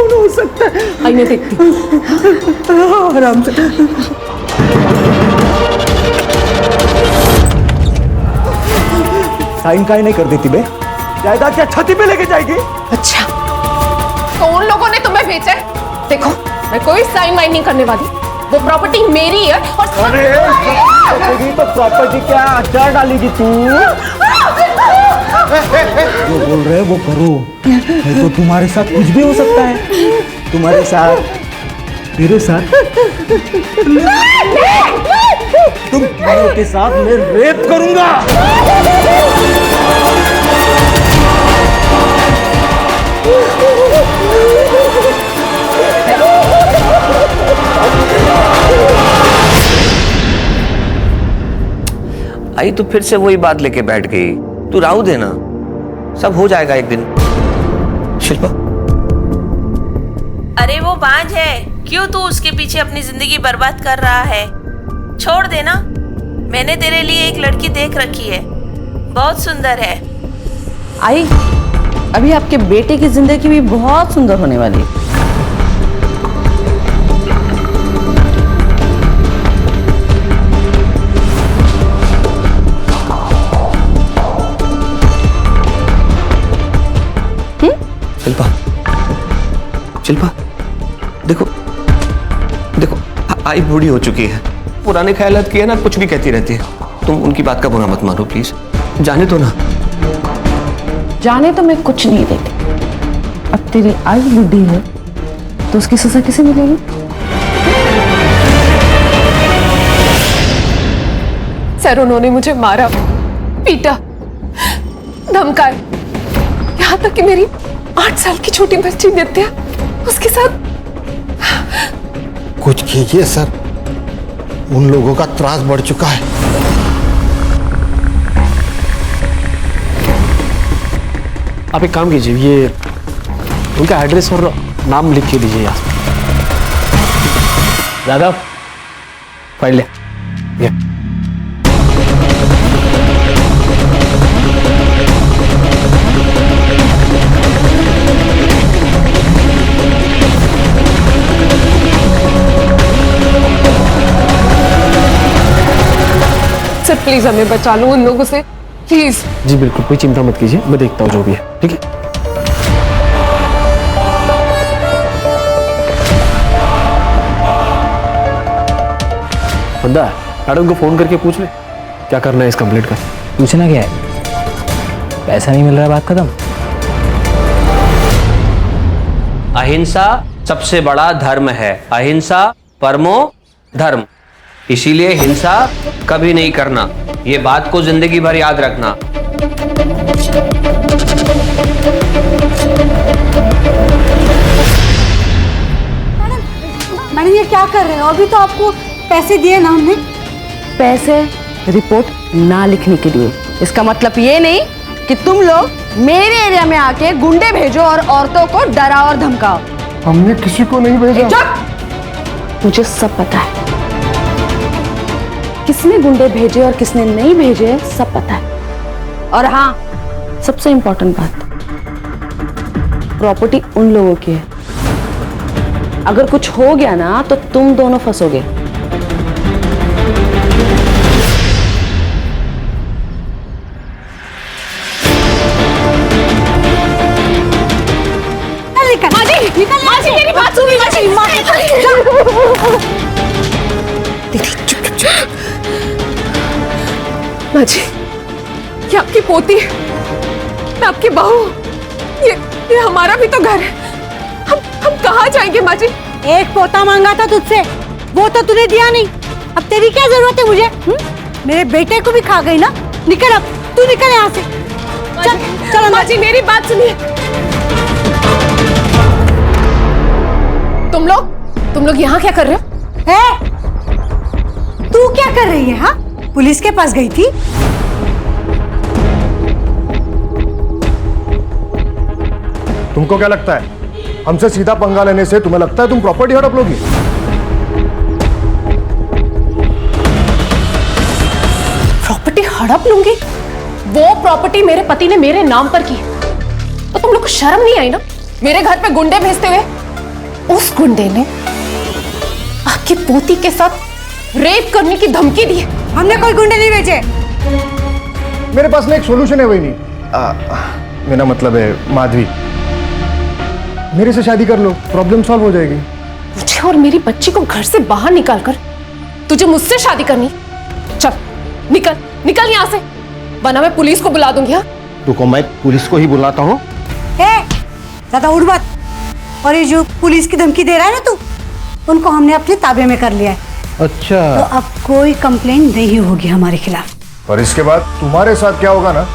कौन हो सकता है? आई मैं देखती हूँ। आराम से। साइन काहे नहीं कर देती बे? जायदाद क्या छाती पे लेके जाएगी? अच्छा, तो उन लोगों ने तुम्हें बेचा है? देखो, मैं कोई साइन वाइन नहीं करने वाली। वो प्रॉपर्टी मेरी है और अरे तो प्रॉपर्टी क्या अचार डालेगी तू? जो बोल रहे वो करो, नहीं तो तुम्हारे साथ कुछ भी हो सकता है। तुम्हारे साथ, मेरे साथ, तुम के साथ मैं रेप करूंगा। आई तो फिर से वही बात लेके बैठ गई। तू राहु देना, सब हो जाएगा एक दिन। शिल्पा, अरे वो बांझ है, क्यों तू उसके पीछे अपनी जिंदगी बर्बाद कर रहा है? छोड़ देना। मैंने तेरे लिए एक लड़की देख रखी है, बहुत सुंदर है। आई, अभी आपके बेटे की जिंदगी भी बहुत सुंदर होने वाली है। शिल्पा, शिल्पा, देखो देखो, आई बूढ़ी हो चुकी है, पुराने ख्यालात की है ना, कुछ भी कहती रहती है। तुम उनकी बात का बुरा मत मानो प्लीज, जाने दो ना। जाने तो मैं कुछ नहीं देती। अब तेरी आई बुद्धि है तो उसकी सजा किसे मिलेगी? सर, उन्होंने मुझे मारा, पीटा, धमकाए, यहाँ तक कि मेरी 8 साल की छोटी बच्ची नित्या, उसके साथ। कुछ कीजिए सर, उन लोगों का त्रास बढ़ चुका है। आप एक काम कीजिए, ये उनका एड्रेस और नाम लिख के दीजिए यहाँ। यादव, फाइल ले। ये सर प्लीज हमें बचा लो उन लोगों से, प्लीज। जी बिल्कुल, कोई चिंता मत कीजिए, मैं देखता हूँ जो भी है, ठीक है? बंदा, मैडम को फोन करके पूछ ले क्या करना है इस कंप्लेंट का। पूछना क्या है? पैसा नहीं मिल रहा, बात खत्म। अहिंसा सबसे बड़ा धर्म है, अहिंसा परमो धर्म। इसीलिए हिंसा कभी नहीं करना, ये बात को जिंदगी भर याद रखना। मैडम ये क्या कर रहे हो? अभी तो आपको पैसे दिए ना हमने। पैसे रिपोर्ट ना लिखने के लिए। इसका मतलब ये नहीं कि तुम लोग मेरे एरिया में आके गुंडे भेजो और औरतों को डराओ और धमकाओ। हमने किसी को नहीं भेजा। चुप! मुझे सब पता है, किसने गुंडे भेजे और किसने नहीं भेजे सब पता है। और हाँ, सबसे इंपॉर्टेंट बात, प्रॉपर्टी उन लोगों की है। अगर कुछ हो गया ना तो तुम दोनों फंसोगे। माजी, मेरी बात सुनिए माजी। माजी, ये आपकी पोती है, मैं आपकी बहू। ये हमारा भी तो घर है। हम कहाँ जाएंगे माजी? एक पोता मांगा था तुझसे, वो तो तूने दिया नहीं। अब तेरी क्या जरूरत है मुझे? मेरे बेटे को भी खा गई ना। निकल, अब तू निकल यहाँ से। चल चल माजी, मेरी बात सुनिए। तुम लोग यहाँ क्या कर रहे हो? तू क्या कर रही है? हाँ, पुलिस के पास गई थी। तुमको क्या लगता है हमसे सीधा पंगा लेने से तुम्हें लगता है तुम प्रॉपर्टी हड़प लोगी? प्रॉपर्टी हड़प लूंगी? वो प्रॉपर्टी मेरे पति ने मेरे नाम पर की। तो तुम लोग को शर्म नहीं आई ना मेरे घर पे गुंडे भेजते हुए? उस गुंडे ने आपकी पोती के साथ रेप करने की धमकी दी है। हमने कोई गुंडे नहीं भेजे। मेरे पास में एक सॉल्यूशन है, वही नहीं। मेरा मतलब है माधवी, मेरे से शादी कर लो, प्रॉब्लम सॉल्व हो जाएगी। मुझे और मेरी बच्ची को घर से बाहर निकालकर तुझे मुझसे शादी करनी? चल निकल निकल यहाँ से, वरना मैं पुलिस को बुला दूंगी। हाँ, रुको, मैं पुलिस को ही बुलाता हूँ। ज्यादा उड़ मत। और ये जो पुलिस की धमकी दे रहा है ना तू, उनको हमने अपने ताबे में कर लिया है। अच्छा, तो अब कोई कंप्लेंट नहीं होगी हमारे खिलाफ। और इसके बाद तुम्हारे साथ क्या होगा ना,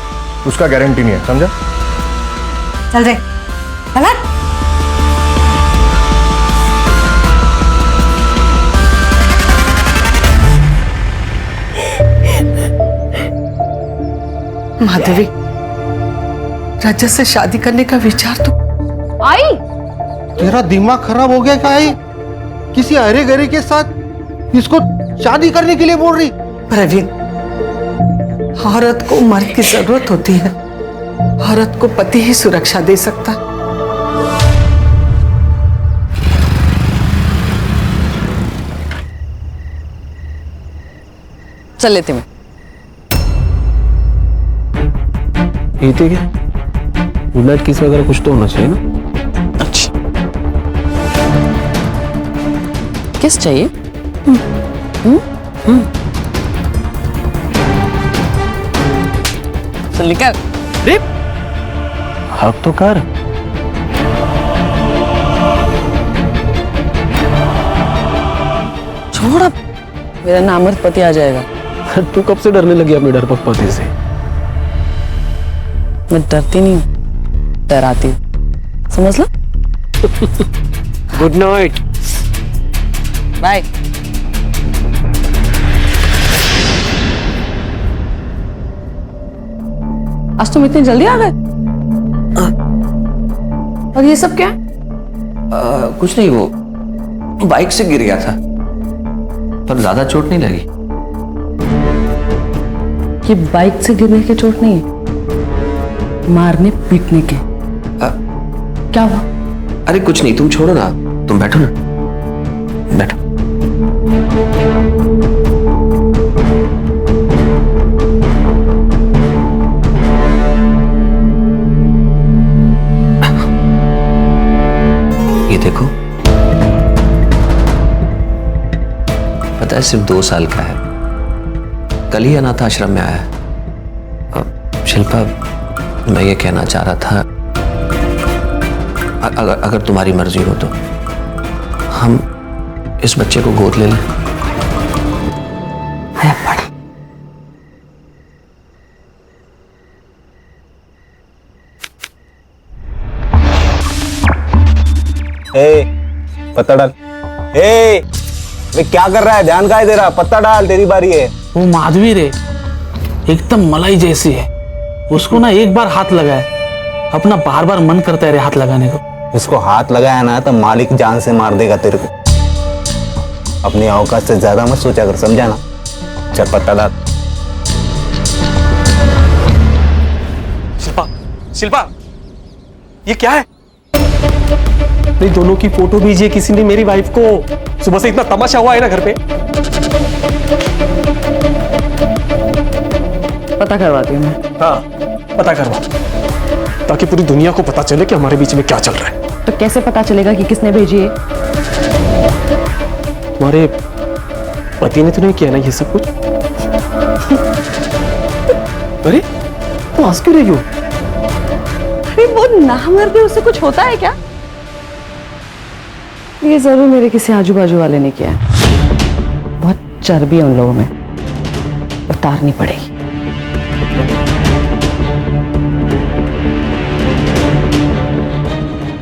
उसका गारंटी नहीं है, समझा? चल रे, चल। माधवी, रजत से शादी करने का विचार तो आई। तेरा दिमाग खराब हो गया क्या? आई किसी अरे गरे के साथ इसको शादी करने के लिए बोल रही? प्रवीण, औरत को मर्द की जरूरत होती है, औरत को पति ही सुरक्षा दे सकता। चल लेते मैं। पीते क्या? गुड नाइट किस वगैरह कुछ तो होना चाहिए ना? अच्छा, किस चाहिए? चल निकल। हक तो कर। छोड़, अब मेरा नामर्द पति आ जाएगा। तू कब से डरने लगी अपने डरपोक पति से? मैं डरती नहीं हूँ, डराती हूँ, समझ लो। Good night. बाय। आज तुम इतनी जल्दी आ गए? और ये सब क्या है? कुछ नहीं, वो बाइक से गिर गया था, पर ज्यादा चोट नहीं लगी। ये बाइक से गिरने की चोट नहीं है, मारने पीटने के। क्या हुआ? अरे कुछ नहीं, तुम छोड़ो ना, तुम बैठो ना, बैठो। ये देखो, पता है सिर्फ 2 साल का है, कल ही अनाथ आश्रम में आया है। शिल्पा, मैं ये कहना चाह रहा था, अगर तुम्हारी मर्जी हो तो हम इस बच्चे को गोद ले लें। पत्ता डाल। वे क्या कर रहा है? ध्यान का है तेरा? पत्ता डाल, तेरी बारी है। वो माधवी रे, एकदम मलाई जैसी है, उसको ना एक बार हाथ लगाए अपना बार बार मन करता है रे हाथ लगाने को। इसको हाथ लगाया ना तो मालिक जान से मार देगा तेरे को। अपनी औकात से ज्यादा मत सोचा कर, समझा ना? चल पत्ता डाल। शिल्पा, शिल्पा, ये क्या है? नहीं, दोनों की फोटो भेजिए किसी ने मेरी वाइफ को। सुबह से इतना तमाशा हुआ है ना घर पे। पता करवाती हूँ मैं। हाँ, पता करवा, ताकि पूरी दुनिया को पता चले कि हमारे बीच में क्या चल रहा है। तो कैसे पता चलेगा कि किसने भेजी है? तुम्हारे पति ने तो नहीं किया ना ये सब कुछ? अरे तुम हंस क्यों रही हो? अरे वो नामर्द है, उससे कुछ होता है क्या? ये जरूर मेरे किसी आजू बाजू वाले ने किया है। बहुत चर्बी है उन लोगों में, उतारनी पड़ेगी।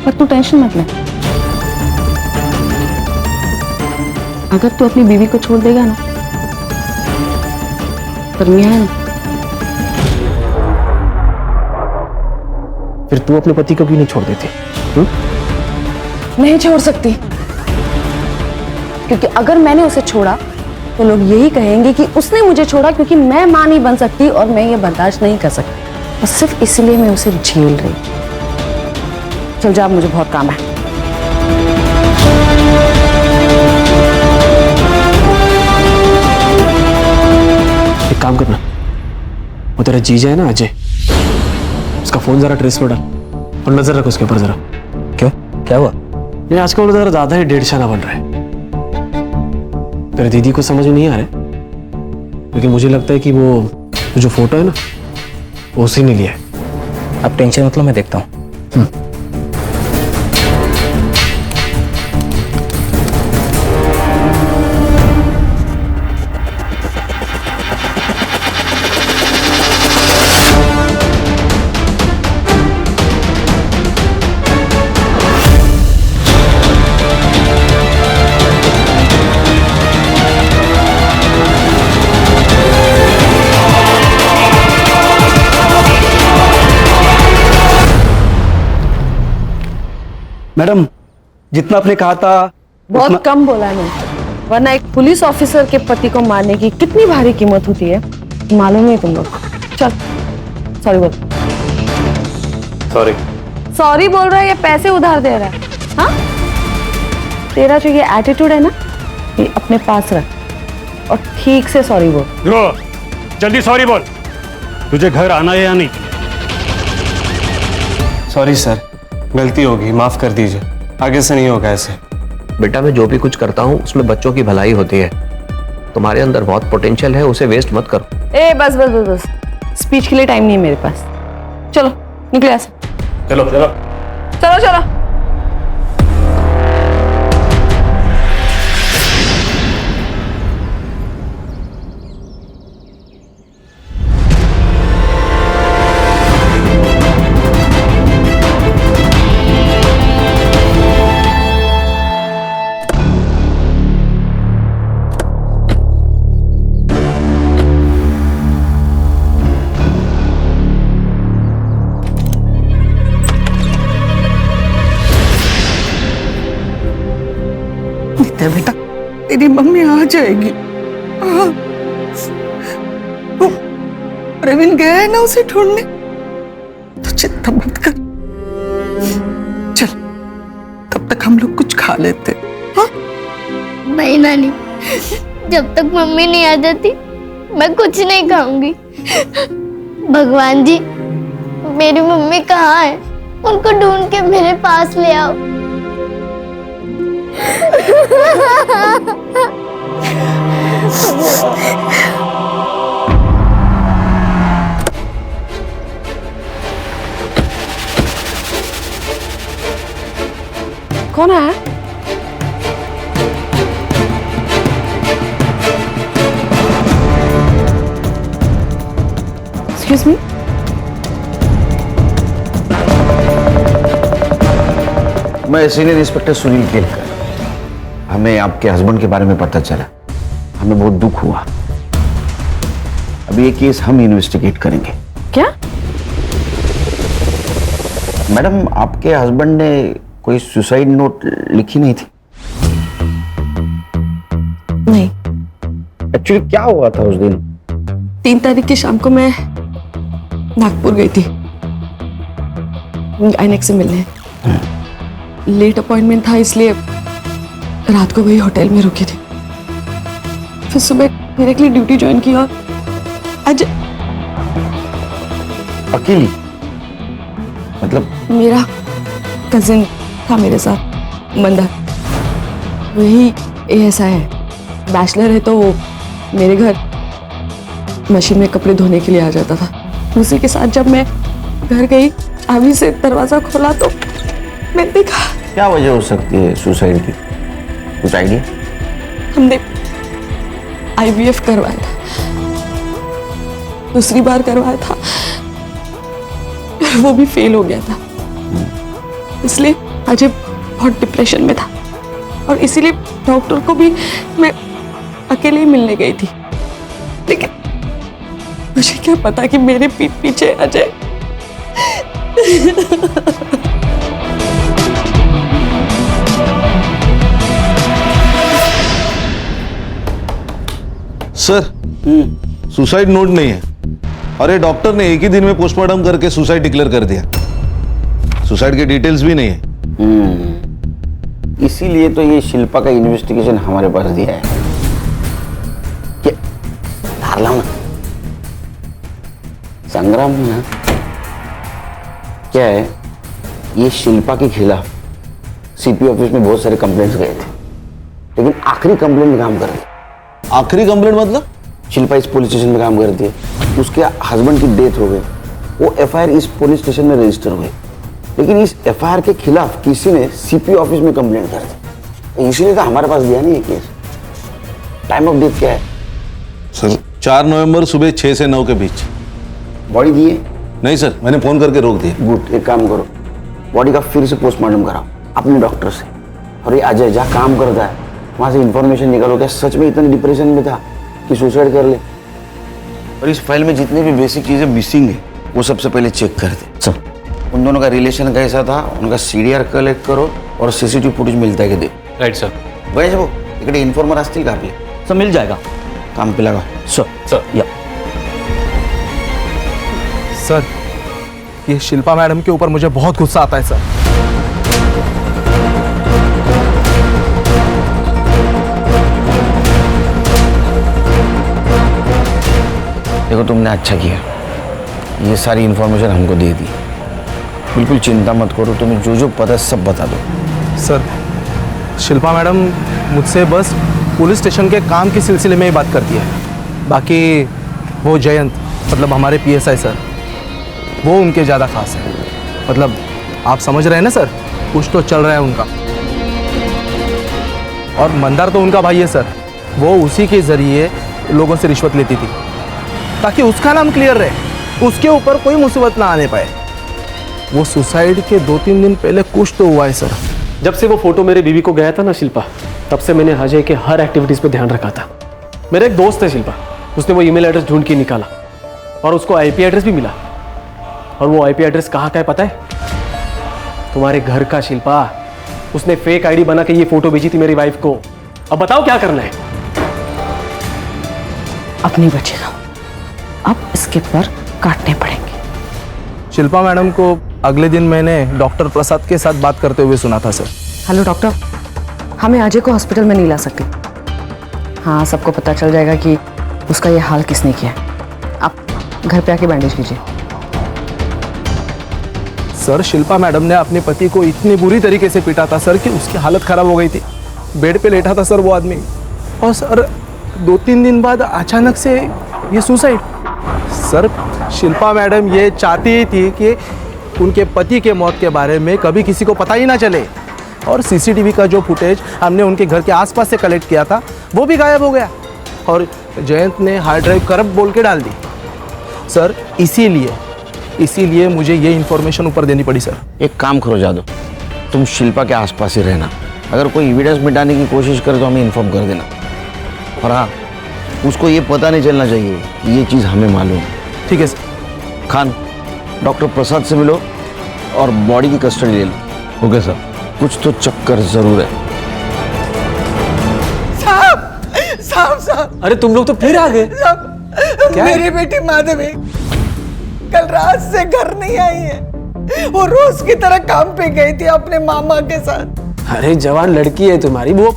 पर तू टेंशन मत ले, अगर तू अपनी बीवी को छोड़ देगा ना, पर मियां है ना, फिर तू अपने पति को भी नहीं छोड़ देती? नहीं छोड़ सकती, क्योंकि अगर मैंने उसे छोड़ा तो लोग यही कहेंगे कि उसने मुझे छोड़ा क्योंकि मैं मां नहीं बन सकती और मैं ये बर्दाश्त नहीं कर सकती। बस सिर्फ इसलिए मैं उसे झेल रही। चल जा, मुझे बहुत काम है। तेरा जीजा है ना अजय, उसका फोन जरा ट्रेस पर डाल और नजर रख उसके ऊपर जरा। क्यों, क्या हुआ? नहीं, आजकल वो जरा ज्यादा ही डेढ़शाना बन रहा है। तेरे दीदी को समझ में नहीं आ रहा है, लेकिन मुझे लगता है कि वो जो फोटो है ना वो उसी ने लिया है। आप टेंशन मतलब मैं देखता हूँ। मैडम, जितना आपने कहा था बहुत कम बोला है मैंने, वरना एक पुलिस ऑफिसर के पति को मारने की कितनी भारी कीमत होती है मालूम नहीं तुम लोग। चल सॉरी बोल। सॉरी बोल रहा है या पैसे उधार दे रहा है? हाँ, तेरा जो ये एटीट्यूड है ना, ये अपने पास रख और ठीक से सॉरी बोल। जल्दी सॉरी बोल। तुझे घर आना है या नहीं? सॉरी सर, गलती होगी, माफ कर दीजिए, आगे से नहीं होगा ऐसे। बेटा मैं जो भी कुछ करता हूँ उसमें बच्चों की भलाई होती है। तुम्हारे अंदर बहुत पोटेंशियल है, उसे वेस्ट मत करो। ए बस बस बस बस, स्पीच के लिए टाइम नहीं है मेरे पास। चलो निकले ऐसे। चलो चलो चलो चलो। बेटा, तेरी मम्मी आ जाएगी। वो प्रवीण गया है ना उसे ढूंढने, तो चिंता मत कर। चल तब तक हम लोग कुछ खा लेते। हाँ? नहीं नानी, जब तक मम्मी नहीं आ जाती मैं कुछ नहीं खाऊंगी। भगवान जी, मेरी मम्मी कहाँ है? उनको ढूंढ के मेरे पास ले आओ। कौन है? Excuse me. मैं सीनियर इंस्पेक्टर सुनील केलकर। हमें आपके हस्बैंड के बारे में पता चला, हमें बहुत दुख हुआ। अभी ये केस हम इन्वेस्टिगेट करेंगे। क्या? मैडम, आपके हस्बैंड ने कोई सुसाइड नोट लिखी नहीं थी? नहीं। एक्चुअली क्या हुआ था उस दिन? 3 तारीख की शाम को मैं नागपुर गई थी गायनेक से मिलने। लेट अपॉइंटमेंट था, इसलिए रात को वही होटल में रुकी थी। फिर सुबह डायरेक्टली ड्यूटी ज्वाइन की और आज अकेली? मतलब मेरा कजिन था मेरे साथ, मंदा। वही ASI है, बैचलर है, तो वो मेरे घर मशीन में कपड़े धोने के लिए आ जाता था। उसी के साथ जब मैं घर गई, चाबी से दरवाजा खोला तो मैंने देखा। क्या वजह हो सकती है सुसाइड की? कुछ आइडिया? हमने IVF करवाया था, दूसरी बार करवाया था, वो भी फेल हो गया था। इसलिए अजय बहुत डिप्रेशन में था और इसीलिए डॉक्टर को भी मैं अकेले ही मिलने गई थी। लेकिन मुझे क्या पता कि मेरे पीठ पीछे अजय सर, सुसाइड नोट नहीं है। अरे डॉक्टर ने एक ही दिन में पोस्टमार्टम करके सुसाइड डिक्लेयर कर दिया। सुसाइड के डिटेल्स भी नहीं है। इसीलिए तो ये शिल्पा का इन्वेस्टिगेशन हमारे पास दिया है। संग्राम ना क्या है, ये शिल्पा के खिलाफ सीपी ऑफिस में बहुत सारे कंप्लेंट्स गए थे, लेकिन आखिरी कंप्लेंट में काम कर रही। आखिरी कंप्लेंट मतलब? शिल्पा इस पुलिस स्टेशन में काम करती है, उसके हस्बैंड की डेथ हो गई, वो एफआईआर इस पुलिस स्टेशन में रजिस्टर हुई, लेकिन इस एफआईआर के खिलाफ किसी ने सीपी ऑफिस में कंप्लेंट कर दी, इसीलिए तो हमारे पास दिया नहीं ये केस। टाइम ऑफ डेथ क्या है सर? 4 नवंबर सुबह 6 से 9 के बीच। बॉडी दी है? नहीं सर, मैंने फोन करके रोक दिया। गुड, एक काम करो, बॉडी का फिर से पोस्टमार्टम कराओ अपने डॉक्टर से, और ये अजय जहाँ काम करता है वहां से इंफॉर्मेशन निकालो, क्या सच में इतने डिप्रेशन में था कि सुसाइड कर ले। और इस फाइल में जितनी भी बेसिक चीजें मिसिंग है वो सबसे पहले चेक कर दे। सब उन दोनों का रिलेशन कैसा था, उनका सीडीआर कलेक्ट करो और सीसीटीवी फुटेज मिलता है कि दे। Right sir. गणेश भाऊ, इकडे इन्फॉर्मर असतील का आपले? सर मिल जाएगा. काम पे लगा. सर या सर, ये शिल्पा मैडम के ऊपर मुझे बहुत गुस्सा आता है सर. देखो तुमने अच्छा किया, ये सारी इन्फॉर्मेशन हमको दे दी. बिल्कुल चिंता मत करो, तुम्हें जो जो पता है सब बता दो. सर, शिल्पा मैडम मुझसे बस पुलिस स्टेशन के काम के सिलसिले में ही बात करती है. बाकी वो जयंत, मतलब हमारे पीएसआई सर, वो उनके ज़्यादा खास है. मतलब आप समझ रहे हैं ना सर, कुछ तो चल रहा है उनका. और मंदार तो उनका भाई है सर, वो उसी के ज़रिए लोगों से रिश्वत लेती थी ताकि उसका नाम क्लियर रहे, उसके ऊपर कोई मुसीबत ना आने पाए. वो सुसाइड के 2-3 दिन पहले कुछ तो हुआ है सर. जब से वो फोटो मेरे बीवी को गया था ना शिल्पा, तब से मैंने अजय के हर एक्टिविटीज पे ध्यान रखा था. मेरा एक दोस्त है शिल्पा, उसने वो ईमेल एड्रेस ढूंढ के निकाला और उसको आईपी एड्रेस भी मिला. और वो आईपी एड्रेस कहाँ का है पता है? तुम्हारे घर का. शिल्पा, उसने फेक आईडी बना के ये फोटो भेजी थी मेरी वाइफ को. अब बताओ क्या करना है? अब नहीं बचेगा, अब इसके पर काटने पड़ेंगे. शिल्पा मैडम को अगले दिन मैंने डॉक्टर प्रसाद के साथ बात करते हुए सुना था सर. हेलो डॉक्टर, हमें अजय को हॉस्पिटल में नहीं ला सकते. हाँ, सबको पता चल जाएगा कि उसका ये हाल किसने किया. आप घर पे आके बैंडेज कीजिए. सर, शिल्पा मैडम ने अपने पति को इतनी बुरी तरीके से पीटा था सर कि उसकी हालत खराब हो गई थी. बेड पे लेटा था सर वो आदमी. और सर 2-3 दिन बाद अचानक से ये सुसाइड. सर, शिल्पा मैडम ये चाहती थी कि उनके पति के मौत के बारे में कभी किसी को पता ही ना चले. और सीसीटीवी का जो फुटेज हमने उनके घर के आसपास से कलेक्ट किया था वो भी गायब हो गया. और जयंत ने हार्ड ड्राइव करप्ट बोल के डाल दी. सर, इसीलिए मुझे ये इन्फॉर्मेशन ऊपर देनी पड़ी सर. एक काम करो जादव, तुम शिल्पा के आसपास ही रहना. अगर कोई एविडेंस मिटाने की कोशिश करे तो हमें इन्फॉर्म कर देना. और हाँ, उसको ये पता नहीं चलना चाहिए कि ये चीज़ हमें मालूम है. ठीक है सर. खान, डॉक्टर प्रसाद से मिलो और बॉडी की कस्टडी ले लो. Okay sir. कुछ तो चक्कर जरूर है. साहब, अरे तुम लोग तो फिर आ गए. मेरी बेटी माधवी कल रात से घर नहीं आई है. वो रोज की तरह काम पे गई थी अपने मामा के साथ. अरे जवान लड़की है तुम्हारी, वो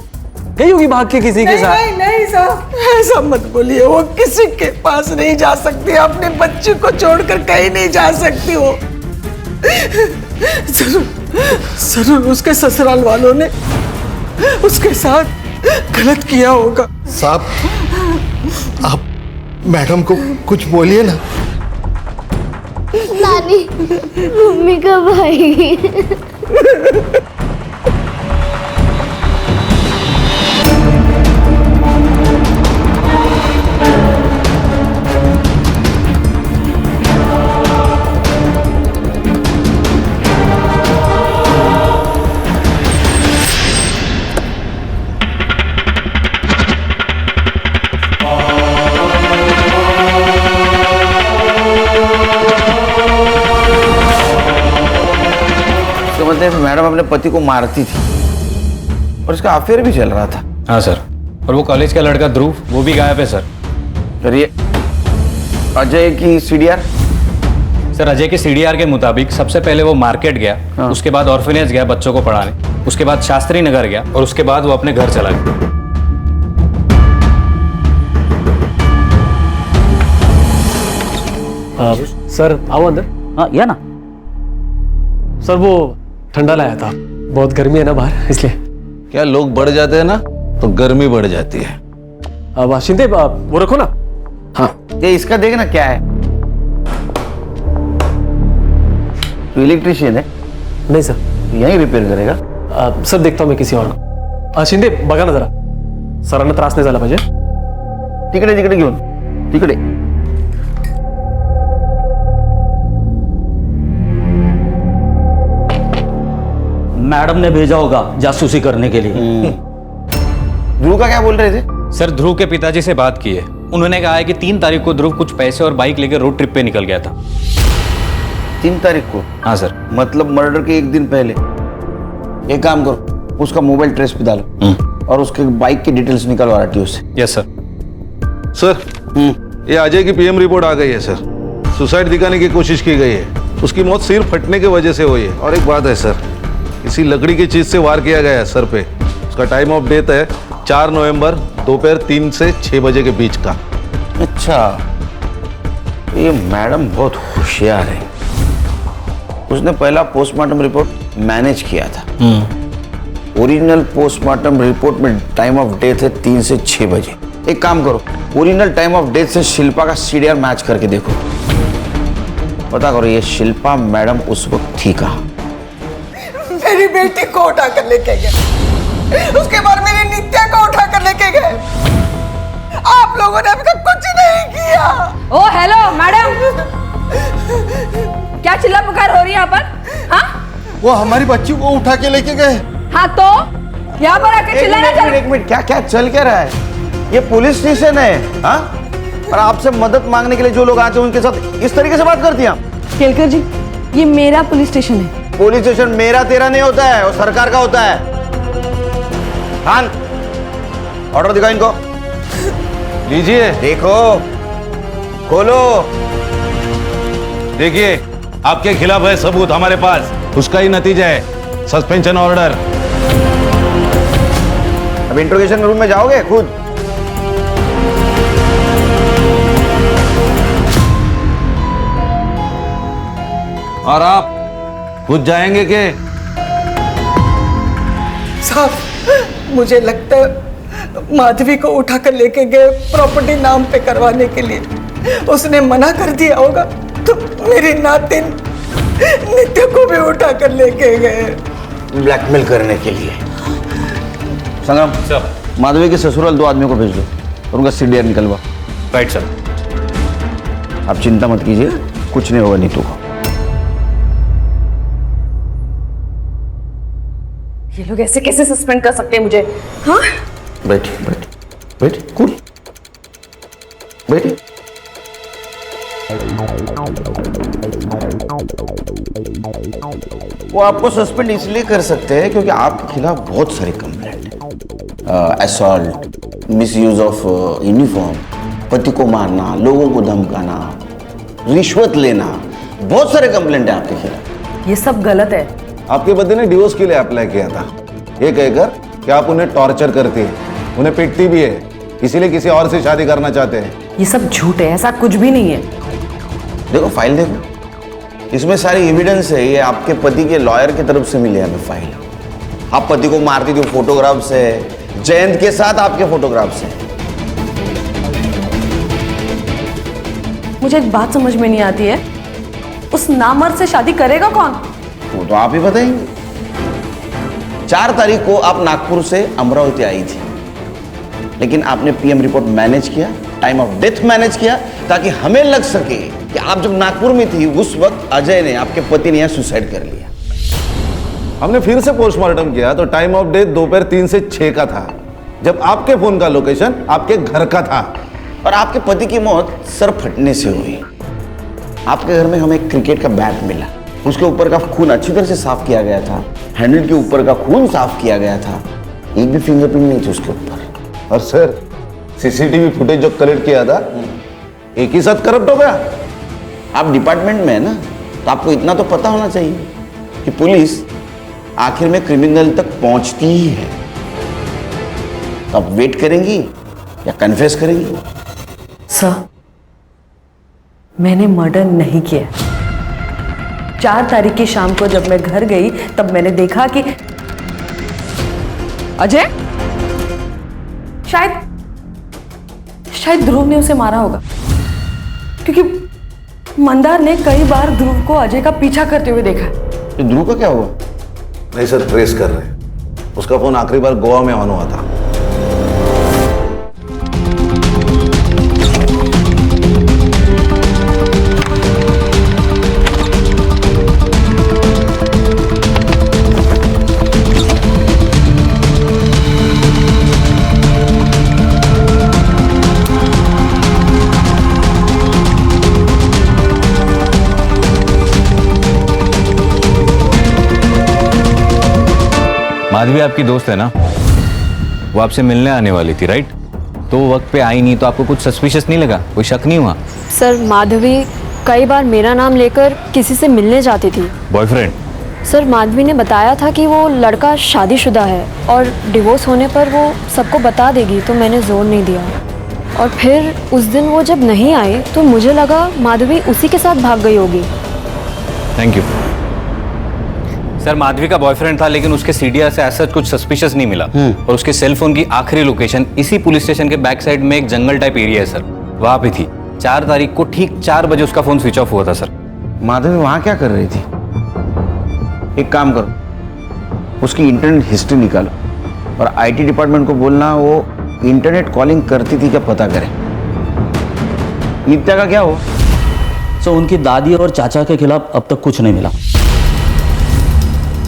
गई होगी भाग के किसी के साथ. नहीं साहब, ऐसा मत बोलिए. वो किसी के पास नहीं जा सकती, अपने बच्चे को छोड़कर कहीं नहीं जा सकती. वो जरूर उसके ससुराल वालों ने उसके साथ गलत किया होगा. साहब, आप मैडम को कुछ बोलिए ना. नानी, मम्मी का भाई. मैडम अपने पति को मारती थी और इसका अफेयर भी चल रहा था. हाँ सर. और वो कॉलेज का लड़का ध्रुव, वो भी गायब है सर. फिर ये अजय की सीडीआर? सर, अजय के सीडीआर के मुताबिक सबसे पहले वो मार्केट गया, उसके बाद ऑर्फनेज गया बच्चों को पढ़ाने, उसके बाद शास्त्री नगर गया और उसके बाद वो अपने घर चला गया. सर आओ अंदर। हाँ या ना। सर वो ठंडा लाया था, बहुत गर्मी है ना बाहर, इसलिए। क्या लोग बढ़ जाते हैं ना तो गर्मी बढ़ जाती है। अब शिंदे वो रखो ना। हाँ ये इसका देखना क्या है। तू इलेक्ट्रिशियन है? नहीं सर। यहीं रिपेयर करेगा? सर देखता हूँ मैं किसी और को। शिंदे बघा ना जरा, सरांना त्रास नाही झाला पाहिजे। तिकडे तिकडे घेऊन, तिकडे। मैडम ने भेजा होगा जासूसी करने के लिए। ध्रुव का क्या बोल रहे थे? सर ध्रुव के पिताजी से बात की है, उन्होंने कहा है कि 3 तारीख को ध्रुव कुछ पैसे और बाइक लेकर रोड ट्रिप पे निकल गया था। 3 तारीख को? हाँ सर। मतलब मर्डर के 1 दिन पहले। एक काम करो, उसका मोबाइल ट्रेस पे डालो और उसके बाइक की डिटेल्स निकलवा आरटीओ से। Yes sir. सर ये अजय की पीएम रिपोर्ट आ गई है सर। सुसाइड दिखाने की कोशिश की गई है, उसकी मौत सिर फटने की वजह से हुई है। और एक बात है सर, इसी लकड़ी की चीज से वार किया गया है सर पे। उसका टाइम ऑफ डेथ है 4 नवंबर दोपहर 3 से 6 बजे के बीच का। अच्छा, ये मैडम बहुत होशियार है। उसने पहला पोस्टमार्टम रिपोर्ट मैनेज किया था। ओरिजिनल पोस्टमार्टम रिपोर्ट में टाइम ऑफ डेथ है 3 से 6 बजे। एक काम करो, ओरिजिनल टाइम ऑफ डेथ से शिल्पा का सीडीआर मैच करके देखो, पता करो ये शिल्पा मैडम उस वक्त थी कहाँ। मेरी बेटी को उठाकर लेके गए, उसके बाद मेरी नित्या को उठाकर लेके गए। आप लोगों ने अभी तक कुछ नहीं किया। ओ हेलो मैडम, क्या चिल्ला पुकार हो रही है यहाँ पर? हाँ वो हमारी बच्ची को उठा के लेके गए। हाँ तो यहाँ पर आके चिल्लाना चल। एक मिनट, क्या क्या चल क्या रहा है? ये पुलिस स्टेशन है। हाँ, और आपसे मदद मांगने के लिए जो लोग आते हैं उनके साथ इस तरीके से बात करती हैं आप? केलकर जी, ये मेरा पुलिस स्टेशन है। पुलिस स्टेशन मेरा तेरा नहीं होता है, वो सरकार का होता है। खान, ऑर्डर दिखाओ इनको। लीजिए। देखो, खोलो। देखिए आपके खिलाफ है सबूत हमारे पास, उसका ही नतीजा है सस्पेंशन ऑर्डर। अब इंट्रोगेशन रूम में जाओगे खुद? और आप खुद जाएंगे के? साहब मुझे लगता है माधवी को उठाकर लेके गए प्रॉपर्टी नाम पे करवाने के लिए। उसने मना कर दिया होगा तो मेरी नातिन नित्य को भी उठाकर लेके गए ब्लैकमेल करने के लिए। संग्राम सर, माधवी के ससुराल 2 आदमियों को भेज दो और उनका सीडीआर निकलवा। Right sir. आप चिंता मत कीजिए, कुछ नहीं होगा नीतू को। ये लोग ऐसे कैसे सस्पेंड कर सकते हैं मुझे? हाँ बैठिए बैठिए बैठिए, कूल बैठिए। वो आपको सस्पेंड इसलिए कर सकते हैं क्योंकि आपके खिलाफ बहुत सारी कंप्लेंट है। असॉल्ट, मिसयूज ऑफ यूनिफॉर्म, पति को मारना, लोगों को धमकाना, रिश्वत लेना, बहुत सारे कंप्लेंट है आपके खिलाफ। ये सब गलत है। आपके पति ने डिवोर्स के लिए अप्लाई किया था, ये कहकर कि आप उन्हें टॉर्चर करती है, उन्हें पीटती भी है, इसीलिए किसी और से शादी करना चाहते हैं। ये सब झूठ है, ऐसा कुछ भी नहीं है। देखो फाइल देखो, इसमें सारी एविडेंस है। ये आपके पति के लॉयर की तरफ से मिली है हमें फाइल। आप पति को मारती थी फोटोग्राफ से, जयंत के साथ आपके फोटोग्राफ से। मुझे एक बात समझ में नहीं आती है, उस नामर्द से शादी करेगा कौन? वो तो आप ही बताएंगे। 4 तारीख को आप नागपुर से अमरावती आई थी, लेकिन आपने पीएम रिपोर्ट मैनेज किया, टाइम ऑफ डेथ मैनेज किया, ताकि हमें लग सके कि आप जब नागपुर में थी उस वक्त अजय ने, आपके पति ने, यहाँ सुसाइड कर लिया। हमने फिर से पोस्टमार्टम किया तो टाइम ऑफ डेथ दोपहर 3 से 6 का था, जब आपके फोन का लोकेशन आपके घर का था। और आपके पति की मौत सर फटने से हुई। आपके घर में हमें एक क्रिकेट का बैट मिला, उसके ऊपर का खून अच्छी तरह से साफ किया गया था, हैंडल के ऊपर का खून साफ किया गया था, एक भी फिंगरप्रिंट नहीं थी उसके ऊपर। और सर सीसीटीवी फुटेज जो कलेक्ट किया था एक ही साथ करप्ट हो गया। आप डिपार्टमेंट में है ना, तो आपको इतना तो पता होना चाहिए कि पुलिस आखिर में क्रिमिनल तक पहुंचती ही है। तो आप वेट करेंगी या कन्फेस करेंगी? सर, मैंने मर्डर नहीं किया। 4 तारीख की शाम को जब मैं घर गई तब मैंने देखा कि अजय शायद ध्रुव ने उसे मारा होगा, क्योंकि मंदार ने कई बार ध्रुव को अजय का पीछा करते हुए देखा। तो ध्रुव का क्या हुआ? नहीं सर, ट्रेस कर रहे हैं। उसका फोन आखिरी बार गोवा में ऑन हुआ था। माधवी आपकी दोस्त है ना, वो आपसे मिलने आने वाली थी राइट? तो वो वक्त पे आई नहीं तो आपको कुछ सस्पिशियस नहीं लगा? कोई शक नहीं हुआ? सर माधवी कई बार मेरा नाम लेकर किसी से मिलने जाती थी। बॉयफ्रेंड? सर माधवी ने बताया था कि वो लड़का शादीशुदा है और डिवोर्स होने पर वो सबको बता देगी, तो मैंने जोर नहीं दिया। और फिर उस दिन वो जब नहीं आई तो मुझे लगा माधवी उसी के साथ भाग गई होगी। Thank you sir. माधवी का बॉयफ्रेंड था लेकिन उसके सीडीआर से ऐसा कुछ सस्पिशियस नहीं मिला और उसके सेल फोन की आखिरी लोकेशन इसी पुलिस स्टेशन के बैक साइड में एक जंगल टाइप एरिया है सर, वहां पे थी। 4 तारीख को ठीक 4 बजे उसका फोन स्विच ऑफ हुआ था सर। माधवी वहां क्या कर रही थी? एक काम करो, उसकी इंटरनेट हिस्ट्री निकालो और आईटी डिपार्टमेंट को बोलना वो इंटरनेट कॉलिंग करती थी क्या पता करें। नित्या का क्या हुआ? सो उनकी दादी और चाचा के खिलाफ अब तक कुछ नहीं मिला।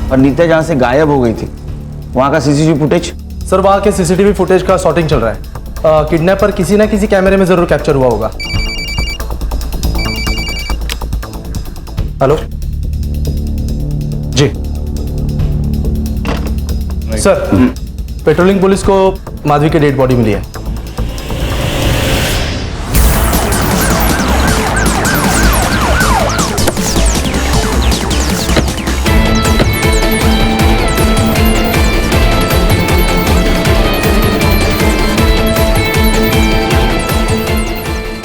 और नित्या जहां से गायब हो गई थी वहां का सीसीटीवी फुटेज? सर वहां के सीसीटीवी फुटेज का सॉर्टिंग चल रहा है। किडनैपर किसी ना किसी कैमरे में जरूर कैप्चर हुआ होगा। हेलो जी सर, पेट्रोलिंग पुलिस को माधवी की डेड बॉडी मिली है।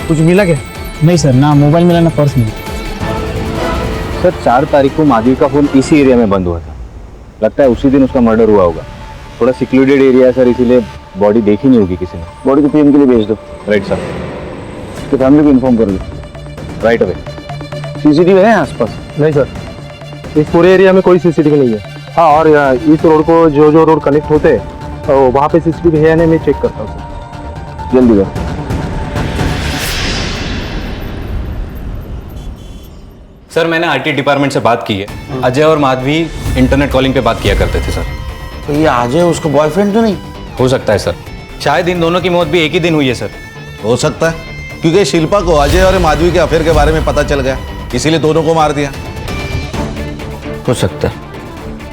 कुछ मिला क्या? नहीं सर, ना मोबाइल मिला ना पर्स मिला। सर 4 तारीख को माधवी का फोन इसी एरिया में बंद हुआ था, लगता है उसी दिन उसका मर्डर हुआ होगा। थोड़ा सिक्योर्डेड एरिया है सर, इसीलिए बॉडी देखी नहीं होगी किसी ने। बॉडी को पीएम के लिए भेज दो। Right sir. उसकी फैमिली को इन्फॉर्म कर दो। Right away. सीसीटीवी है आसपास? नहीं सर, इस पूरे एरिया में कोई सीसीटीवी नहीं है। हाँ, और इस रोड को जो रोड कनेक्ट होते हैं तो वहाँ पे सीसीटीवी है या नहीं मैं चेक करता हूँ सर। जल्दी करो। सर मैंने आईटी डिपार्टमेंट से बात की है, अजय और माधवी इंटरनेट कॉलिंग पे बात किया करते थे सर। तो ये अजय उसका बॉयफ्रेंड तो नहीं हो सकता है सर? शायद इन दोनों की मौत भी एक ही दिन हुई है सर। हो सकता है, क्योंकि शिल्पा को अजय और माधवी के अफेयर के बारे में पता चल गया, इसीलिए दोनों को मार दिया। हो सकता है,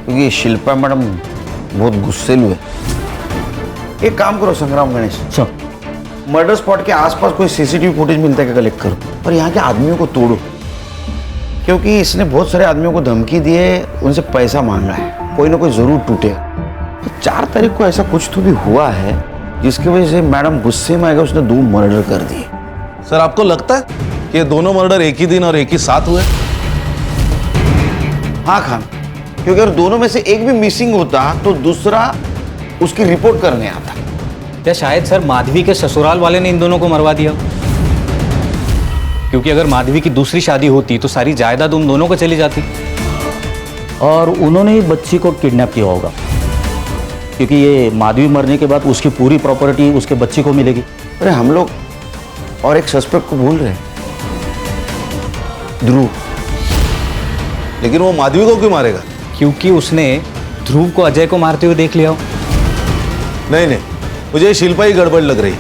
क्योंकि शिल्पा मैडम बहुत गुस्सेलू है। एक काम करो संग्राम गणेश सर, मर्डर स्पॉट के आसपास कोई सीसीटीवी फुटेज मिलता है क्या कलेक्ट करो और यहाँ के आदमियों को तोड़ो, क्योंकि इसने बहुत सारे आदमियों को धमकी दी है, उनसे पैसा मांगा है, कोई ना कोई जरूर टूटेगा। तो 4 तारीख को ऐसा कुछ तो भी हुआ है जिसकी वजह से मैडम गुस्से में आएगा, उसने 2 मर्डर कर दिए। सर आपको लगता है कि ये दोनों मर्डर एक ही दिन और एक ही साथ हुए? हाँ खान, क्योंकि अगर दोनों में से एक भी मिसिंग होता तो दूसरा उसकी रिपोर्ट करने आता। क्या शायद सर माधवी के ससुराल वाले ने इन दोनों को मरवा दिया? क्योंकि अगर माधवी की दूसरी शादी होती तो सारी जायदाद उन दोनों को चली जाती। और उन्होंने ही बच्ची को किडनैप किया होगा, क्योंकि ये माधवी मरने के बाद उसकी पूरी प्रॉपर्टी उसके बच्ची को मिलेगी। अरे हम लोग और एक सस्पेक्ट को भूल रहे हैं, ध्रुव। लेकिन वो माधवी को क्यों मारेगा? क्योंकि उसने ध्रुव को अजय को मारते हुए देख लिया हो। नहीं, मुझे शिल्पा ही गड़बड़ लग रही।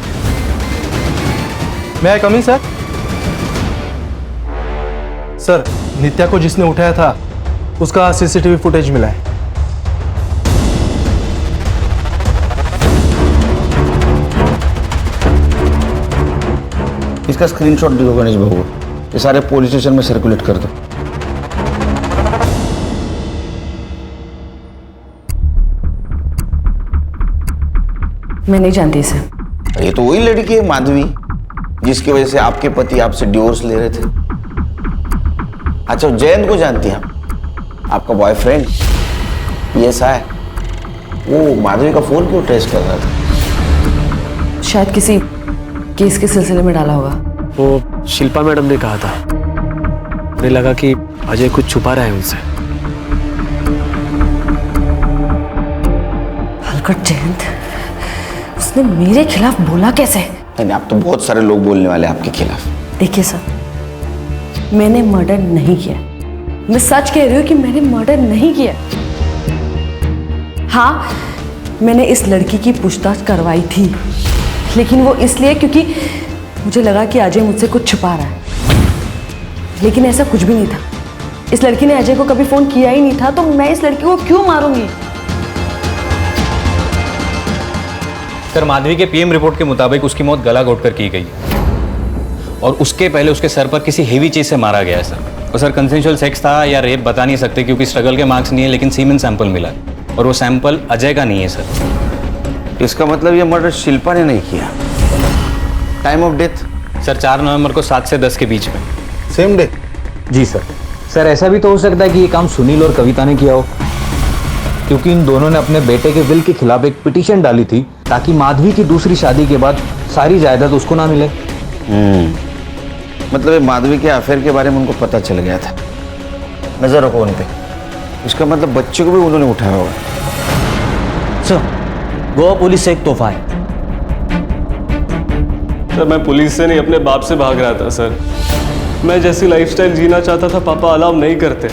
मैं कमिंग सर? सर नित्या को जिसने उठाया था उसका सीसीटीवी फुटेज मिला है। इसका स्क्रीनशॉट दिखो गणेश बाबू, ये सारे पुलिस स्टेशन में सर्कुलेट कर दो। मैं नहीं जानती इसे। ये तो वही लड़की है माधवी जिसकी वजह से आपके पति आपसे डिवोर्स ले रहे थे। अच्छा, जयंत को जानती हैं आपका बॉयफ्रेंड PSI है, वो माधवी का फोन क्यों ट्रेस कर रहा था? शायद किसी केस के सिलसिले में डाला होगा। वो शिल्पा मैडम ने कहा था, मुझे लगा कि अजय कुछ छुपा रहा है उनसे। हलकट जयंत, उसने मेरे खिलाफ बोला कैसे? नहीं, आप तो बहुत सारे लोग बोलने वाले हैं आपके खिलाफ। देखिए सर, मैंने मर्डर नहीं किया। मैं सच कह रही हूँ कि मैंने मर्डर नहीं किया। हाँ, मैंने इस लड़की की पूछताछ करवाई थी, लेकिन वो इसलिए क्योंकि मुझे लगा कि अजय मुझसे कुछ छुपा रहा है। लेकिन ऐसा कुछ भी नहीं था। इस लड़की ने अजय को कभी फोन किया ही नहीं था, तो मैं इस लड़की को क्यों मारूंगी? सर, माधवी के PM रिपोर्ट के मुताबिक उसकी मौत गला घोटकर की गई और उसके पहले उसके सर पर किसी हेवी चीज से मारा गया है सर। और सर, कंसेंशुअल सेक्स था या रेप बता नहीं सकते क्योंकि स्ट्रगल के मार्क्स नहीं है, लेकिन सीमेन सैंपल मिला और वो सैंपल अजय का नहीं है सर। इसका मतलब ये मर्डर शिल्पा ने नहीं किया। Time of death? सर, 4 नवंबर को 7 से 10 के बीच में। Same day? जी सर। सर, ऐसा भी तो हो सकता है कि ये काम सुनील और कविता ने किया हो, क्योंकि इन दोनों ने अपने बेटे के विल के खिलाफ एक पिटीशन डाली थी ताकि माधवी की दूसरी शादी के बाद सारी जायदाद उसको ना मिले। मतलब ये माधवी के अफेयर के बारे में उनको पता चल गया था। नजर रखो उन पे। इसका मतलब बच्चे को भी उन्होंने उठाया होगा। सर, गोवा पुलिस से एक तोहफा है। सर, मैं पुलिस से नहीं अपने बाप से भाग रहा था सर। मैं जैसी लाइफस्टाइल जीना चाहता था पापा अलाउ नहीं करते,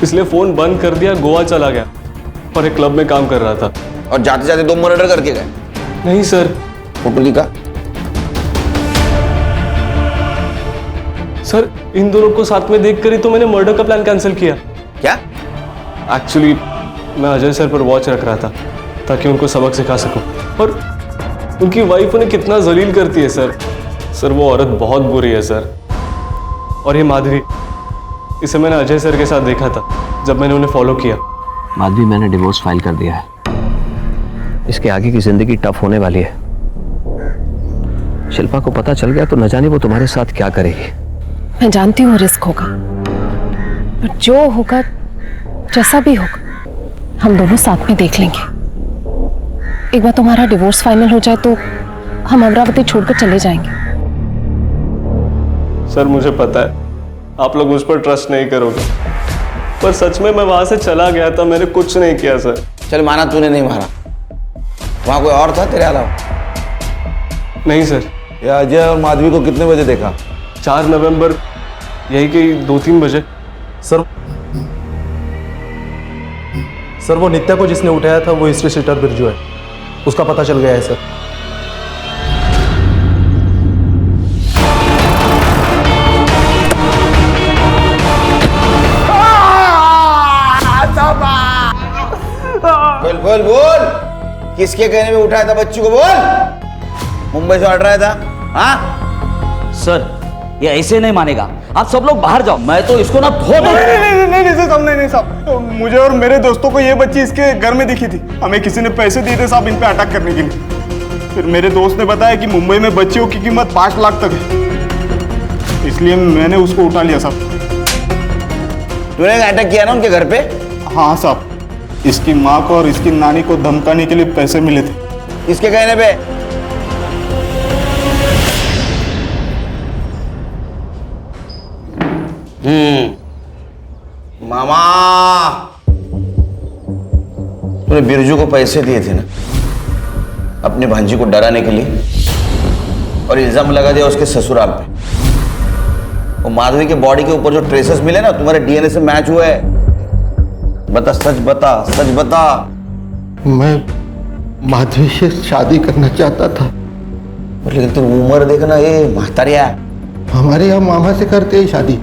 इसलिए फोन बंद कर दिया, गोवा चला गया और एक क्लब में काम कर रहा था। और जाते जाते 2 मर्डर करके गए? नहीं सर। फोटो दिखा? सर, इन दोनों को साथ में देखकर ही तो मैंने मर्डर का प्लान कैंसिल किया। क्या? एक्चुअली मैं अजय सर पर वॉच रख रहा था ताकि उनको सबक सिखा सकूं। और उनकी वाइफ उन्हें कितना जलील करती है सर। सर, वो औरत बहुत बुरी है सर। और ये माधवी, इसे मैंने अजय सर के साथ देखा था जब मैंने उन्हें फॉलो किया। माधवी, मैंने डिवोर्स फाइल कर दिया है। इसके आगे की जिंदगी टफ होने वाली है। शिल्पा को पता चल गया तो न जाने वो तुम्हारे साथ क्या करेगी। मैं जानती हूँ रिस्क होगा, पर जो होगा, जैसा भी होगा, हम दोनों साथ में देख लेंगे। एक बार तुम्हारा डिवोर्स फाइनल हो जाए तो हम अमरावती छोड़कर चले जाएंगे। सर, मुझे पता है आप लोग मुझ पर ट्रस्ट नहीं करोगे, पर सच में मैं वहां से चला गया था, मैंने कुछ नहीं किया सर। चल, माना तूने नहीं मारा, वहां कोई और था तेरे अलावा? नहीं सर। ये अजय और माधवी को कितने बजे देखा? 4 नवंबर यही कि 2-3 बजे। सर, वो नित्या को जिसने उठाया था वो हिस्ट्री सीटर बिरजू है, उसका पता चल गया है सर। बोल बोल बोल, किसके कहने में उठाया था बच्चों को? बोल। मुंबई से ऑर्डर आया था? हाँ सर, ये ऐसे नहीं मानेगा। आप सब लोग बाहर जाओ, मैं तो इसको ना धो दूं। नहीं साहब, मुझे और मेरे दोस्तों को ये बच्ची इसके घर में दिखी थी। हमें किसी ने पैसे दिए थे साहब इन पे अटैक करने के लिए। फिर मेरे दोस्त ने बताया कि मुंबई में बच्चियों की कीमत 5 लाख तक है, इसलिए मैंने उसको उठा लिया साहब। तूने अटैक किया ना उनके घर पे? हाँ साहब, इसकी माँ को और इसकी नानी को धमकाने के लिए पैसे मिले थे। इसके कहने पे? मामा, तूने बिरजू को पैसे दिए थे ना अपनी भांजी को डराने के लिए, और इल्जाम लगा दिया उसके ससुराल पे। वो माधवी के बॉडी के ऊपर जो ट्रेसेस मिले ना तुम्हारे DNA से मैच हुए। बता, सच बता, सच बता। मैं माधवी से शादी करना चाहता था। लेकिन तुम उम्र देखना, ये महतारिया। हमारे यहाँ मामा से करते हैं शादी।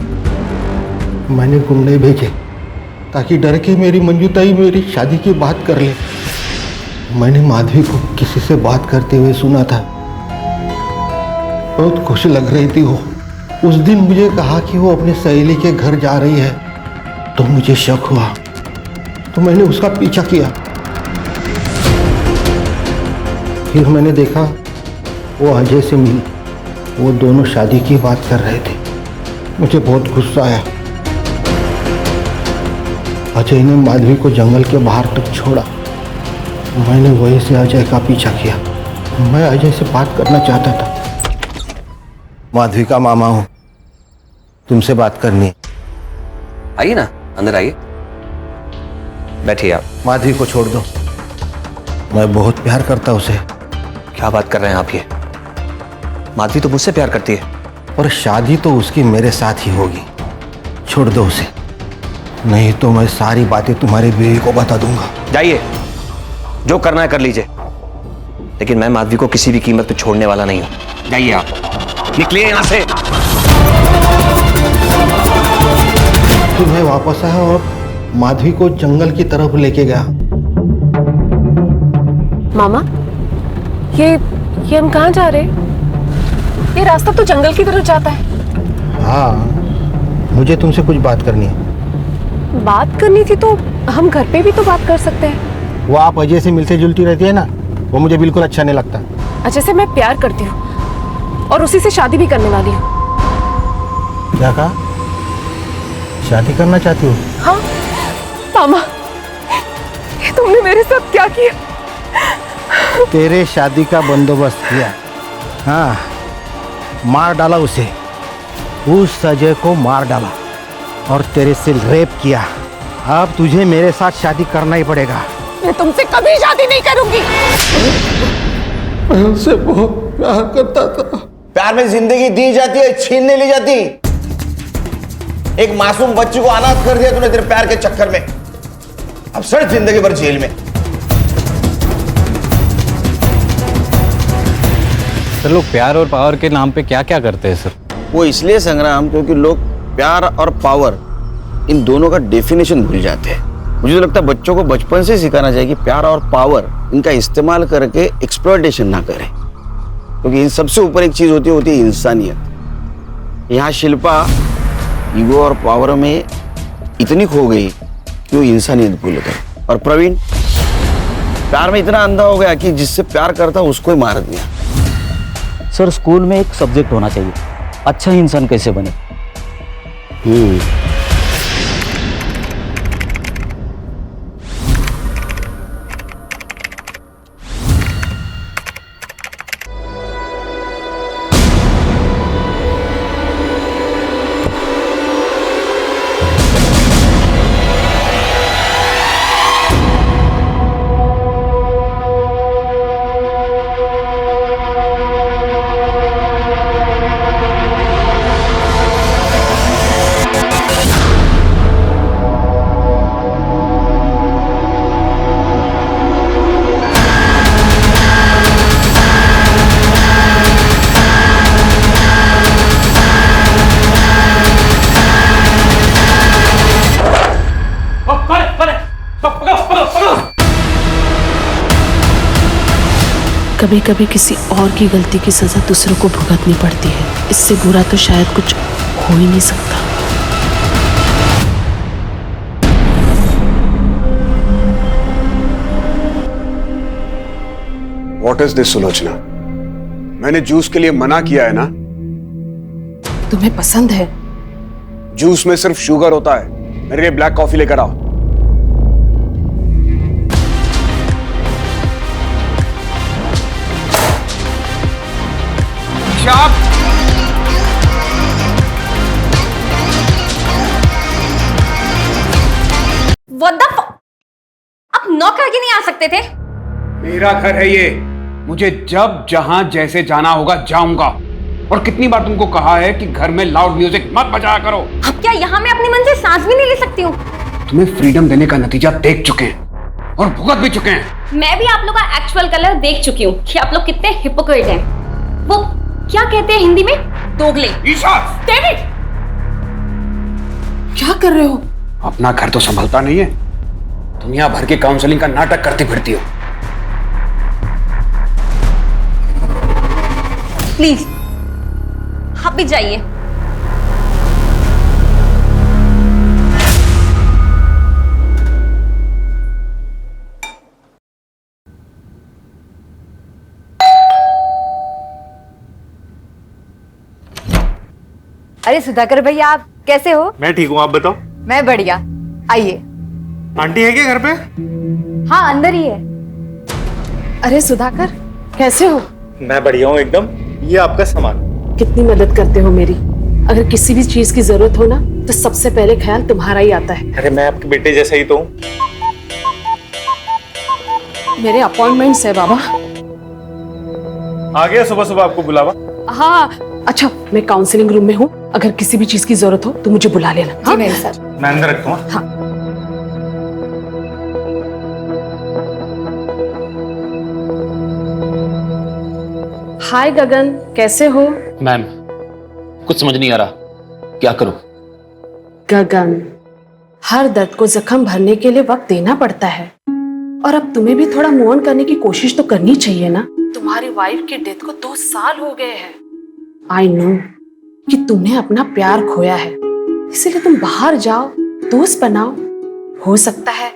मैंने गुंडे भेजे ताकि डर के मेरी मंजूताई मेरी शादी की बात कर ले। मैंने माधवी को किसी से बात करते हुए सुना था, बहुत खुश लग रही थी वो। उस दिन मुझे कहा कि वो अपनी सहेली के घर जा रही है, तो मुझे शक हुआ, तो मैंने उसका पीछा किया। फिर मैंने देखा वो अजय से मिली, वो दोनों शादी की बात कर रहे थे। मुझे बहुत गुस्सा आया, अजय ने माधवी को जंगल के बाहर तक छोड़ा। मैंने वहीं से अजय का पीछा किया। मैं अजय से बात करना चाहता था। माधवी का मामा हूं, तुमसे बात करनी है। आइए ना, अंदर आइए, बैठिए आप। माधवी को छोड़ दो, मैं बहुत प्यार करता उसे। क्या बात कर रहे हैं आप ये? माधवी तो मुझसे प्यार करती है। और शादी तो उसकी मेरे साथ ही होगी। छोड़ दो उसे, नहीं तो मैं सारी बातें तुम्हारी बीवी को बता दूंगा। जाइए, जो करना है कर लीजिए, लेकिन मैं माधवी को किसी भी कीमत पे छोड़ने वाला नहीं हूं। जाइए आप, निकलिए यहां से। मैं वापस आया और माधवी को जंगल की तरफ लेके गया। मामा, ये हम कहाँ जा रहे हैं? ये रास्ता तो जंगल की तरफ जाता है। हाँ, मुझे तुमसे कुछ बात करनी है। बात करनी थी तो हम घर पे भी तो बात कर सकते हैं। वो आप अजय से मिलते जुलती रहती है ना, वो मुझे बिल्कुल अच्छा नहीं लगता। अजय से मैं प्यार करती हूँ और उसी से शादी भी करने वाली हूँ। क्या कहा? शादी करना चाहती हो? हाँ मामा, ये तुमने मेरे साथ क्या किया? तेरे शादी का बंदोबस्त किया। हाँ, मार डाला उसे, उस अजय को मार डाला और तेरे से रेप किया। अब तुझे मेरे साथ शादी करना ही पड़ेगा। मैं तुमसे कभी शादी नहीं करूंगी। मैं उनसे बहुत प्यार करता था। प्यार में जिंदगी दी जाती है, छीन नहीं ली जाती। एक मासूम बच्ची को अनाथ कर दिया तूने तेरे प्यार के चक्कर में। अब सड़ जिंदगी भर जेल में। सर, लोग प्यार और पावर के नाम पे क्या क्या करते हैं सर? वो इसलिए संग्राम, क्योंकि लोग प्यार और पावर इन दोनों का डेफिनेशन भूल जाते हैं। मुझे तो लगता है बच्चों को बचपन से सिखाना चाहिए कि प्यार और पावर इनका इस्तेमाल करके एक्सप्लॉयटेशन ना करें, क्योंकि इन सबसे ऊपर एक चीज होती है इंसानियत। यहाँ शिल्पा ईगो और पावर में इतनी खो गई कि वो इंसानियत भूल गई। और प्रवीण प्यार में इतना अंधा हो गया कि जिससे प्यार करता उसको ही मार दिया। सर, स्कूल में एक सब्जेक्ट होना चाहिए, अच्छा इंसान कैसे बने। कभी कभी किसी और की गलती की सजा दूसरों को भुगतनी पड़ती है। इससे बुरा तो शायद कुछ हो ही नहीं सकता। What is this, Sulochana? मैंने जूस के लिए मना किया है ना। तुम्हें पसंद है? जूस में सिर्फ शुगर होता है। मेरे लिए ब्लैक कॉफी लेकर आओ। What the fuck? आप नॉक करके नहीं आ सकते थे? मेरा घर है ये, मुझे जब जहां जैसे जाना होगा जाऊंगा। और कितनी बार तुमको कहा है कि घर में लाउड म्यूजिक मत बजाया करो। अब क्या यहाँ मैं अपने मन से सांस भी नहीं ले सकती हूँ? तुम्हें फ्रीडम देने का नतीजा देख चुके हैं और भुगत भी चुके हैं। मैं भी आप लोग का एक्चुअल कलर देख चुकी हूँ कि आप लोग कितने हिपोक्रेट हैं। वो क्या कहते हैं हिंदी में? दोगले। ईशा! डेविड! क्या कर रहे हो? अपना घर तो संभलता नहीं है, दुनिया भर के काउंसलिंग का नाटक करती फिरती हो। प्लीज आप भी जाइए। अरे सुधाकर भैया, आप कैसे हो? मैं ठीक हूँ, आप बताओ। मैं बढ़िया। आइए आंटी है क्या घर पे? हाँ अंदर ही है। अरे सुधाकर, कैसे हो? मैं बढ़िया हूँ एकदम। ये आपका सामान। कितनी मदद करते हो मेरी। अगर किसी भी चीज की जरूरत हो ना तो सबसे पहले ख्याल तुम्हारा ही आता है। अरे मैं आपके बेटे जैसा ही तो हूँ। मेरे अपॉइंटमेंट्स है बाबा। आ गया सुबह सुबह आपको बुलावा? हाँ अच्छा, मैं काउंसलिंग रूम में हूँ, अगर किसी भी चीज की जरूरत हो तो मुझे बुला लेना। हाँ? नहीं सर। मैं अंदर रखता हूँ। हाँ। हाय गगन, कैसे हो? मैम, कुछ समझ नहीं आ रहा, क्या करूं? गगन, हर दर्द को जख्म भरने के लिए वक्त देना पड़ता है, और अब तुम्हें भी थोड़ा मूव ऑन करने की कोशिश तो करनी चाहिए ना। तुम्हारी वाइफ की डेथ को 2 साल हो गए हैं। आई नो कि तुमने अपना प्यार खोया है, इसीलिए तुम बाहर जाओ, दोस्त बनाओ, हो सकता है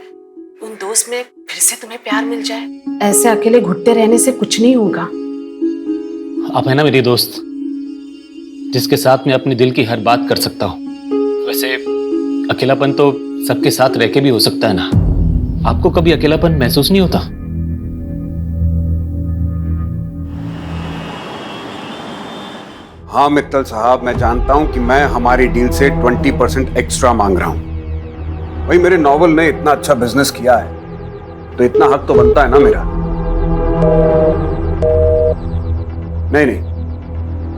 उन दोस्त में फिर से तुम्हें प्यार मिल जाए। ऐसे अकेले घुटते रहने से कुछ नहीं होगा। आप है ना मेरी दोस्त, जिसके साथ मैं अपने दिल की हर बात कर सकता हूँ। वैसे अकेलापन तो सबके साथ रह के भी हो सकता है ना। आपको कभी अकेलापन महसूस नहीं होता? हाँ मित्तल साहब, मैं जानता हूं कि मैं हमारी डील से 20% एक्स्ट्रा मांग रहा हूं। भाई मेरे नॉवल ने इतना अच्छा बिजनेस किया है तो इतना हक तो बनता है ना मेरा। नहीं,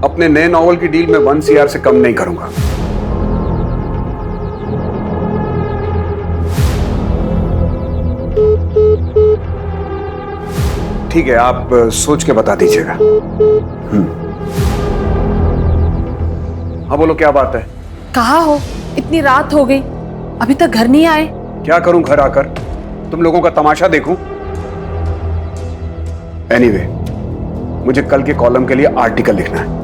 अपने नए नॉवल की डील में 1 CR से कम नहीं करूंगा। ठीक है, आप सोच के बता दीजिएगा। हाँ बोलो, क्या बात है? कहाँ हो? इतनी रात हो गई, अभी तक घर नहीं आए। क्या करूं घर आकर? तुम लोगों का तमाशा देखूं? एनीवे, मुझे कल के कॉलम के लिए आर्टिकल लिखना है।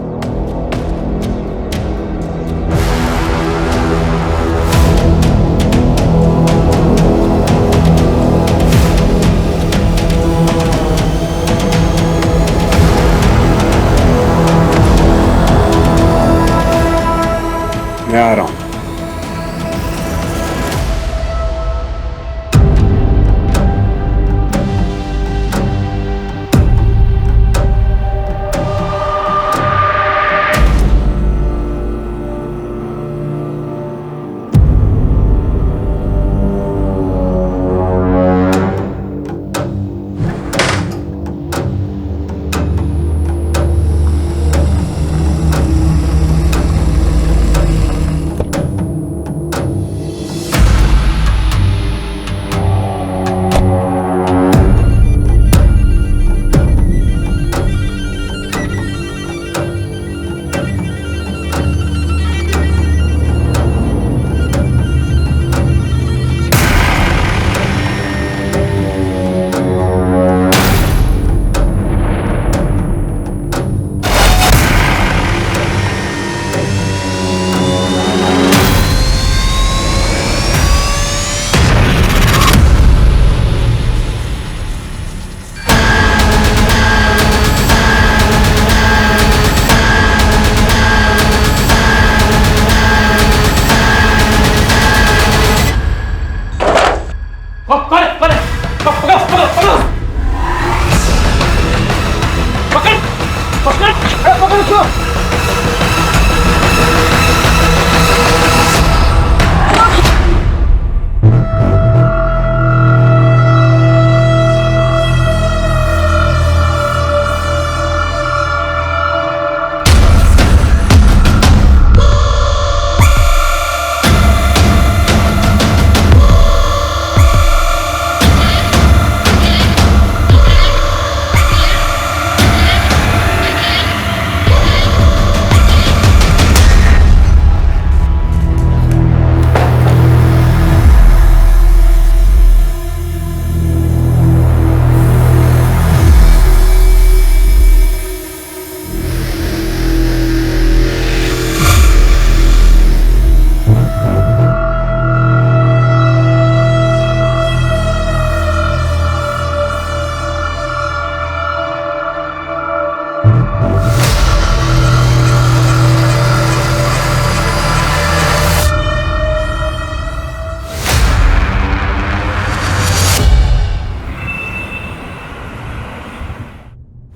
मैं आ रहा हूं।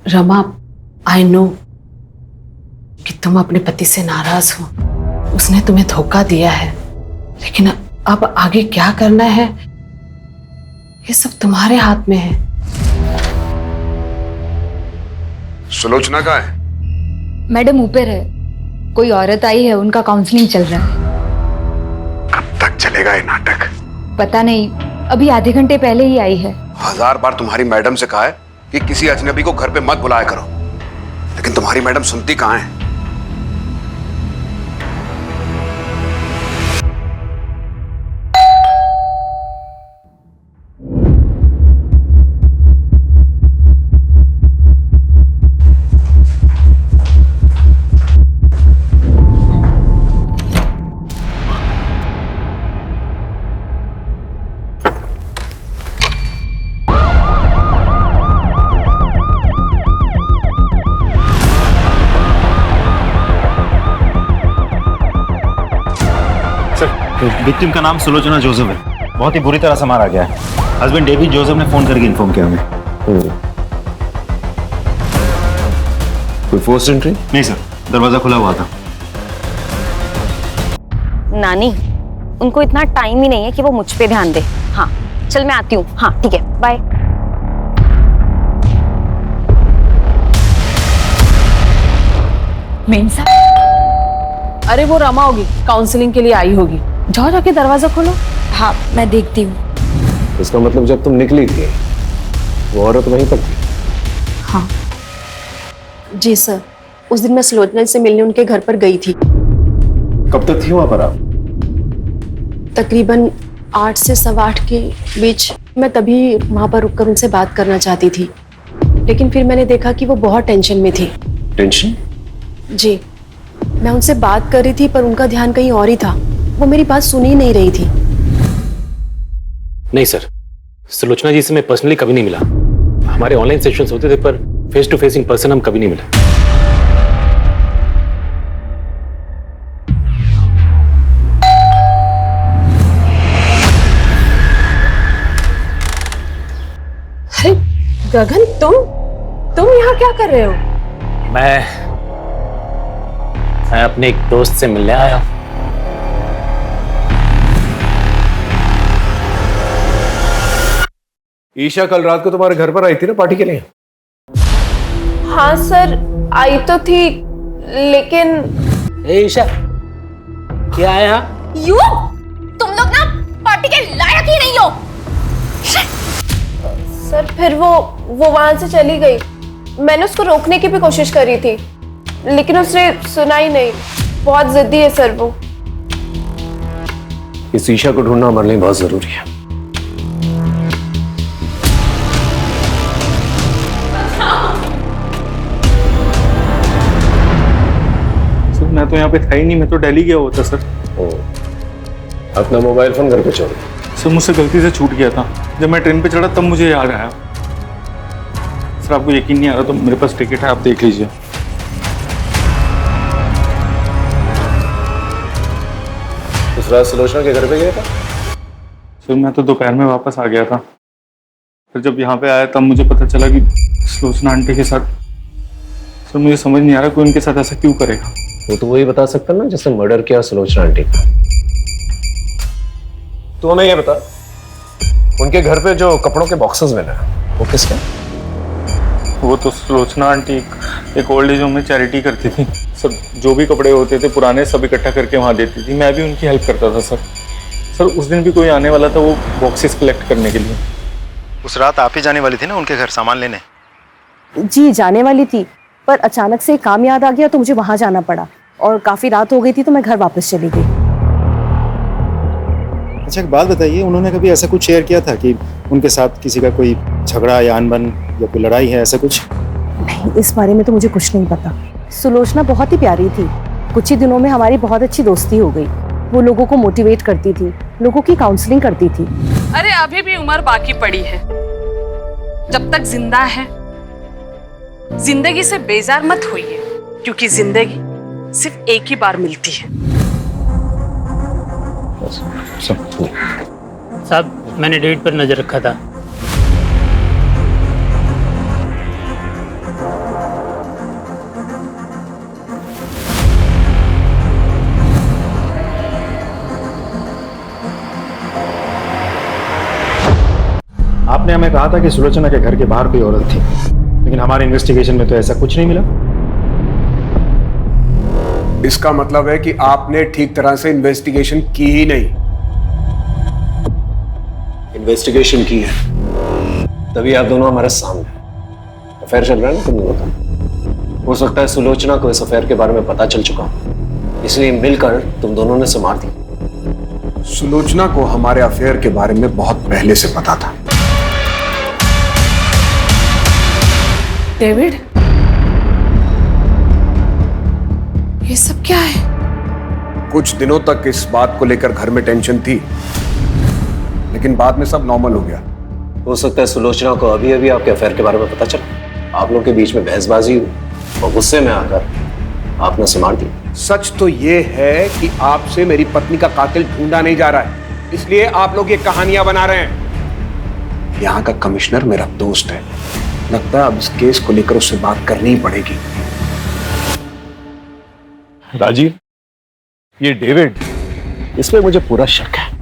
रमा, आई नो कि तुम अपने पति से नाराज हो, उसने तुम्हें धोखा दिया है, लेकिन अब आगे क्या करना है ये सब तुम्हारे हाथ में है। सुलोचना कहाँ है? मैडम ऊपर है, कोई औरत आई है, उनका काउंसलिंग चल रहा है। कब तक चलेगा ये नाटक? पता नहीं, अभी आधे घंटे पहले ही आई है। 1000 बार तुम्हारी मैडम से कहा है कि किसी अजनबी को घर पे मत बुलाया करो, लेकिन तुम्हारी मैडम सुनती कहाँ है? विक्टिम का नाम सुलोचना जोसेफ है, बहुत ही बुरी तरह से मारा गया है। हस्बैंड डेविड जोसेफ ने फोन करके इन्फॉर्म किया हमें। कोई फोर्स एंट्री? नहीं सर, दरवाजा खुला हुआ था। नानी, उनको इतना टाइम ही नहीं है कि वो मुझ पे ध्यान दे। हाँ चल, मैं आती हूँ। हाँ ठीक है, बाय। मेम साहब, अरे वो रमा होगी, काउंसलिंग के लिए आई होगी। जाओ जाके दरवाजा खोलो। हाँ मैं देखती हूँ। इसका मतलब जब तुम निकली थी वो औरत वहीं तक थी? हाँ जी सर, उस दिन मैं सुलोचना से मिलने उनके घर पर गई थी। कब तक थी वहां पर आप? तकरीबन 8 से 8:15 के बीच। मैं तभी वहां पर रुककर उनसे बात करना चाहती थी, लेकिन फिर मैंने देखा कि वो बहुत टेंशन में थी। टेंशन? जी, मैं उनसे बात कर रही थी पर उनका ध्यान कहीं और ही था। वो मेरी बात सुन ही नहीं रही थी। नहीं सर, सुलोचना जी से मैं पर्सनली कभी नहीं मिला। हमारे ऑनलाइन सेशंस होते थे, पर face to face in person हम कभी नहीं मिले। अरे गगन, तुम यहाँ क्या कर रहे हो? मैं अपने एक दोस्त से मिलने आया हूं। ईशा कल रात को तुम्हारे घर पर आई थी ना पार्टी के लिए? हाँ सर, आई तो थी, लेकिन ईशा क्या है यहाँ? यू, तुम लोग ना पार्टी के लायक ही नहीं हो। सर फिर वो वहां से चली गई। मैंने उसको रोकने की भी कोशिश करी थी, लेकिन उसने सुना ही नहीं। बहुत जिद्दी है सर वो। इस ईशा को ढूंढना हमारे लिए बहुत जरूरी है। सर मैं तो यहाँ पे था ही नहीं, मैं तो दिल्ली गया हुआ था सर। अपना मोबाइल फोन घर पे छोड़। सर मुझसे गलती से छूट गया था, जब मैं ट्रेन पे चढ़ा तब मुझे याद आया। सर आपको यकीन नहीं आ रहा तो मेरे पास टिकट है, आप देख लीजिए। उस रात सुलोचना के घर पे गया था? सर मैं तो दोपहर में वापस आ गया था। फिर जब यहाँ पे आया तब मुझे पता चला कि सुलोचना आंटी के साथ। सर मुझे समझ नहीं आ रहा कोई उनके साथ ऐसा क्यों करेगा। वो तो वही बता सकता ना जिसने मर्डर किया सुलोचना आंटी का। तो हमें ये बता, उनके घर पे जो कपड़ों के बॉक्सेस मिले वो किसके? वो तो सुलोचना आंटी एक ओल्ड एज होम में चैरिटी करती थी। सर जो भी कपड़े होते थे पुराने सब इकट्ठा करके वहाँ देती थी। मैं भी उनकी हेल्प करता था सर। सर उस दिन भी कोई आने वाला था वो बॉक्सेस कलेक्ट करने के लिए। उस रात आप ही जाने वाली थी ना उनके घर सामान लेने? जी जाने वाली थी, पर अचानक से काम याद आ गया तो मुझे वहां जाना पड़ा, और काफी रात हो गई थी तो मैं घर वापस चली गई। अच्छा एक बात बताइए, उन्होंने कभी ऐसा कुछ शेयर किया था कि उनके साथ किसी का कोई झगड़ा या अनबन या कोई लड़ाई है, ऐसा कुछ? नहीं, इस बारे में तो मुझे कुछ नहीं पता। सुलोचना बहुत ही प्यारी थी। कुछ ही दिनों में हमारी बहुत अच्छी दोस्ती हो गई। वो लोगों को मोटिवेट करती थी, लोगों की काउंसलिंग करती थी। अरे अभी भी उम्र बाकी पड़ी है। जब तक जिंदा है जिंदगी से बेजार मत होइए, क्योंकि जिंदगी सिर्फ एक ही बार मिलती है। साहब मैंने डेट पर नजर रखा था। कहा था कि सुलोचना के घर के बाहर कोई औरत थी, लेकिन हमारे इन्वेस्टिगेशन में तो ऐसा कुछ नहीं मिला। इसका मतलब है कि आपने ठीक तरह से इन्वेस्टिगेशन की ही नहीं। इन्वेस्टिगेशन की है, तभी आप दोनों हमारे सामने। अफेयर चल रहा है ना तुम दोनों का। हो सकता है सुलोचना को इस अफेयर के बारे में पता चल चुका हो, इसलिए मिलकर तुम दोनों ने मार दी। सुलोचना को हमारे अफेयर के बारे में बहुत पहले से पता था। डेविड, ये सब क्या है? कुछ दिनों तक इस बात को लेकर घर में टेंशन थी, लेकिन बाद में सब नॉर्मल हो गया। हो सकता है सुलोचना को अभी अभी आपके अफेयर के बारे में पता चला, आप लोगों के बीच में बहसबाजी हुई और गुस्से में आकर आपने उसे मार दी। सच तो ये है कि आपसे मेरी पत्नी का कातिल ढूंढा नहीं जा रहा है, इसलिए आप लोग ये कहानियां बना रहे हैं। यहाँ का कमिश्नर मेरा दोस्त है, लगता है अब इस केस को लेकर उससे बात करनी ही पड़ेगी। राजीव, ये डेविड, इसमें मुझे पूरा शक है।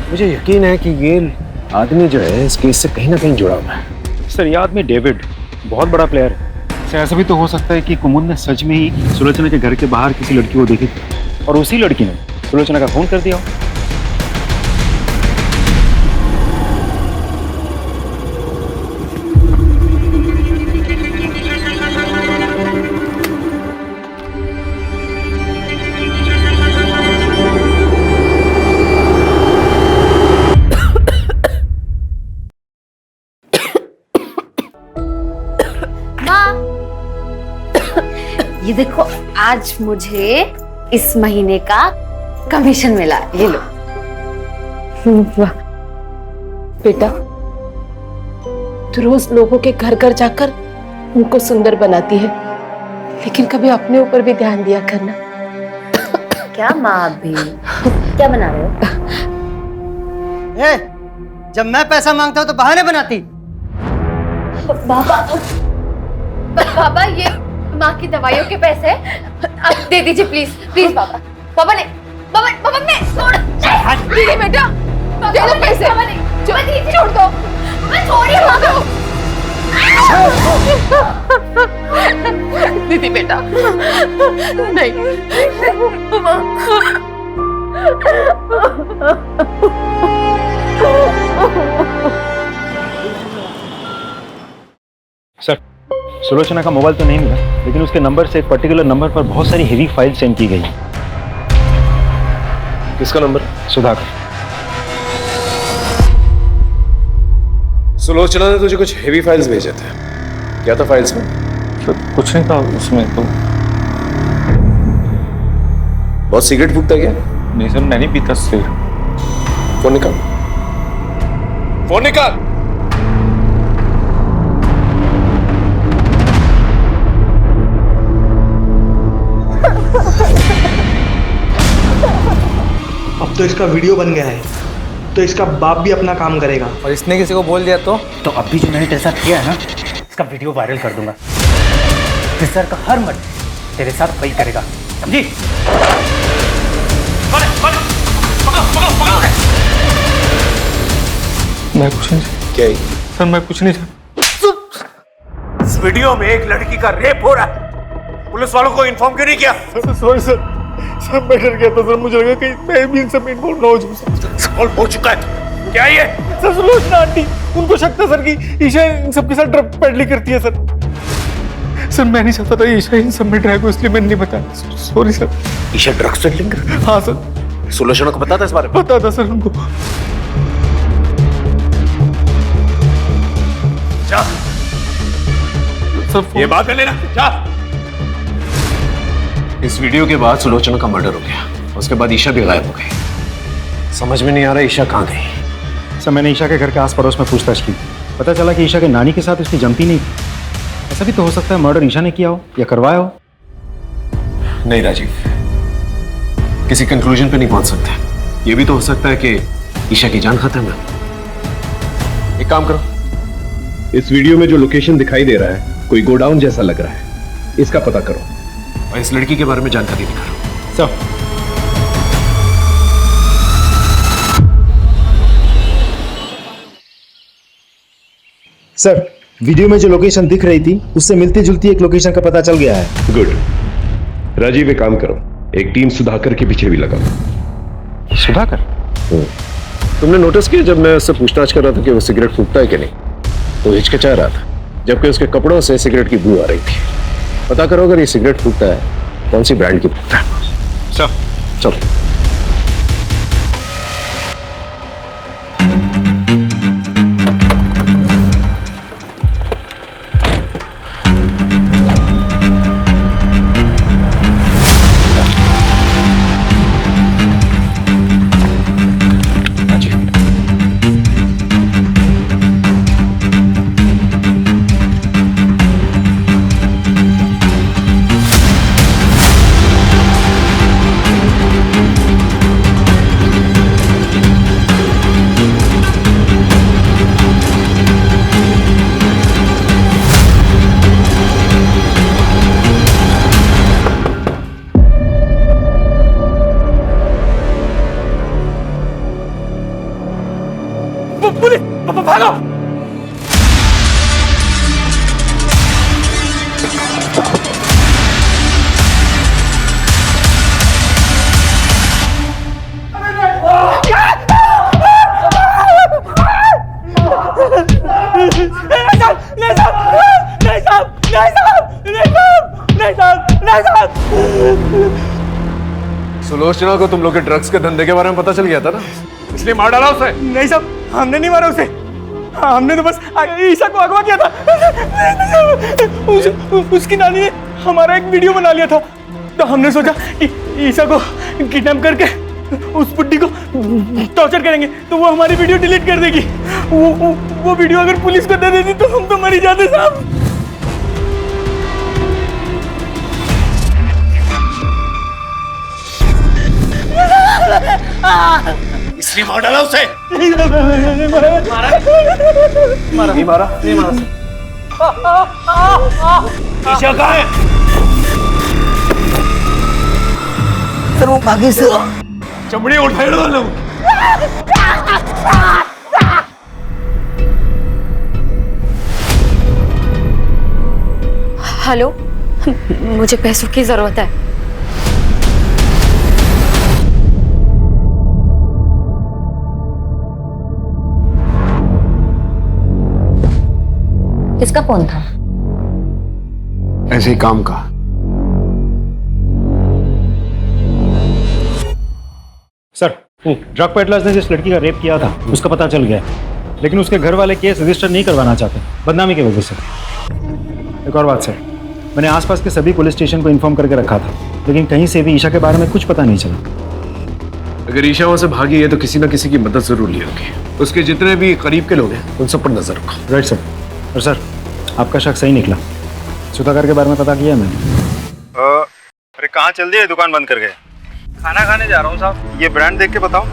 मुझे यकीन है कि ये आदमी जो है इस केस से कहीं ना कहीं जुड़ा हुआ है। सर, ये आदमी डेविड बहुत बड़ा प्लेयर है। सर, ऐसा भी तो हो सकता है कि कुमुद ने सच में ही सुलोचना के घर के बाहर किसी लड़की को देखी थी और उसी लड़की ने सुलोचना का फोन कर दिया। ये देखो, आज मुझे इस महीने का कमीशन मिला, ये लो। वाह बेटा, तू रोज लोगों के घर घर जाकर उनको सुंदर बनाती है, लेकिन कभी अपने ऊपर भी ध्यान दिया करना। क्या माँ भी क्या बना रहे हो? जब मैं पैसा मांगता हूँ तो बहाने बनाती। बाबा, ये माँ की दवाइयों के पैसे आप दे दीजिए, प्लीज प्लीज। बाबा बाबा ने दीदी बेटा दे दो पैसे। छोड़ दो, दीदी बेटा नहीं। सर, सुलोचना का मोबाइल तो नहीं मिला, लेकिन उसके नंबर से एक पर्टिकुलर नंबर पर बहुत सारी हेवी फाइल सेंड की गई। किसका नंबर? सुधाकर। सुलोचना ने तुझे कुछ हेवी फाइल्स भेजे थे, क्या था फाइल्स में? सर, कुछ नहीं था उसमें तो। बहुत सिगरेट फूकता क्या? नहीं सर, मैं नहीं पीता सिगरेट। फोन निकाल, फोन निकाल। अब तो इसका वीडियो बन गया है, तो इसका बाप भी अपना काम करेगा। और इसने किसी को बोल दिया तो अभी जो मैंने तेरे साथ किया है ना, इसका वीडियो वायरल कर दूंगा। सर का हर मर्द तेरे साथ वही करेगा, समझी? मैं कुछ नहीं क्या सर, मैं कुछ नहीं सर। इस वीडियो में एक लड़की का रेप हो रहा है, पुलिस वालों को इन्फॉर्म क्यों नहीं किया? सॉरी सर, मैं डर गया था सर, मुझे लगा कि मैं भी इन सब में इन्वॉल्व ना हो जाऊं। सॉल्व हो चुका है, क्या ये? सर, सुलोचना आंटी, उनको शक था सर कि ईशा इन सबके साथ ड्रग पेडलिंग करती है सर। सर, मैं नहीं चाहता था ईशा इन सब में ड्रैग हो, इसलिए मैंने नहीं बताया। Sorry sir. Isha drugs peddling? हाँ सर। सुलोचना को पता था इस बारे में? पता था सर उनको। जा सर, ये बात कर लेना, जा। इस वीडियो के बाद सुलोचना का मर्डर हो गया, उसके बाद ईशा भी गायब हो गई। समझ में नहीं आ रहा ईशा कहाँ गई। सर, मैंने ईशा के घर के आस पड़ोस में पूछताछ की, पता चला कि ईशा के नानी के साथ उसकी जमती नहीं थी। ऐसा भी तो हो सकता है मर्डर ईशा ने किया हो या करवाया हो। नहीं राजीव, किसी कंक्लूजन पे नहीं पहुंच सकते। ये भी तो हो सकता है कि ईशा की जान खत्म है। एक काम करो, इस वीडियो में जो लोकेशन दिखाई दे रहा है कोई गोडाउन जैसा लग रहा है, इसका पता करो और इस लड़की के बारे में जानकारी निकालो। सर, सर, वीडियो में जो लोकेशन दिख रही थी उससे मिलती जुलती एक लोकेशन का पता चल गया है। गुड। राजीव एक काम करो, एक टीम सुधाकर के पीछे भी लगाओ। सुधाकर? तुमने नोटिस किया जब मैं उससे पूछताछ कर रहा था कि वो सिगरेट फूकता है कि नहीं, तो हिचकिचा रहा था, जबकि उसके कपड़ों से सिगरेट की बू आ रही थी। पता करो अगर ये सिगरेट फूकता है कौन सी ब्रांड की फूकता है। चलो। भागो! सुलोचना को तुम लोग के ड्रग्स के धंधे के बारे में पता चल गया था ना, इसलिए मार डाला उसे। नहीं साहब, हमने नहीं मारा उसे, हमने तो बस ईशा को अगवा किया था। उसकी नानी ने हमारा एक वीडियो बना लिया था, तो हमने सोचा कि ईशा को किडनैप करके उस बुड्ढी को टॉर्चर करेंगे तो वो हमारी वीडियो डिलीट कर देगी। वो वीडियो अगर पुलिस को दे देती तो हम तो मर ही जाते साहब। इसलिए मार डाला उसे। मारा। ईशा कहाँ है? सर वो भागी से चमड़ी उठाए डालो। हेलो, मुझे पैसों की जरूरत है। किसका फोन था? ऐसे ही काम का। सर, ड्रग पेडलर्स ने जिस लड़की का रेप किया था उसका पता चल गया है, लेकिन उसके घर वाले केस रजिस्टर नहीं करवाना चाहते बदनामी की वजह से। एक और बात सर, मैंने आसपास के सभी पुलिस स्टेशन को इन्फॉर्म करके रखा था, लेकिन कहीं से भी ईशा के बारे में कुछ पता नहीं चला। अगर ईशा वहां से भागी है तो किसी ना किसी की मदद जरूर ली होगी। उसके जितने भी करीब के लोग हैं उन सब पर नजर रखो। Right sir. और सर, आपका शक सही निकला, सुधाकर के बारे में पता किया मैंने। अरे कहाँ चल दिए, दुकान बंद कर गए? खाना खाने जा रहा हूँ साहब। ये ब्रांड देख के बताओ,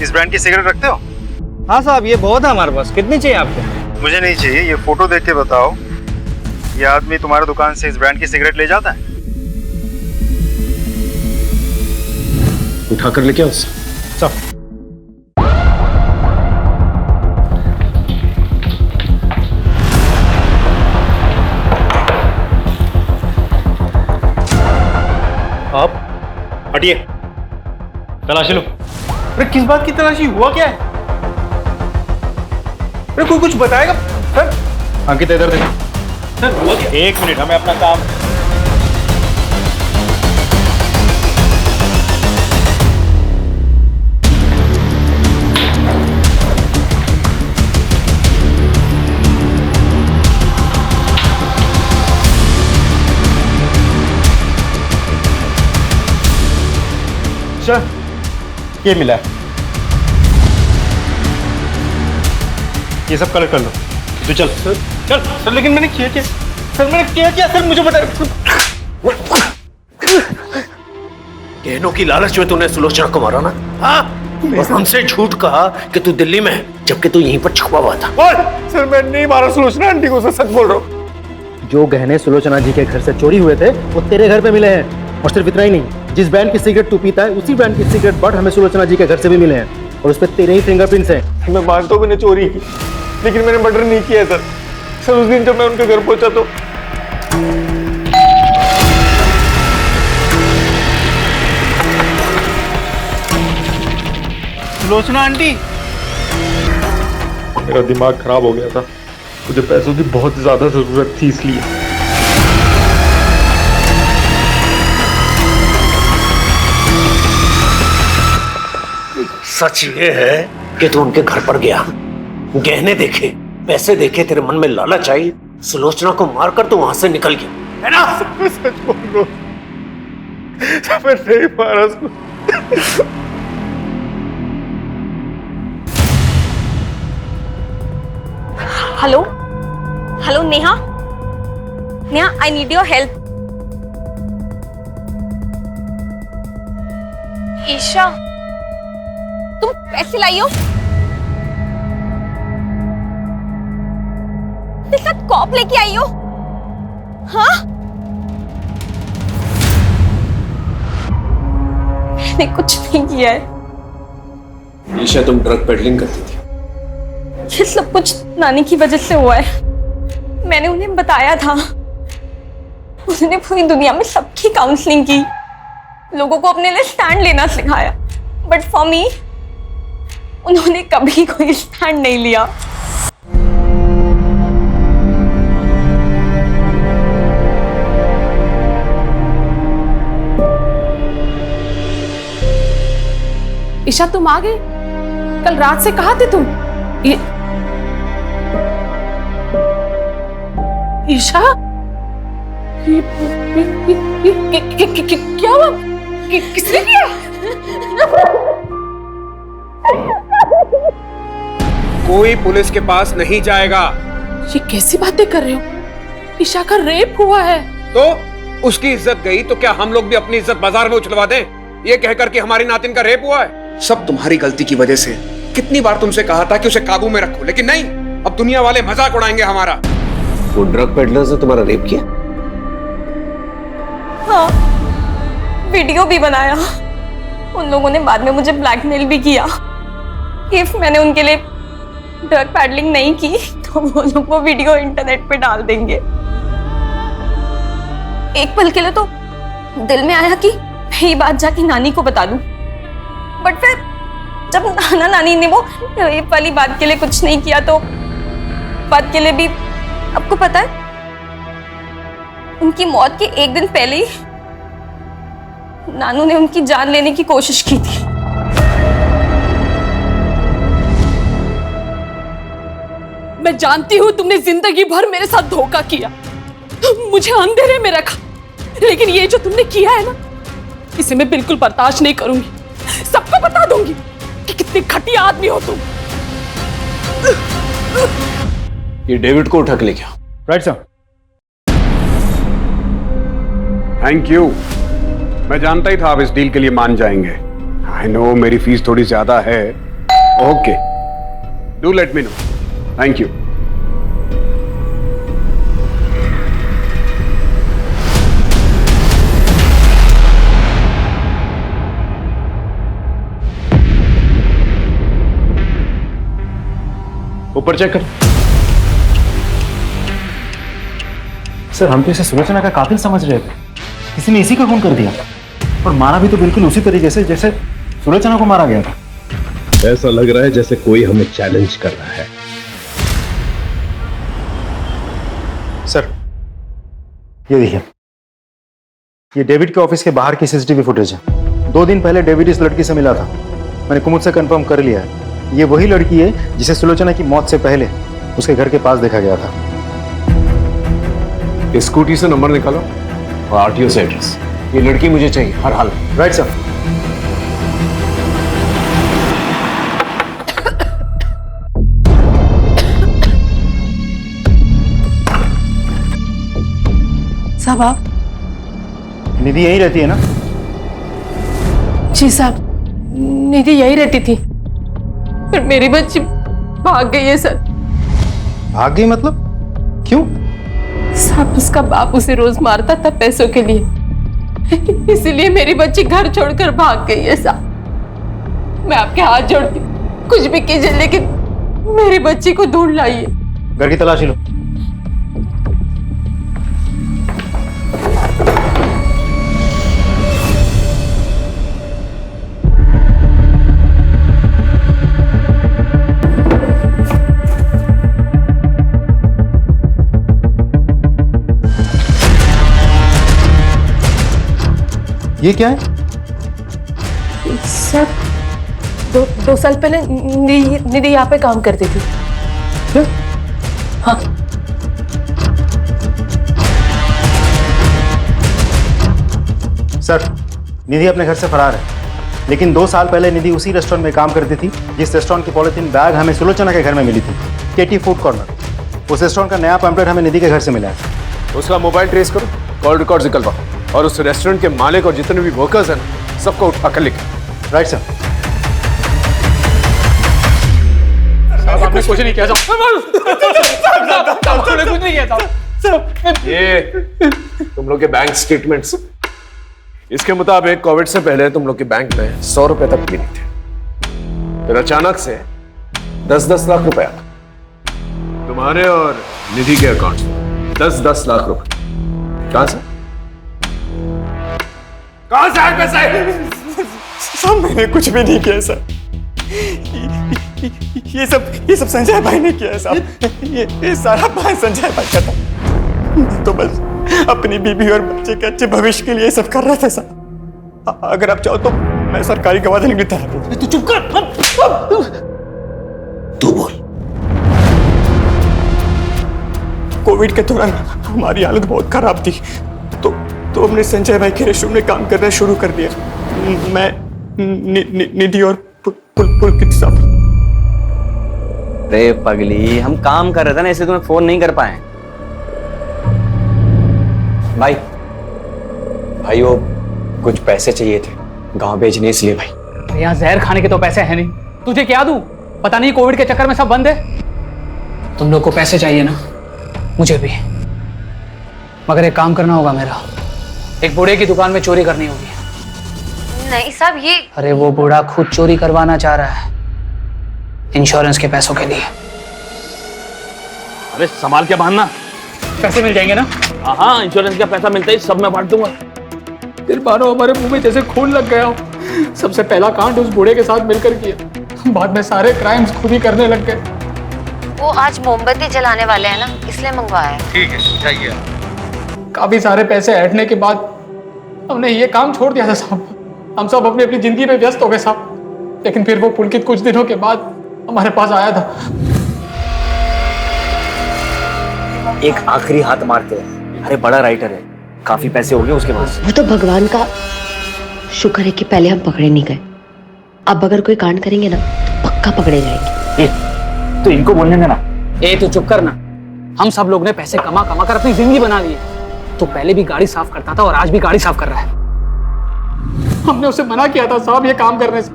इस ब्रांड की सिगरेट रखते हो? हाँ साहब, ये बहुत है हमारे पास। कितनी चाहिए आपको? मुझे नहीं चाहिए, ये फोटो देख के बताओ, ये आदमी तुम्हारी दुकान से इस ब्रांड की सिगरेट ले जाता है? उठाकर लेके आओ सब। आप हटिए, तलाशी लो। अरे किस बात की तलाशी, हुआ क्या है? अरे कोई कुछ बताएगा सर? अंकित इधर देखो। सर हुआ क्या? एक मिनट, हमें अपना काम। सर ये मिला है, ये सब कलेक्ट कर लो। तू चल चल सर। लेकिन मैंने किया क्या सर? मैंने किया क्या सर, मुझे बता। गहनों की लालच में तूने सुलोचना को मारा ना? हाँ, और हमसे झूठ कहा कि तू दिल्ली में है, जबकि तू यहीं पर छुपा हुआ था। सर मैं नहीं मारा सुलोचना आंटी को, सर सच बोल रहा हूँ। जो गहने सुलोचना जी के घर से चोरी हुए थे वो तेरे घर पे मिले हैं। और सिर्फ इतना ही नहीं, जिस ब्रांड की सिगरेट तू पीता है उसी ब्रांड की सिगरेट बट हमें सुलोचना जी के घर से भी मिले हैं, और उस पर तेरे ही फिंगरप्रिंट्स हैं। मैं मानता हूँ मैंने चोरी की, लेकिन मैंने मर्डर नहीं किया सर। सर उस दिन जब मैं उनके घर पहुंचा तो लोचना आंटी, मेरा दिमाग खराब हो गया था, मुझे पैसों की बहुत ज्यादा जरूरत थी इसलिए। सच ये है कि तू उनके घर पर गया, गहने देखे, पैसे देखे, तेरे मन में लालच आई, सुलोचना को मारकर तू वहां से निकल गया, है ना? सच बोल रहा हूं, मैं नहीं मारा उसको। Hello hello Neha, Neha I need your help. Isha, तुम पैसे लाई हो? तेरे साथ कॉप लेके आई हो? हाँ? मैंने कुछ नहीं किया है। ईशा, तुम ड्रग पेडलिंग करती थी। ये सब कुछ नानी की वजह से हुआ है। मैंने उन्हें बताया था, उन्होंने पूरी दुनिया में सबकी काउंसलिंग की, लोगों को अपने लिए स्टैंड लेना सिखाया, बट फॉर मी उन्होंने कभी कोई स्टैंड नहीं लिया। ईशा तुम आ गए? कल रात से कहाँ थे तुम? ईशा, क्या हुआ? किसने किया? कोई पुलिस के पास नहीं जाएगा। ये कैसी बातें कर रहे हो? ईशा का रेप हुआ है। तो उसकी इज्जत गई तो क्या हम लोग भी अपनी इज्जत बाजार में उछलवा दें, ये कहकर कि हमारी नातिन का रेप हुआ है? सब तुम्हारी गलती की वजह से। कितनी बार तुमसे कहा था कि उसे काबू में रखो, लेकिन नहीं, अब दुनिया वाले मजाक उड़ाएंगे हमारा। वो ड्रग पेडलर्स ने तुम्हारा रेप किया? हाँ, वीडियो भी बनाया। उन लोगों ने बाद में मुझे ब्लैकमेल भी किया। इफ मैंने उनके लिए ड्रग पैडलिंग नहीं की तो वो लोग वो वीडियो इंटरनेट पे डाल देंगे। एक पल के लिए तो दिल में आया कि मैं ये बात जाके नानी को बता दूं, बट फिर जब नाना नानी ने वो रेप वाली बात के लिए कुछ नहीं किया तो बात के लिए भी, आपको पता है उनकी मौत के एक दिन पहले ही नानू ने उनकी जान लेने की कोशिश की थी। मैं जानती हूं तुमने जिंदगी भर मेरे साथ धोखा किया, मुझे अंधेरे में रखा, लेकिन ये जो तुमने किया है ना, इसे मैं बिल्कुल बर्दाश्त नहीं करूंगी। सबको बता दूंगी कि कितने घटिया आदमी हो तुम। ये डेविड को उठा के लेके आओ। Right sir. Thank you. मैं जानता ही था आप इस डील के लिए मान जाएंगे। आई नो मेरी फीस थोड़ी ज्यादा है। Okay, do let me know. Thank you. ऊपर चेक कर। सर हम तो इसे सुलोचना का कातिल समझ रहे थे, किसी ने इसी का खून कर दिया, और मारा भी तो बिल्कुल उसी तरीके से जैसे सुलोचना को मारा गया था। ऐसा लग रहा है जैसे कोई हमें चैलेंज कर रहा है। सर ये देखिए, ये डेविड के ऑफिस के बाहर की सीसीटीवी फुटेज है। 2 दिन पहले डेविड इस लड़की से मिला था, मैंने कुमुद से कंफर्म कर लिया है। ये वही लड़की है जिसे सुलोचना की मौत से पहले उसके घर के पास देखा गया था। स्कूटी से नंबर निकालो और आरटीओ से एड्रेस। ये लड़की मुझे चाहिए हर हाल में। Right sir. साहब आप? निधि यहीं रहती है ना? जी साहब, निधि यही रहती थी, फिर मेरी बच्ची भाग गई है सर। भाग गई मतलब? क्यों? साहब उसका बाप उसे रोज मारता था पैसों के लिए, इसीलिए मेरी बच्ची घर छोड़कर भाग गई है साहब। मैं आपके हाथ जोड़ती हूँ, कुछ भी कीजिए लेकिन मेरी बच्ची को ढूंढ लाइए। घर की तलाशी लो। ये क्या है? सर, दो साल पहले निधि यहाँ पे काम करती थी। क्या? हाँ। सर, निधि अपने घर से फरार है, लेकिन 2 साल पहले निधि उसी रेस्टोरेंट में काम करती थी जिस रेस्टोरेंट की पॉलिथीन बैग हमें सुलोचना के घर में मिली थी, केटी फूड कॉर्नर। उस रेस्टोरेंट का नया पैम्पलेट हमें निधि के घर से मिला है। उसका मोबाइल ट्रेस करो, कॉल रिकॉर्ड निकलवाओ और उस रेस्टोरेंट के मालिक और जितने भी वर्कर्स हैं सबको उठा कर लिखो। Right sir. आपने कुछ नहीं किया साहब, कुछ नहीं किया साहब। ये तुम लोग के बैंक स्टेटमेंट्स, इसके मुताबिक कोविड से पहले तुम लोग के बैंक में 100 रुपए तक भी नहीं थे, फिर अचानक से 10-10 लाख रुपए आ गए तुम्हारे और निधि के अकाउंट में। 10-10 लाख रुपए कहां से आए पैसे? साहब मैंने कुछ भी नहीं किया सर, ये सब संजय भाई ने किया है साहब। ये सारा प्लान संजय भाई का था। तो बस अपनी बीबी और बच्चे के अच्छे भविष्य के लिए ये सब कर रहा था सर। अगर आप चाहो तो मैं सरकारी गवाह देने की तरह हूं। तू चुप कर। तू बोल। कोविड के दौरान हमारी हालत बहुत खराब थी, तो हमने संजय भाई के रेस्टोरेंट में काम करना शुरू कर दिया। मैं निधि और पुलकित साहब। अरे पगली, हम काम कर रहे थे ना, इसलिए तुम्हें फोन नहीं कर पाए। भाई वो कुछ पैसे चाहिए थे गांव भेजने, इसलिए भाई। यहाँ जहर खाने के तो पैसे हैं नहीं, तुझे क्या दूं? पता नहीं कोविड के चक्कर में सब बंद है। तुम लोग को पैसे चाहिए ना, मुझे भी, मगर एक काम करना होगा मेरा। एक बूढ़े की दुकान में चोरी करनी होगी। नहीं साहब, ये अरे वो बूढ़ा खुद चोरी करवाना चाह रहा है इंश्योरेंस के पैसों के लिए। अरे संभाल के बांधना, पैसे मिल जाएंगे ना? हाँ, इंश्योरेंस का पैसा मिलता ही सब मैं बांट दूंगा। फिर मानो हमारे मुंह में जैसे खून लग गया हो। सबसे पहला कांड उस बूढ़े के साथ मिलकर किया, बाद में सारे क्राइम्स खुद ही करने लग गए। वो आज मोमबत्ती जलाने वाले हैं ना, इसलिए मंगवाया है। ठीक है, चाहिए। काफी सारे पैसे ऐंठने के बाद हमने ये काम छोड़ दिया था साहब। हम सब अपनी अपनी जिंदगी में व्यस्त हो गए साहब। लेकिन फिर वो पुलकित कुछ दिनों के बाद हमारे पास आया था। एक आखिरी हाथ मारते हैं। अरे बड़ा राइटर है, काफी पैसे हो गए उसके पास। वो तो भगवान का शुक्र है कि पहले हम पकड़े नहीं गए। अब अगर कोई कांड करेंगे ना तो पक्का पकड़े जाएंगे। तो इनको बोलने देना। ए तो चुप करना। हम सब लोग ने पैसे कमा कमा कर अपनी जिंदगी बना ली। तो पहले भी गाड़ी साफ करता था और आज भी गाड़ी साफ कर रहा है। हमने उसे मना किया था साहब ये काम करने से।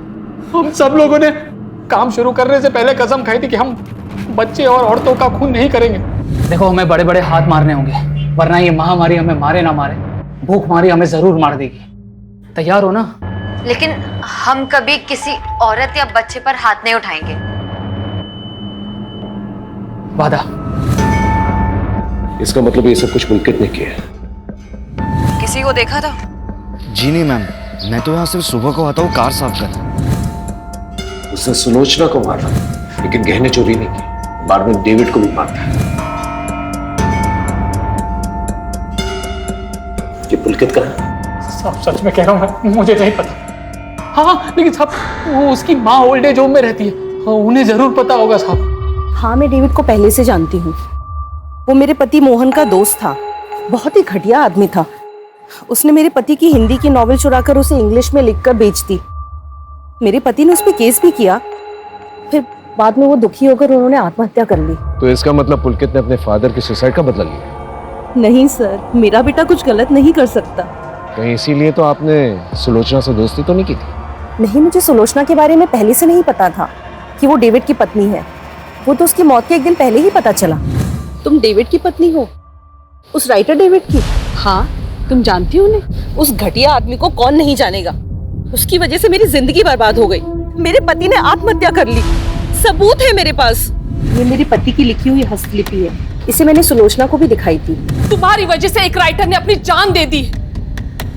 हम सब लोगों ने काम शुरू करने से पहले कसम खाई थी कि हम बच्चे और औरतों का खून नहीं करेंगे। देखो, हमें बड़े बड़े हाथ मारने होंगे, वरना ये महामारी हमें मारे ना मारे, भूखमारी हमें जरूर मार देगी। तैयार हो ना? लेकिन हम कभी किसी औरत या बच्चे पर हाथ नहीं उठाएंगे। वादा। इसका मतलब ये सब कुछ पुलकित ने किया है। किसी को देखा था? जी नहीं मैम, मैं तो यहाँ सिर्फ सुबह को आता हूँ कार साफ करने। उसने सुलोचना को मारा, लेकिन गहने चोरी नहीं की। बाद में डेविड को भी मारता है। ये पुलकित का है? साहब सच में कह रहा हूँ, मुझे नहीं पता। हाँ, लेकिन साहब वो उसकी माँ ओल्ड एज होम में रहती है, उन्हें जरूर पता होगा साहब। हाँ, मैं डेविड को पहले से जानती हूँ। वो मेरे पति मोहन का दोस्त था, बहुत ही घटिया आदमी था। उसने मेरे पति की हिंदी की नॉवेल चुराकर उसे इंग्लिश में लिखकर बेच दी। मेरे पति ने उस पर केस भी किया, फिर बाद में वो दुखी होकर उन्होंने आत्महत्या कर ली। तो इसका मतलब पुलकित ने अपने फादर की सुसाइड का बदला लिया? नहीं सर, मेरा बेटा कुछ गलत नहीं कर सकता। कहीं इसीलिए तो आपने सुलोचना से दोस्ती तो नहीं की थी? नहीं, मुझे सुलोचना के बारे में पहले से नहीं पता था कि वो डेविड की पत्नी है। वो तो उसकी मौत के एक दिन पहले ही पता चला। तुम डेविड की पत्नी हो? उस राइटर डेविड की? हाँ, तुम जानती हो उन्हें? उस घटिया आदमी को कौन नहीं जानेगा। उसकी वजह से मेरी जिंदगी बर्बाद हो गई। मेरे पति ने आत्महत्या कर ली, सबूत है मेरे पास। ये मेरे पति की लिखी हुई हस्तलिपि है, इसे मैंने सुलोचना को भी दिखाई थी। तुम्हारी वजह से एक राइटर ने अपनी जान दे दी।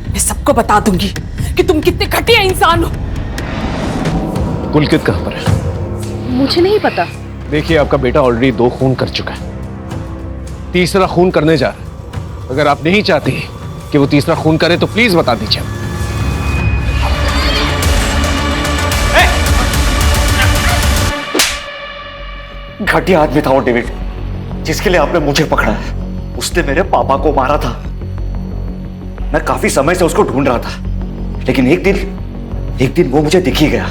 मैं सबको बता दूंगी कि तुम कितने घटिया इंसान हो। पुलकित कहाँ पर है? मुझे नहीं पता। देखिए, आपका बेटा ऑलरेडी 2 खून कर चुका है, तीसरा खून करने जा रहा है। अगर आप नहीं चाहती कि वो तीसरा खून करे तो प्लीज बता दीजिए। घटिया आदमी था वो डेविड, जिसके लिए आपने मुझे पकड़ा है। उसने मेरे पापा को मारा था। मैं काफी समय से उसको ढूंढ रहा था, लेकिन एक दिन वो मुझे दिख ही गया,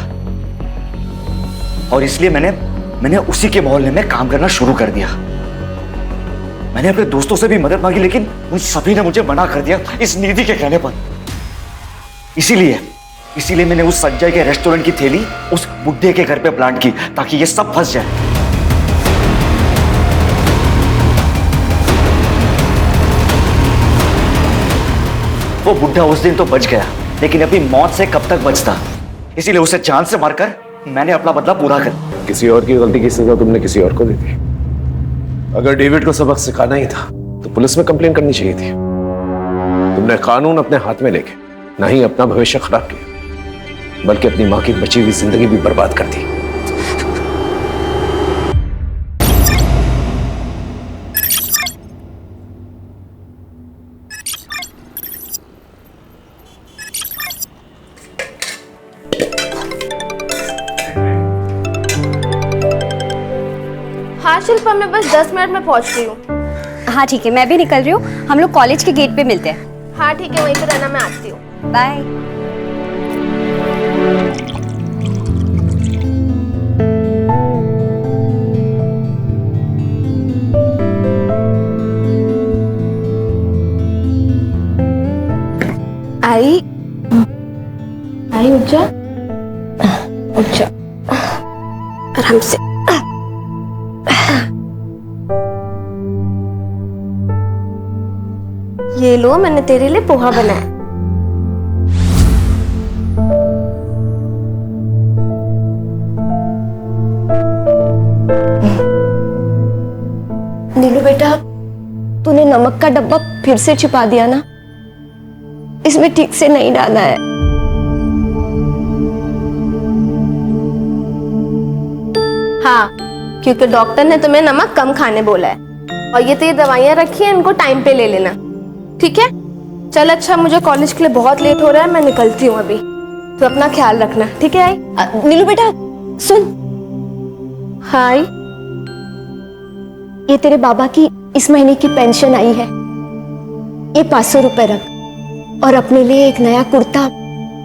और इसलिए मैंने उसी के मोहल्ले में काम करना शुरू कर दिया। मैंने अपने दोस्तों से भी मदद मांगी, लेकिन उन सभी ने मुझे मना कर दिया इस निधि के कहने पर। इसीलिए मैंने उस संजय के रेस्टोरेंट की थैली उस बुड्ढे के घर पे प्लांट की, ताकि ये सब फंस जाए। वो बुड्ढा उस दिन तो बच गया, लेकिन अपनी मौत से कब तक बचता, इसीलिए उसे जान से मारकर मैंने अपना बदला पूरा कर। किसी और की गलती की सजा तुमने किसी और को दे दी। अगर डेविड को सबक सिखाना ही था तो पुलिस में कंप्लेन करनी चाहिए थी। तुमने कानून अपने हाथ में लेके ना ही अपना भविष्य खराब किया, बल्कि अपनी मां की बची हुई जिंदगी भी बर्बाद कर दी। हाँ शिल्पा, मैं बस 10 मिनट में पहुंच रही हूँ। हाँ ठीक है, मैं भी निकल रही हूँ। हम लोग कॉलेज के गेट पे मिलते हैं। हाँ ठीक है, वहीं पे रहना, मैं आती हूँ। बाय। आई उठ जा, आराम से। ये लो, मैंने तेरे लिए पोहा बनाया। नीलू बेटा, तूने नमक का डब्बा फिर से छिपा दिया ना, इसमें ठीक से नहीं डाला है। हाँ, क्योंकि डॉक्टर ने तुम्हें नमक कम खाने बोला है, और ये तो ये दवाइयाँ रखी हैं, इनको टाइम पे ले लेना, ठीक है? चल अच्छा, मुझे कॉलेज के लिए बहुत लेट हो रहा है, मैं निकलती हूँ अभी। तो अपना ख्याल रखना, ठीक है? आई नीलू बेटा सुन। हाय, ये तेरे बाबा की इस महीने की पेंशन आई है, ये 500 रुपए रख, और अपने लिए एक नया कुर्ता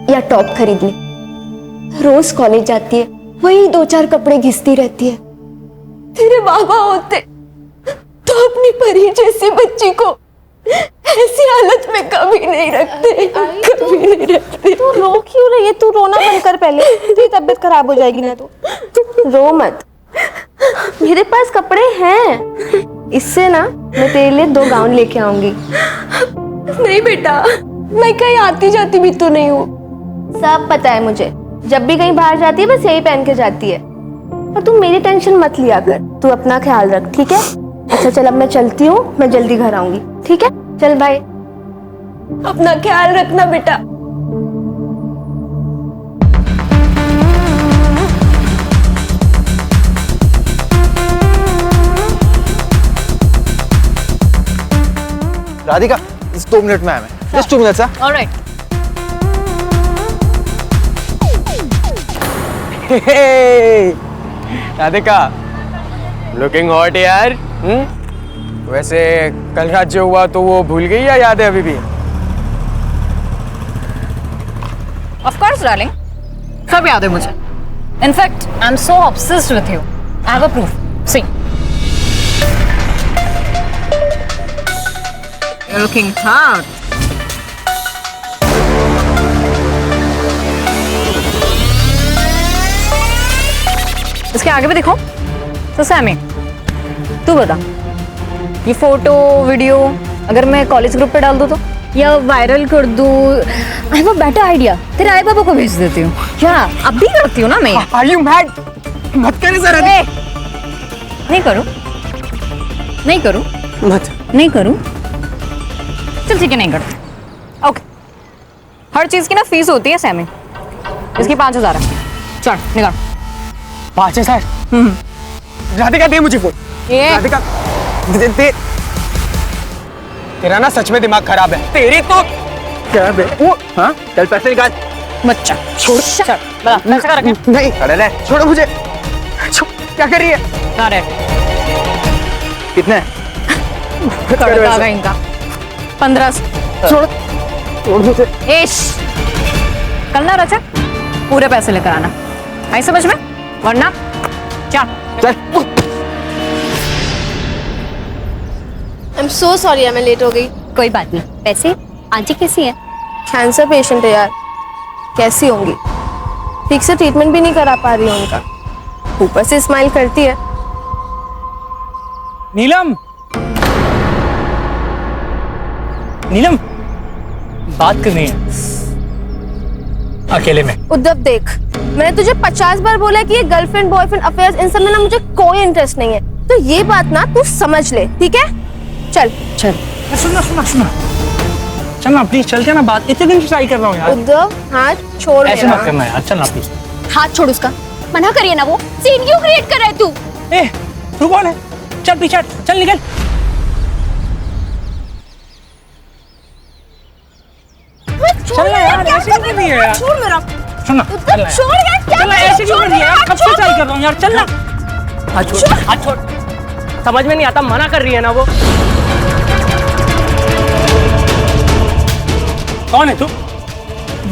या टॉप खरीद ले। रोज कॉलेज जाती है, वही 2-4 कपड़े घिसती रहती है। तेरे बाबा होते तो अपनी परी जैसी बच्ची को ऐसी हालत में कभी नहीं रखते, कभी नहीं रखते। तू रो क्यों रही है? तू रोना बंद कर पहले, तेरी तबीयत खराब हो जाएगी ना। तो रो मत, मेरे पास कपड़े हैं, इससे ना मैं तेरे लिए 2 गाउन लेके आऊंगी। नहीं बेटा, मैं कहीं आती जाती भी तो नहीं हूँ। सब पता है मुझे, जब भी कहीं बाहर जाती है बस यही पहन के जाती है। और तू मेरी टेंशन मत लिया कर, तू अपना ख्याल रख, ठीक है? अच्छा चल, अब मैं चलती हूँ, मैं जल्दी घर आऊंगी, ठीक है? चल बाय। अपना ख्याल रखना बेटा। राधिका, 2 मिनट में आया मैं। Just 2 minute. Alright. Radhika, looking hot यार। वैसे कल रात जो हुआ तो वो भूल गई या याद है अभी भी? Of course, darling. सब याद है मुझे. In fact, I'm so obsessed with you. I have a proof. See. You're looking hot. इसके आगे भी देखो. तो सैमी, तू बता, ये फोटो वीडियो अगर मैं कॉलेज ग्रुप पे डाल दूँ तो, या वायरल कर दूँ? I have a better idea, तेरे आई बाबा को भेज देती हूँ। क्या अब भी करती हूँ ना मैं? Are you mad? मत करे सर। नहीं करूँ, नहीं करूँ, मत नहीं करूँ। चल ठीक है, नहीं करती। ओके, हर चीज की ना फीस होती है सैमी। इसकी 5000 है। चल निकाल। 5000? राधिका दे मुझे फोन। राधिका दे। तेरा ना सच में दिमाग खराब है। तेरी तो क्या बे? वो हाँ, चल पैसे निकाल। बच्चा छोड़। चल बता, पैसे का रखें। नहीं, अरे ले, छोड़ो मुझे। क्या कर रही है? कहाँ रहे? कितने? कड़क आ गया इनका। 1500। छोड़ मुझे। एश, कल ना रचक पूरे पैसे लेकर आना, आई समझ में? वरना चल। I'm so sorry मैं लेट हो गई। कोई बात नहीं। पैसे आंटी कैसी है? कैंसर पेशेंट है यार, कैसी होंगी? ठीक से ट्रीटमेंट भी नहीं करा पा रही हूँ उनका, ऊपर से स्माइल करती है। नीलम, नीलम, बात करनी है अकेले में। उद्धव देख, मैंने तुझे 50 बार बोला कि ये गर्लफ्रेंड बॉयफ्रेंड अफेयर्स इन सब में ना मुझे कोई इंटरेस्ट नहीं है, तो ये बात ना तू समझ ले, ठीक है? चल चल। सुनना सुनना सुनना, चलना प्लीज, चलते ना, बात इतने दिन से ट्राई कर रहा हूँ यार। उद्धव हाथ छोड़, ऐसे मत करना यार, चलना प्लीज। हाथ छोड़ उसका, मना करिए ना, वो सीन क्यों क्रिएट कर रहा है तू? ए, तू कौन है? चल पीछे हट, चल निकल। चलना यार, ऐसे क्यों कर रही है यार? छोड़ मेरा। सुनना, चलना छोड़ यार, क्या चलना, ऐसे क्यों कर रही है यार? कब से ट्राई कर रहा हूँ यार, चलना। हाथ छोड़, हाथ छोड़। समझ में नहीं आता, मना कर रही है ना वो। कौन है तू?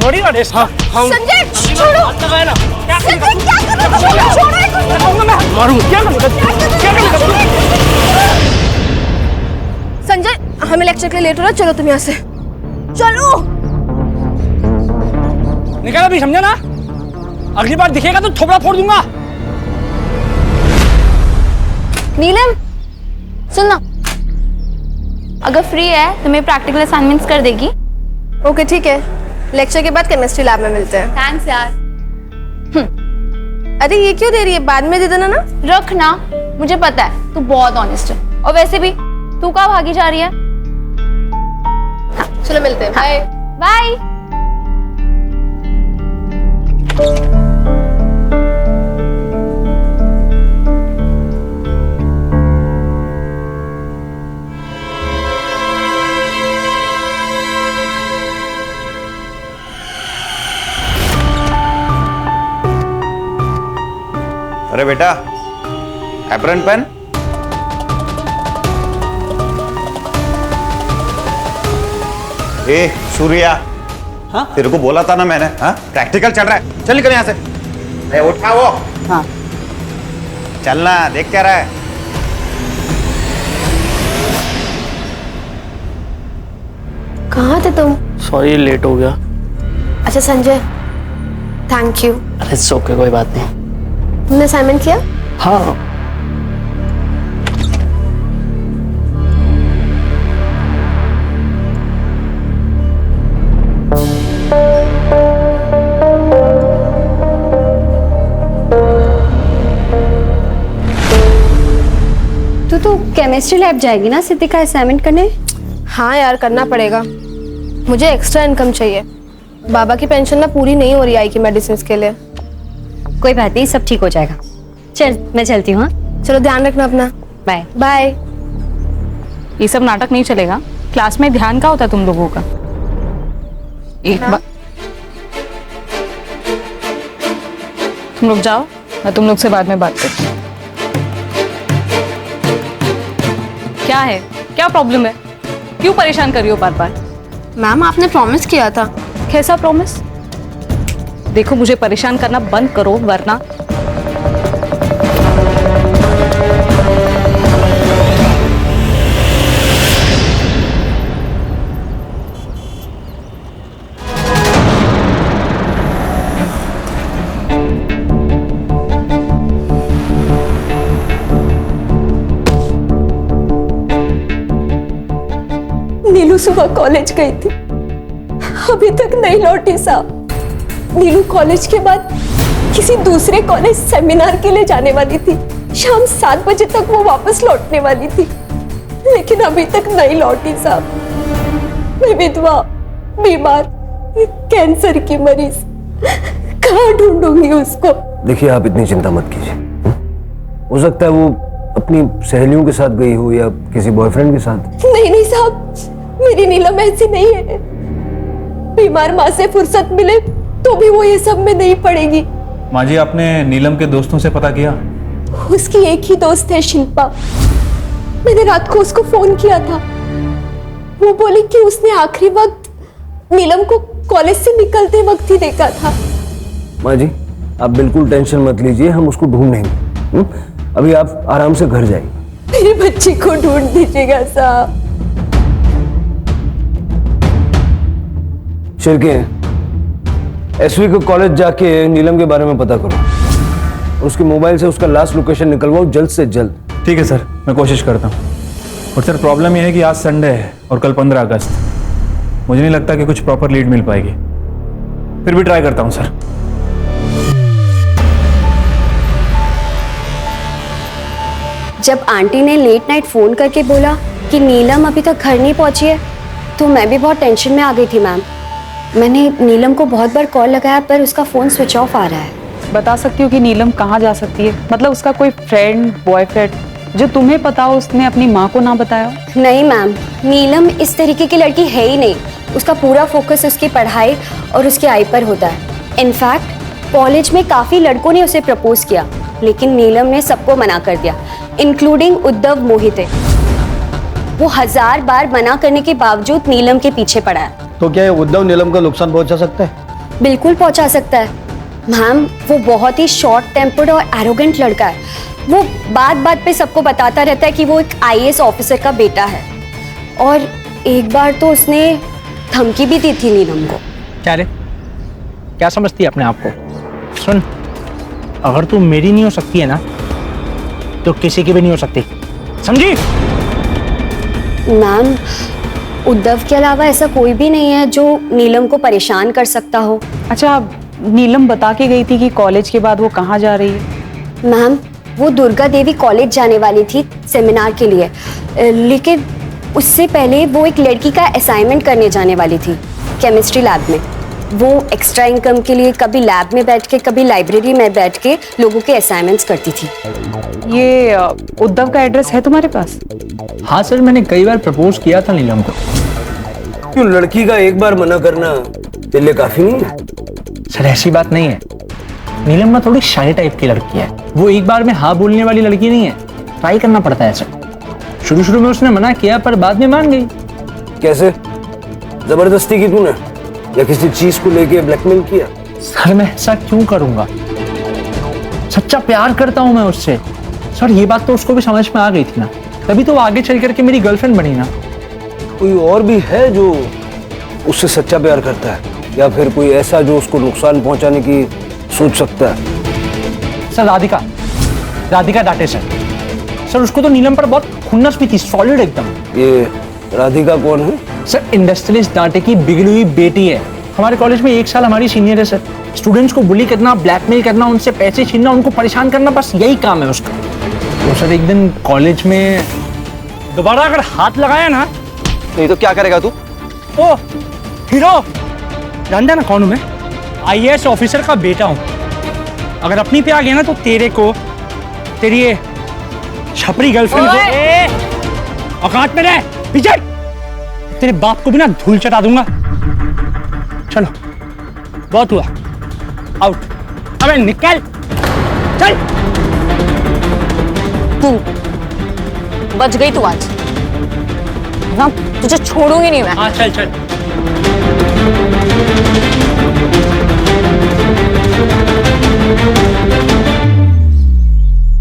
बॉडी गार्ड है? हाँ, हाँ। संजय छोड़ो। हाथ लगाया ना। क्या संजय क्या कर रहा है? छोड़ो। मैं मारूंगा, क्या करूँगा? क्या करूँगा? संजय, हमें लेक्चर के लिए लेट हो रहा है, चलो तुम यहाँ से। चलो। निकल अभी, समझा ना? अगली बार दिखेगा तो थोबड़ा फोड़ दूंगा। नीलम, सुनना, अगर फ्री है तो मेरे प्रैक्टिकल असाइनमेंट्स कर देगी? ओके ठीक है, लेक्चर के बाद केमिस्ट्री लैब में मिलते हैं। थैंक्स यार। अरे ये क्यों दे रही है, बाद में दे देना ना। रख ना, मुझे पता है तू बहुत ऑनेस्ट है, और वैसे भी तू कहाँ भागी जा रही है? हाँ, चलो मिलते हैं, बाय बाय। अरे बेटा, एप्रन पेन। ए सूर्या, हाँ तेरे को बोला था ना मैंने, हाँ प्रैक्टिकल चल रहा है, चल निकल यहाँ से। अरे उठा वो। हाँ चलना, देख क्या रहा है? कहाँ थे तुम? सॉरी लेट हो गया। अच्छा संजय, थैंक यू। अरे इट्स ओके, कोई बात नहीं। तुमने असाइनमेंट किया? हाँ। तो केमिस्ट्री लैब जाएगी ना सिद्धि का असाइनमेंट करने? हाँ यार, करना पड़ेगा, मुझे एक्स्ट्रा इनकम चाहिए। बाबा की पेंशन ना पूरी नहीं हो रही आई की मेडिसिन के लिए। कोई बात नहीं, सब ठीक हो जाएगा। चल मैं चलती हूँ। चलो ध्यान रखना अपना। Bye bye. ये सब नाटक नहीं चलेगा, क्लास में ध्यान का होता है तुम लोगों का। एक बार तुम लोग जाओ, मैं तुम लोग से बाद में बात करती हूँ। क्या है, क्या प्रॉब्लम है? क्यों परेशान कर रही हो बार बार? मैम आपने प्रॉमिस किया था। कैसा प्रॉमिस? देखो मुझे परेशान करना बंद करो वरना। नीलू सुबह कॉलेज गई थी, अभी तक नहीं लौटी साहब। नीलू कॉलेज के बाद किसी दूसरे कॉलेज सेमिनार के लिए जाने वाली थी। शाम 7 बजे तक वो वापस लौटने वाली थी, लेकिन अभी तक नहीं लौटी साहब। मैं विधवा, बीमार, कैंसर की मरीज, कहाँ ढूंढूंगी उसको? देखिए आप इतनी चिंता मत कीजिए, हो सकता है वो अपनी सहेलियों के साथ गई हो या किसी बॉयफ्रेंड के साथ। नहीं नहीं साहब, मेरी नीलम ऐसी नहीं है। बीमार माँ से फुर्सत मिले तो भी वो ये सब में नहीं पड़ेगी। माँ जी, आपने नीलम के दोस्तों से पता किया? उसकी एक ही दोस्त है शिल्पा। मैंने रात को उसको फोन किया था। वो बोली कि उसने आखिरी वक्त नीलम को कॉलेज से निकलते वक्त ही देखा था। माँ जी, आप बिल्कुल टेंशन मत लीजिए, हम उसको ढूंढेंगे। अभी आप आराम से घर जाइए। मेरे बच्चे को ढूंढ दीजिएगा साहब। शिरके, एसवी को कॉलेज जाके नीलम के बारे में पता करो। उसके मोबाइल से उसका लास्ट लोकेशन निकलवाओ जल्द से जल्द। ठीक है सर, मैं कोशिश करता हूँ। और सर प्रॉब्लम यह है कि आज संडे है और कल 15 अगस्त। मुझे नहीं लगता कि कुछ प्रॉपर लीड मिल पाएगी, फिर भी ट्राई करता हूँ सर। जब आंटी ने लेट नाइट फोन करके बोला कि नीलम अभी तक घर नहीं पहुंची है, तो मैं भी बहुत टेंशन में आ गई थी मैम। मैंने नीलम को बहुत बार कॉल लगाया पर उसका फोन स्विच ऑफ आ रहा है। बता सकती हो कि नीलम कहाँ जा सकती है? मतलब उसका कोई फ्रेंड, बॉयफ्रेंड जो तुम्हें पता हो, उसने अपनी माँ को ना बताया? नहीं मैम, नीलम इस तरीके की लड़की है ही नहीं। उसका पूरा फोकस उसकी पढ़ाई और उसके आई पर होता है। इनफैक्ट कॉलेज में काफी लड़कों ने उसे प्रपोज किया, लेकिन नीलम ने सबको मना कर दिया, इंक्लूडिंग उद्धव मोहिते। वो 1000 बार मना करने के बावजूद नीलम के पीछे पड़ा है। तो क्या ये उद्धव नीलम का नुकसान पहुंचा सकता है? बिल्कुल पहुंचा सकता है मैम। वो बहुत ही शॉर्ट टेम्पर्ड और एरोगेंट लड़का है। वो बात बात पे सबको बताता रहता है कि वो एक IAS ऑफिसर का बेटा है। और एक बार तो उसने धमकी भी दी थी नीलम को। क्या रे, क्या समझती है अपने आप को? सुन, अगर तू मेरी नहीं हो सकती है ना, तो किसी की भी नहीं हो सकती, समझी? मैम, उद्धव के अलावा ऐसा कोई भी नहीं है जो नीलम को परेशान कर सकता हो। अच्छा, नीलम बता के गई थी कि कॉलेज के बाद वो कहाँ जा रही है? मैम, वो दुर्गा देवी कॉलेज जाने वाली थी सेमिनार के लिए, लेकिन उससे पहले वो एक लड़की का असाइनमेंट करने जाने वाली थी केमिस्ट्री लैब में। वो एक्स्ट्रा इनकम के लिए कभी लैब में बैठ के, कभी लाइब्रेरी में बैठ के लोगों के असाइनमेंट्स करती थी। ये उद्धव का एड्रेस है तुम्हारे पास? हाँ सर, मैंने कई बार प्रपोज किया था नीलम को। क्यों, लड़की का एक बार मना करना तेरे लिए काफी नहीं है? सर ऐसी बात नहीं है, नीलम ना थोड़ी शाय टाइप की लड़की है। वो एक बार में हाँ बोलने वाली लड़की नहीं है, ट्राई करना पड़ता है सर। शुरू शुरू में उसने मना किया पर बाद में मान गई। कैसे? जबरदस्ती की तूने या किसी चीज को लेके ब्लैकमेल किया? सर मैं ऐसा क्यों करूंगा, सच्चा प्यार करता हूं मैं उससे। सर ये बात तो उसको भी समझ में आ गई थी ना, तभी तो वो आगे चल करके मेरी गर्लफ्रेंड बनी ना। कोई और भी है जो उससे सच्चा प्यार करता है, या फिर कोई ऐसा जो उसको नुकसान पहुंचाने की सोच सकता है? सर राधिका डांटे सर उसको तो नीलम पर बहुत खुन्नस भी थी, सॉलिड एकदम। ये राधिका कौन है? सर इंडस्ट्रियलिस्ट डांटे की बिगड़ी हुई बेटी है। हमारे कॉलेज में 1 साल हमारी सीनियर है सर। स्टूडेंट्स को बुली करना, ब्लैकमेल करना, उनसे पैसे छीनना, उनको परेशान करना, बस यही काम है उसका। तो सर एक दिन कॉलेज में दोबारा अगर हाथ लगाया ना, नहीं तो क्या करेगा तू? ओ हीरो, जानता ना कौन हूं मैं? IAS ऑफिसर का बेटा हूं। अगर अपनी पे आ गया ना तो तेरे को, तेरी ये छपरी गर्लफ्रेंड को औकात में रह विजय, तेरे बाप को भी ना धूल चटा दूंगा। चलो बहुत हुआ, आउट। अबे निकल, चल। तू बच गई तू आज ना, तुझे छोड़ूंगी नहीं मैं। हाँ चल चल।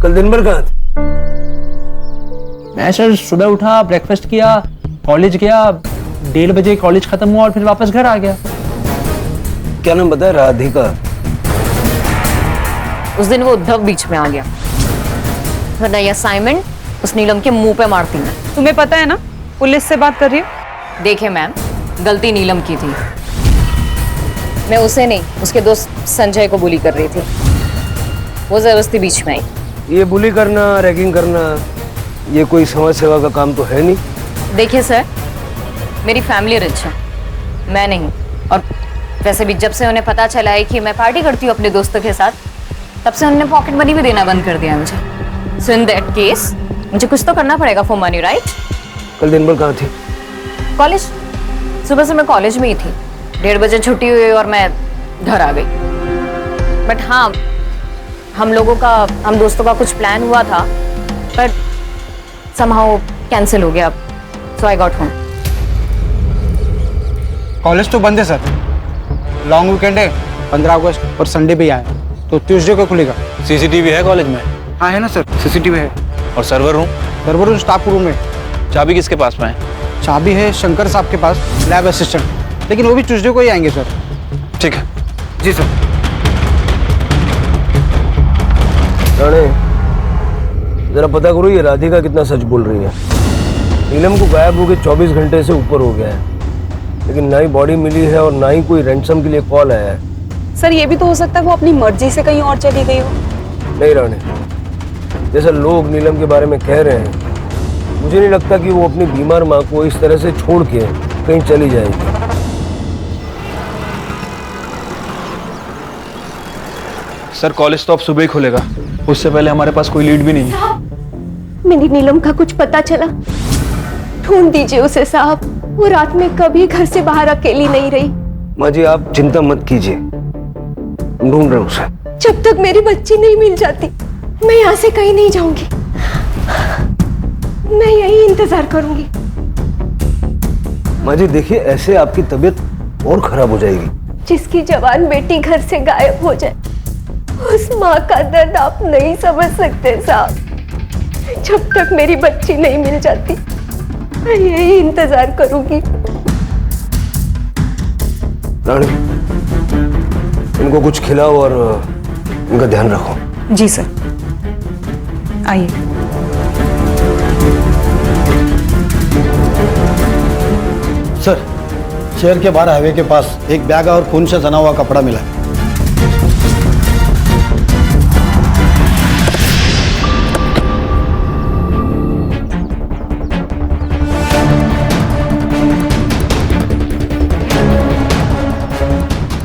कल दिन भर कहाँ थे? मैं सर सुबह उठा, ब्रेकफास्ट किया, कॉलेज गया, 1:30 बजे कॉलेज खत्म हुआ और फिर वापस घर आ गया। क्या नाम बताया? राधिका। उस दिन वो उद्धव बीच में आ गया, वरना ये असाइनमेंट उस नीलम के मुंह पे मारती मैं। तुम्हें पता है ना पुलिस से बात कर रही है? देखिए मैम, गलती नीलम की थी, मैं उसे नहीं उसके दोस्त संजय को बुली कर रही थी। वो जबरदस्ती बीच में आई। ये बुली करना, रैगिंग करना, ये कोई समाज सेवा का काम तो है नहीं। देखिए सर, मेरी फैमिली रिच है, मैं नहीं। और वैसे भी जब से उन्हें पता चला है कि मैं पार्टी करती हूँ अपने दोस्तों के साथ, तब से उन्होंने पॉकेट मनी भी देना बंद कर दिया मुझे। सो इन दैट केस मुझे कुछ तो करना पड़ेगा फॉर मनी, राइट? कल दिन भर कहाँ थी? कॉलेज। सुबह से मैं कॉलेज में ही थी, 1:30 बजे छुट्टी हुई और मैं घर आ गई। बट हाँ, हम दोस्तों का कुछ प्लान हुआ था, पर समहाउ कैंसिल हो गया। सो आई गॉट होम। कॉलेज तो बंद है सर, लॉन्ग वीकेंड है, 15 अगस्त और संडे भी आया, तो ट्यूसडे को खुलेगा। सीसीटीवी है कॉलेज में? हाँ है ना सर, सीसीटीवी है। और सर्वर रूम स्टाफ रूम में। चाबी किसके पास में है? चाबी है शंकर साहब के पास, लैब असिस्टेंट, लेकिन वो भी ट्यूसडे को ही आएंगे सर। ठीक है। जी सर। राणे, जरा पता करो ये राधिका कितना सच बोल रही है। नीलम को गायब हो गए 24 घंटे से ऊपर हो गया है, लेकिन ना ही बॉडी मिली है और ना ही कोई रैंसम के लिए कॉल आया है। सर ये भी तो हो सकता है वो अपनी मर्जी से कहीं और चली गई हो। नहीं राणे, जैसा लोग नीलम के बारे में कह रहे हैं, मुझे नहीं लगता कि वो अपनी बीमार माँ को इस तरह से छोड़ के कहीं चली जाएगी। सर कॉलेज तो अब सुबह ही खुलेगा, उससे पहले हमारे पास कोई लीड भी नहीं है। मेरी नीलम का कुछ पता चला? ढूंढ दीजिए उसे साहब, वो रात में कभी घर से बाहर अकेली नहीं रही। माँ जी आप चिंता मत कीजिए, ढूंढ रहे उसे। जब तक मेरी बच्ची नहीं मिल जाती मैं यहाँ से कहीं नहीं जाऊंगी, मैं यही इंतजार करूंगी। माँ जी देखिए, ऐसे आपकी तबीयत और खराब हो जाएगी। जिसकी जवान बेटी घर से गायब हो जाए, उस माँ का दर्द आप नहीं समझ सकते साहब। जब तक मेरी बच्ची नहीं मिल जाती मैं यही इंतजार करूंगी। रानी, इनको कुछ खिलाओ और इनका ध्यान रखो। जी सर, आइए। सर, शहर के बाहर हाईवे के पास एक बैग और खून से सना हुआ कपड़ा मिला।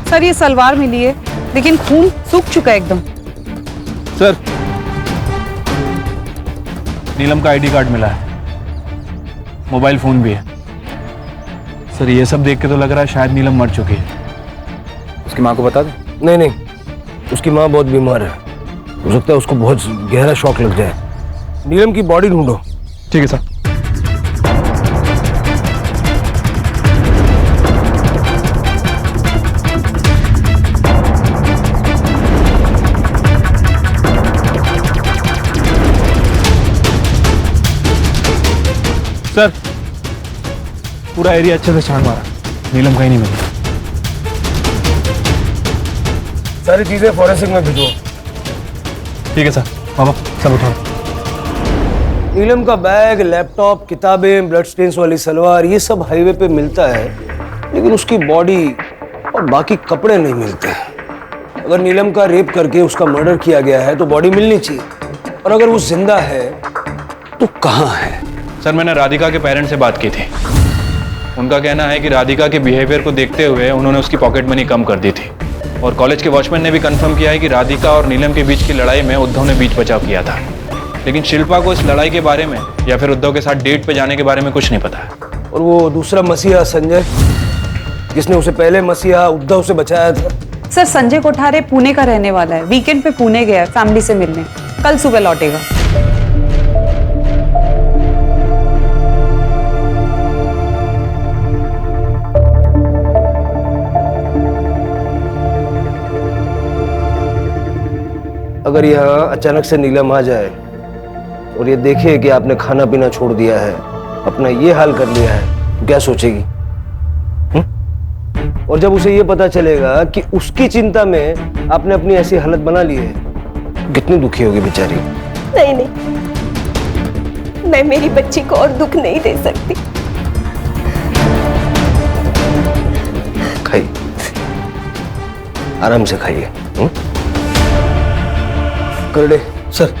सर ये सलवार मिली है, लेकिन खून सूख चुका है एकदम। सर नीलम का आईडी कार्ड मिला है, मोबाइल फोन भी है। सर ये सब देख के तो लग रहा है शायद नीलम मर चुकी है। उसकी माँ को बता दो? नहीं नहीं, उसकी माँ बहुत बीमार है, हो सकता है उसको बहुत गहरा शॉक लग जाए। नीलम की बॉडी ढूंढो। ठीक है सर। सर पूरा एरिया अच्छे से छान मारा, नीलम कहीं नहीं मिली। सारी चीजें फॉरेंसिक में भिजो। ठीक है सर। बाबा सब उठाओ। नीलम का बैग, लैपटॉप, किताबें, ब्लड स्टेन्स वाली सलवार, ये सब हाईवे पे मिलता है, लेकिन उसकी बॉडी और बाकी कपड़े नहीं मिलते। अगर नीलम का रेप करके उसका मर्डर किया गया है तो बॉडी मिलनी चाहिए, और अगर वो जिंदा है तो कहाँ है? सर मैंने राधिका के पेरेंट्स से बात की थी, उनका कहना है कि राधिका के बिहेवियर को देखते हुए उन्होंने उसकी पॉकेट मनी कम कर दी थी, और कॉलेज के वॉचमैन ने भी कंफर्म किया है कि राधिका और नीलम के बीच की लड़ाई में उद्धव ने बीच बचाव किया था। लेकिन शिल्पा को इस लड़ाई के बारे में या फिर उद्धव के साथ डेट पे जाने के बारे में कुछ नहीं पता है। और वो दूसरा मसीहा संजय, जिसने उसे पहले मसीहा उद्धव से बचाया था? सर संजय कोठारे पुणे का रहने वाला है, वीकेंड पे पुणे गया है फैमिली से मिलने, कल सुबह लौटेगा। अगर यहाँ अचानक से नीलम आ जाए और ये देखे कि आपने खाना पीना छोड़ दिया है, अपना ये हाल कर लिया है, तो क्या सोचेगी? और जब उसे ये पता चलेगा कि उसकी चिंता में आपने अपनी ऐसी हालत बना ली है, तो कितनी दुखी होगी बेचारी। नहीं नहीं, मैं मेरी बच्ची को और दुख नहीं दे सकती। खाइए, आराम से खाइए। करडे सर,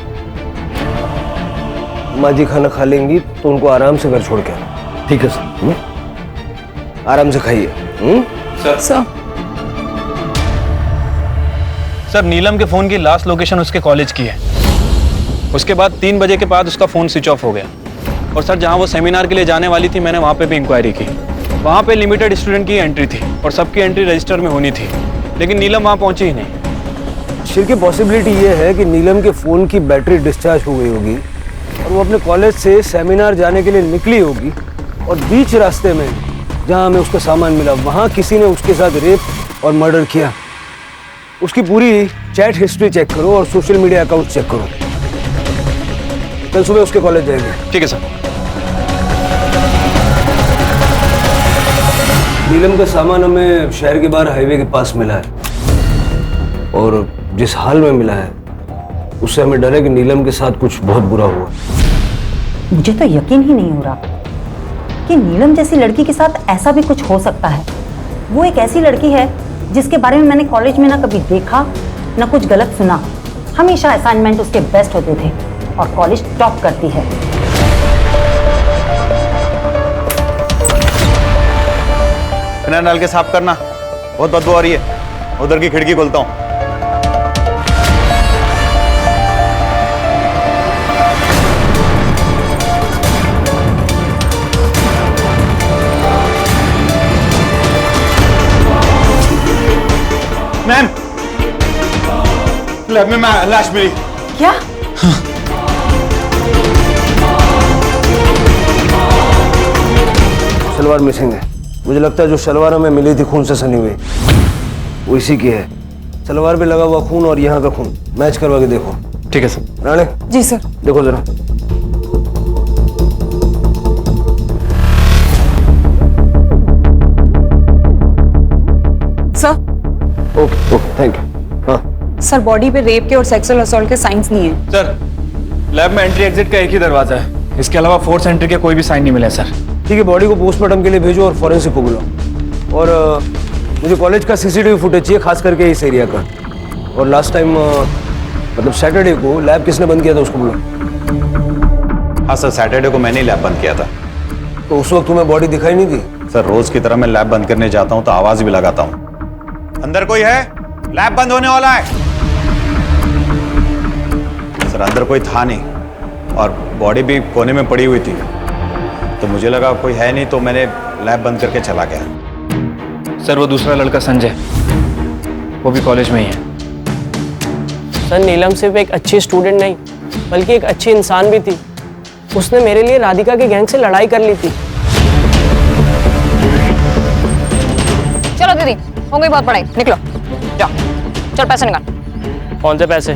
माँ जी खाना खा लेंगी तो उनको आराम से घर छोड़ के आना। ठीक है सर। आराम से खाइए। सर नीलम के फोन की लास्ट लोकेशन उसके कॉलेज की है, उसके बाद 3 बजे के बाद उसका फोन स्विच ऑफ हो गया। और सर जहां वो सेमिनार के लिए जाने वाली थी, मैंने वहां पे भी इंक्वायरी की, वहां पे लिमिटेड स्टूडेंट की एंट्री थी और सबकी एंट्री रजिस्टर में होनी थी, लेकिन नीलम वहां पहुंची ही नहीं। आखिर की पॉसिबिलिटी ये है कि नीलम के फ़ोन की बैटरी डिस्चार्ज हो गई होगी और वो अपने कॉलेज से सेमिनार जाने के लिए निकली होगी और बीच रास्ते में जहाँ हमें उसका सामान मिला वहाँ किसी ने उसके साथ रेप और मर्डर किया। उसकी पूरी चैट हिस्ट्री चेक करो और सोशल मीडिया अकाउंट चेक करो। कल सुबह उसके कॉलेज जाएंगे। ठीक है सर। नीलम का सामान हमें शहर के बाहर हाईवे के पास मिला है और जिस हाल में मिला है उससे हमें डर है कि नीलम के साथ कुछ बहुत बुरा हुआ। मुझे तो यकीन ही नहीं हो रहा कि नीलम जैसी लड़की के साथ ऐसा भी कुछ हो सकता है। वो एक ऐसी लड़की है जिसके बारे में मैंने कॉलेज में ना कभी देखा ना कुछ गलत सुना। हमेशा असाइनमेंट उसके बेस्ट होते थे और कॉलेज टॉप करती है। फिनाइल डाल के साफ करना, बहुत बदबू आ रही है। उधर की खिड़की खोलता हूँ। मैम, लैब में लाश मिली। क्या? सलवार मिसिंग है। मुझे लगता है जो सलवार हमें मिली थी खून से सनी हुई वो इसी की है। सलवार पे लगा हुआ खून और यहाँ का खून मैच करवा के देखो। ठीक है सर। राणे। जी सर। देखो जरा। Sir. Okay okay thank you. हाँ सर, बॉडी पे रेप के और सेक्सुअल असॉल्ट के साइंस नहीं है। सर, लैब में एंट्री एग्जिट का एक ही दरवाजा है। इसके अलावा फोर्स एंट्री के कोई भी साइन नहीं मिले सर। ठीक है, बॉडी को पोस्टमार्टम के लिए भेजो और फॉरेंसिक को बुलाओ। और मुझे कॉलेज का सीसीटीवी फुटेज चाहिए, खास करके इस एरिया का। और लास्ट टाइम मतलब सैटरडे को लैब किसने बंद किया था उसको बुलाओ। हाँ सर, सैटरडे को मैंने ही लैब बंद किया था। तो उस वक्त तुम्हें बॉडी दिखाई नहीं थी? सर, रोज की तरह मैं लैब बंद करने जाता हूँ तो आवाज भी लगाता हूँ, अंदर कोई है, लैब बंद होने वाला है। सर, अंदर कोई था नहीं और बॉडी भी कोने में पड़ी हुई थी, तो मुझे लगा कोई है नहीं, तो मैंने लैब बंद करके चला गया। सर, वो दूसरा लड़का संजय, वो भी कॉलेज में ही है। सर, नीलम सिर्फ एक अच्छी स्टूडेंट नहीं बल्कि एक अच्छी इंसान भी थी। उसने मेरे लिए राधिका के गैंग से लड़ाई कर ली थी। चलो दीदी, हो गई बहुत पढ़ाई, निकलो जाओ। चल पैसे निकाल। कौन से पैसे?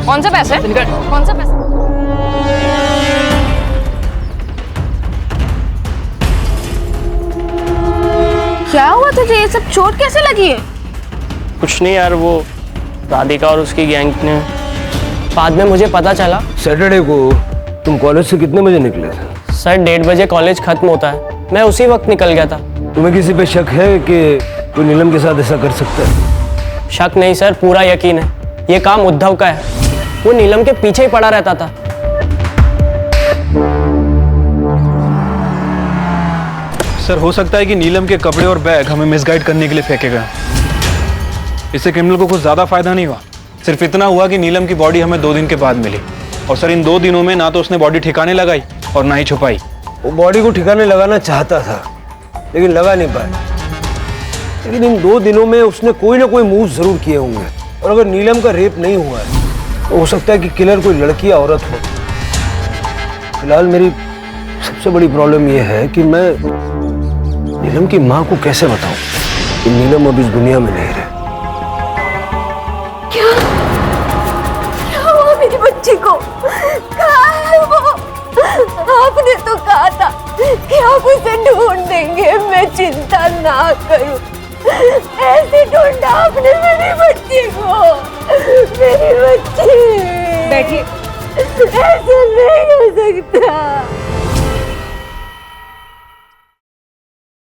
कौन से पैसे? कौन से पैसे? क्या हुआ तुझे? ये सब चोट कैसे लगी है? कुछ नहीं यार, वो राधिका और उसकी गैंग ने, बाद में मुझे पता चला। सैटरडे को तुम कॉलेज से कितने बजे निकले थे? सर, 1:30 बजे कॉलेज खत्म होता है, मैं उसी वक्त निकल गया था। तुम्हें किसी पे शक है कि कोई नीलम के साथ ऐसा कर सकता है? शक नहीं सर, पूरा यकीन है। ये काम उद्धव का है, वो नीलम के पीछे ही पड़ा रहता था। सर, हो सकता है कि नीलम के कपड़े और बैग हमें मिसगाइड करने के लिए फेंके गए। इससे क्रिमिनल को कुछ ज्यादा फायदा नहीं हुआ, सिर्फ इतना हुआ कि नीलम की बॉडी हमें 2 दिन के बाद मिली। और सर, इन 2 दिनों में ना तो उसने बॉडी ठिकाने लगाई और ना ही छुपाई। वो बॉडी को ठिकाने लगाना चाहता था लेकिन लगा नहीं पाया। लेकिन इन 2 दिनों में उसने कोई ना कोई मूव जरूर किए होंगे। और अगर नीलम का रेप नहीं हुआ है तो हो सकता है कि किलर कोई लड़की या औरत हो। फिलहाल मेरी सबसे बड़ी प्रॉब्लम यह है कि मैं नीलम की माँ को कैसे बताऊं कि नीलम अब इस दुनिया में नहीं रहे। क्या हुआ मेरी बच्ची को? कहाँ है वो? आपने तो कहा था कि आप उसे ढूंढ देंगे, मैं चिंता ना करूं। ऐसे ढूंढा आपने मेरी बच्ची को। मेरी बच्ची, बैठिए। ऐसे नहीं हो सकता।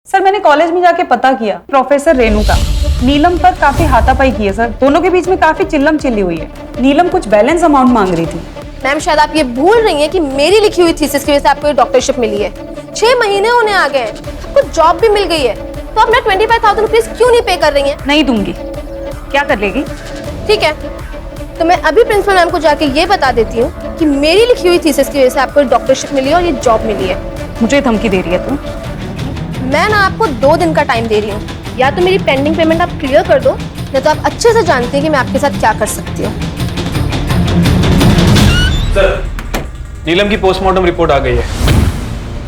सर, मैंने कॉलेज में जाके पता किया, प्रोफेसर रेणु का नीलम पर काफी हाथापाई की है सर। दोनों के बीच में काफी चिल्लम चिल्ली हुई है। नीलम कुछ बैलेंस अमाउंट मांग रही थी। मैम, शायद आप ये भूल रही हैं कि मेरी लिखी हुई थीसिस की वजह से आपको ये डॉक्टरशिप मिली है। 6 महीने होने आ गए हैं, आपको जॉब भी मिल गई है, तो आप ना 25,000 रुपीज क्यों नहीं पे कर रही हैं? नहीं दूंगी। क्या कर लेगी? ठीक है, तो मैं अभी प्रिंसिपल मैम को जाके ये बता देती हूँ कि मेरी लिखी हुई थीसिस की वजह से आपको डॉक्टरशिप मिली है और ये जॉब मिली है। मुझे धमकी दे रही है तू? मैं ना आपको 2 दिन का टाइम दे रही हूँ, या तो मेरी पेंडिंग पेमेंट आप क्लियर कर दो या तो आप अच्छे से जानती हैं कि मैं आपके साथ क्या कर सकती हूँ। सर, नीलम की पोस्टमार्टम रिपोर्ट आ गई है।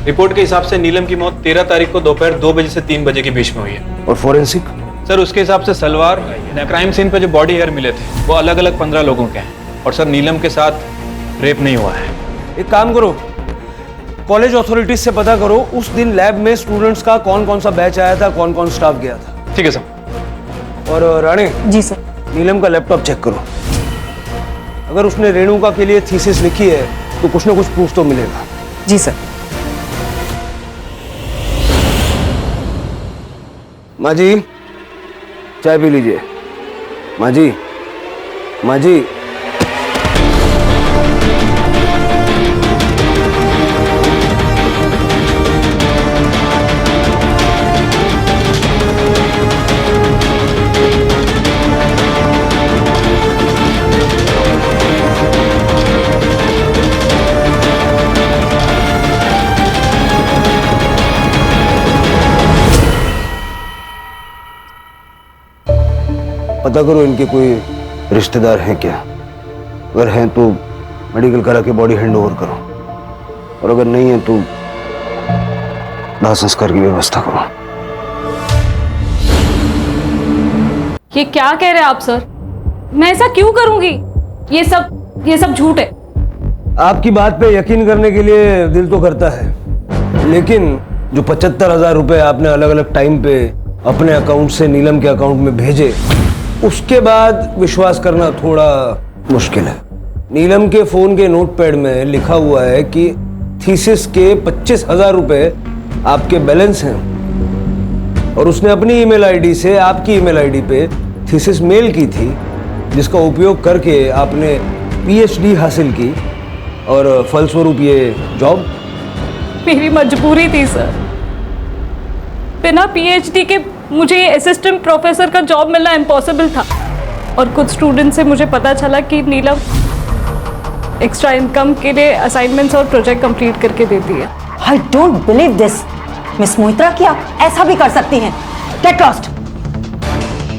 रिपोर्ट के हिसाब से नीलम की मौत 13 तारीख को दोपहर 2 बजे से 3 बजे के बीच में हुई है। और फोरेंसिक? सर, उसके हिसाब से सलवार क्राइम सीन पे जो बॉडी हेयर मिले थे वो अलग अलग 15 लोगों के हैं। और सर, नीलम के साथ रेप नहीं हुआ है। एक काम करो, कॉलेज अथॉरिटीज से पता करो उस दिन लैब में स्टूडेंट्स का कौन कौन सा बैच आया था, कौन कौन स्टाफ गया था। ठीक है सर। और रानी जी सर, नीलम का लैपटॉप चेक करो। अगर उसने रेणुका के लिए थीसिस लिखी है तो कुछ ना कुछ प्रूफ तो मिलेगा। जी सर। माँ जी, चाय पी लीजिए। माँ जी, माँ जी। पता करो इनके कोई रिश्तेदार हैं क्या। अगर हैं तो मेडिकल करा के बॉडी हैंड ओवर करो, और अगर नहीं है तो दाह संस्कार की व्यवस्था करो। ये क्या कह रहे हैं आप सर? मैं ऐसा क्यों करूंगी? ये सब झूठ है। आपकी बात पे यकीन करने के लिए दिल तो करता है, लेकिन जो 75,000 रुपए आपने अलग अलग टाइम पे अपने अकाउंट से नीलम के अकाउंट में भेजे, उसके बाद विश्वास करना थोड़ा मुश्किल है। नीलम के फोन के नोटपैड में लिखा हुआ है कि थीसिस के 25,000 रुपए आपके बैलेंस हैं, और उसने अपनी ईमेल आईडी से आपकी ईमेल आईडी पे थीसिस मेल की थी, जिसका उपयोग करके आपने पीएचडी हासिल की, और फलस्वरूप ये जॉब। मेरी मजबूरी थी सर। बिना पीएचडी के मुझे ये असिस्टेंट प्रोफेसर का जॉब मिलना इम्पॉसिबल था, और कुछ स्टूडेंट से मुझे पता चला कि नीलम एक्स्ट्रा इनकम के लिए असाइनमेंट्स और प्रोजेक्ट कंप्लीट करके देती है। I don't believe this. Miss Moitra, क्या आप ऐसा भी कर सकती हैं? Get lost.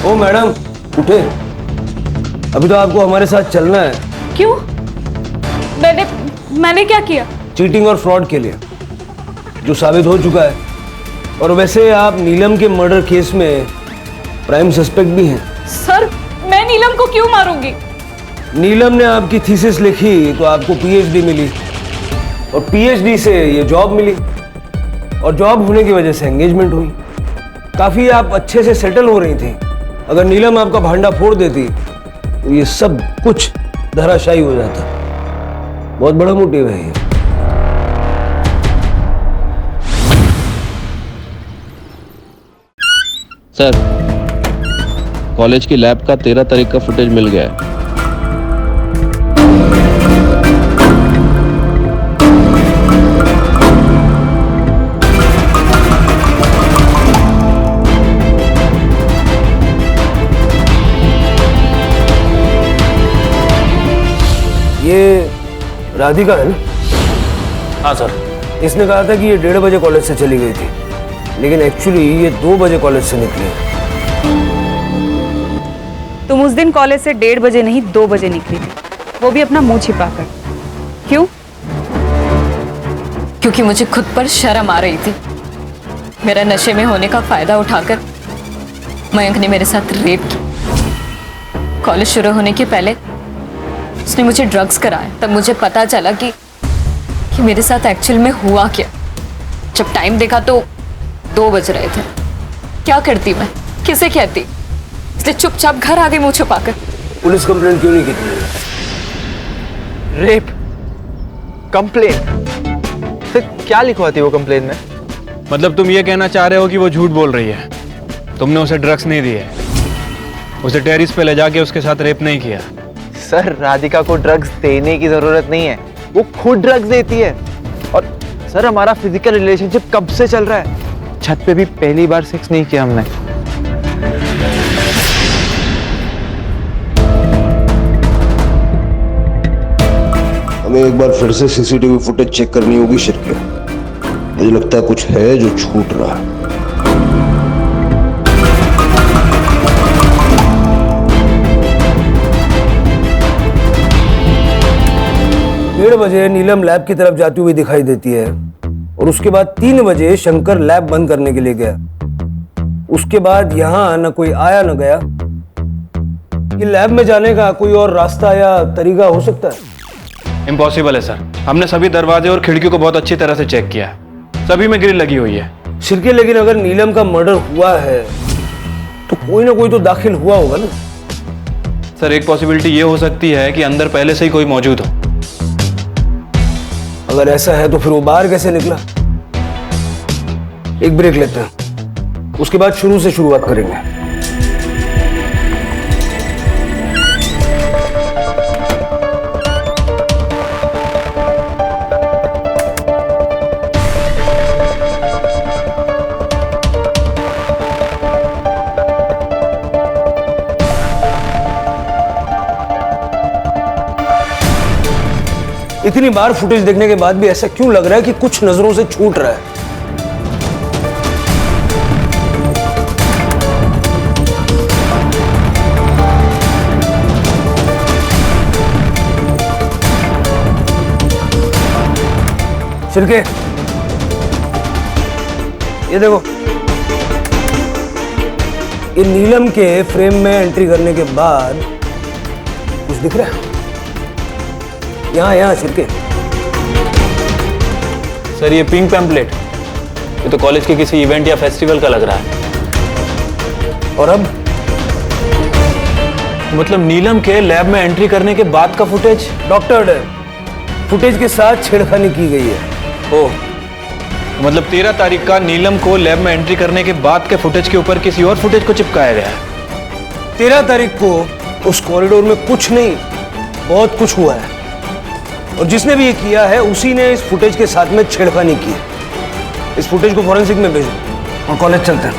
ओ मैडम, उठे। अभी तो आपको हमारे साथ चलना है। क्यों? मैंने क्या किया? चीटिंग और फ्रॉड के लिए, जो साबित हो चुका है। और वैसे आप नीलम के मर्डर केस में प्राइम सस्पेक्ट भी हैं। सर, मैं नीलम को क्यों मारूंगी? नीलम ने आपकी थीसिस लिखी तो आपको पीएचडी मिली, और पीएचडी से ये जॉब मिली, और जॉब होने की वजह से एंगेजमेंट हुई। काफी आप अच्छे से सेटल हो रही थी। अगर नीलम आपका भांडा फोड़ देती तो ये सब कुछ धराशायी हो जाता। बहुत बड़ा मोटिव है ये। सर, कॉलेज की लैब का 13 तारीख का फुटेज मिल गया है। ये राधिका है ना? हाँ सर। इसने कहा था कि ये 1:30 बजे कॉलेज से चली गई थी, लेकिन एक्चुअली ये 2 बजे कॉलेज से निकली। तुम उस दिन कॉलेज से 1:30 बजे नहीं 2 बजे निकली थी, वो भी अपना मुंह छिपाकर। क्यों? क्योंकि मुझे खुद पर शर्म आ रही थी। मेरा नशे में होने का फायदा उठाकर मयंक ने मेरे साथ रेप की। कॉलेज शुरू होने के पहले उसने मुझे ड्रग्स कराया, तब मुझे पता चला कि मेरे साथ एक्चुअल में हुआ क्या। जब टाइम देखा तो 2 बज रहे थे। क्या करती मैं, किसे कहती? इसलिए चुपचाप घर आ गई मुंह छुपाकर। पुलिस कंप्लेंट क्यों नहीं की तुमने? Rape complaint? सर, क्या लिखवा थी वो कंप्लेंट में? मतलब तुम ये कहना चाह रहे हो कि वो झूठ बोल रही है? तुमने उसे ड्रग्स नहीं दिए, उसे टेरिस पे ले जाके उसके साथ रेप नहीं किया? सर, राधिका को ड्रग्स देने की जरूरत नहीं है, वो खुद ड्रग्स देती है। और सर, हमारा फिजिकल रिलेशनशिप कब से चल रहा है? छत पे भी पहली बार सेक्स नहीं किया हमने। हमें एक बार फिर से सीसीटीवी फुटेज चेक करनी होगी शिरके। मुझे लगता है कुछ है जो छूट रहा है। बजे नीलम लैब की तरफ जाती हुई दिखाई देती है और उसके बाद 3 बजे शंकर लैब बंद करने के लिए गया। उसके बाद यहाँ न कोई आया न गया। ये लैब में जाने का कोई और रास्ता या तरीका हो सकता है? इम्पॉसिबल है सर। हमने सभी दरवाजे और खिड़कियों को बहुत अच्छी तरह से चेक किया है, सभी में ग्रिल लगी हुई है। शिरके, लेकिन अगर नीलम का मर्डर हुआ है तो कोई ना कोई तो दाखिल हुआ होगा ना। सर एक पॉसिबिलिटी ये हो सकती है कि अंदर पहले से ही कोई मौजूद हो। अगर ऐसा है तो फिर वो बाहर कैसे निकला? एक ब्रेक लेते हैं, उसके बाद शुरू से शुरुआत करेंगे। इतनी बार फुटेज देखने के बाद भी ऐसा क्यों लग रहा है कि कुछ नजरों से छूट रहा है? शिरके, ये देखो, ये नीलम के फ्रेम में एंट्री करने के बाद कुछ दिख रहा है? यहाँ शिरके। सर ये पिंक पैम्पलेट, ये तो कॉलेज के किसी इवेंट या फेस्टिवल का लग रहा है। और अब मतलब नीलम के लैब में एंट्री करने के बाद का फुटेज? डॉक्टर, फुटेज के साथ छेड़खानी की गई है। ओह, मतलब 13 तारीख का नीलम को लैब में एंट्री करने के बाद के फुटेज के ऊपर किसी और फुटेज को चिपकाया गया है। 13 तारीख को उस कॉरिडोर में कुछ नहीं, बहुत कुछ हुआ है, और जिसने भी ये किया है उसी ने इस फुटेज के साथ में छेड़खानी की है। इस फुटेज को फॉरेंसिक में भेजो और कॉलेज चलते हैं।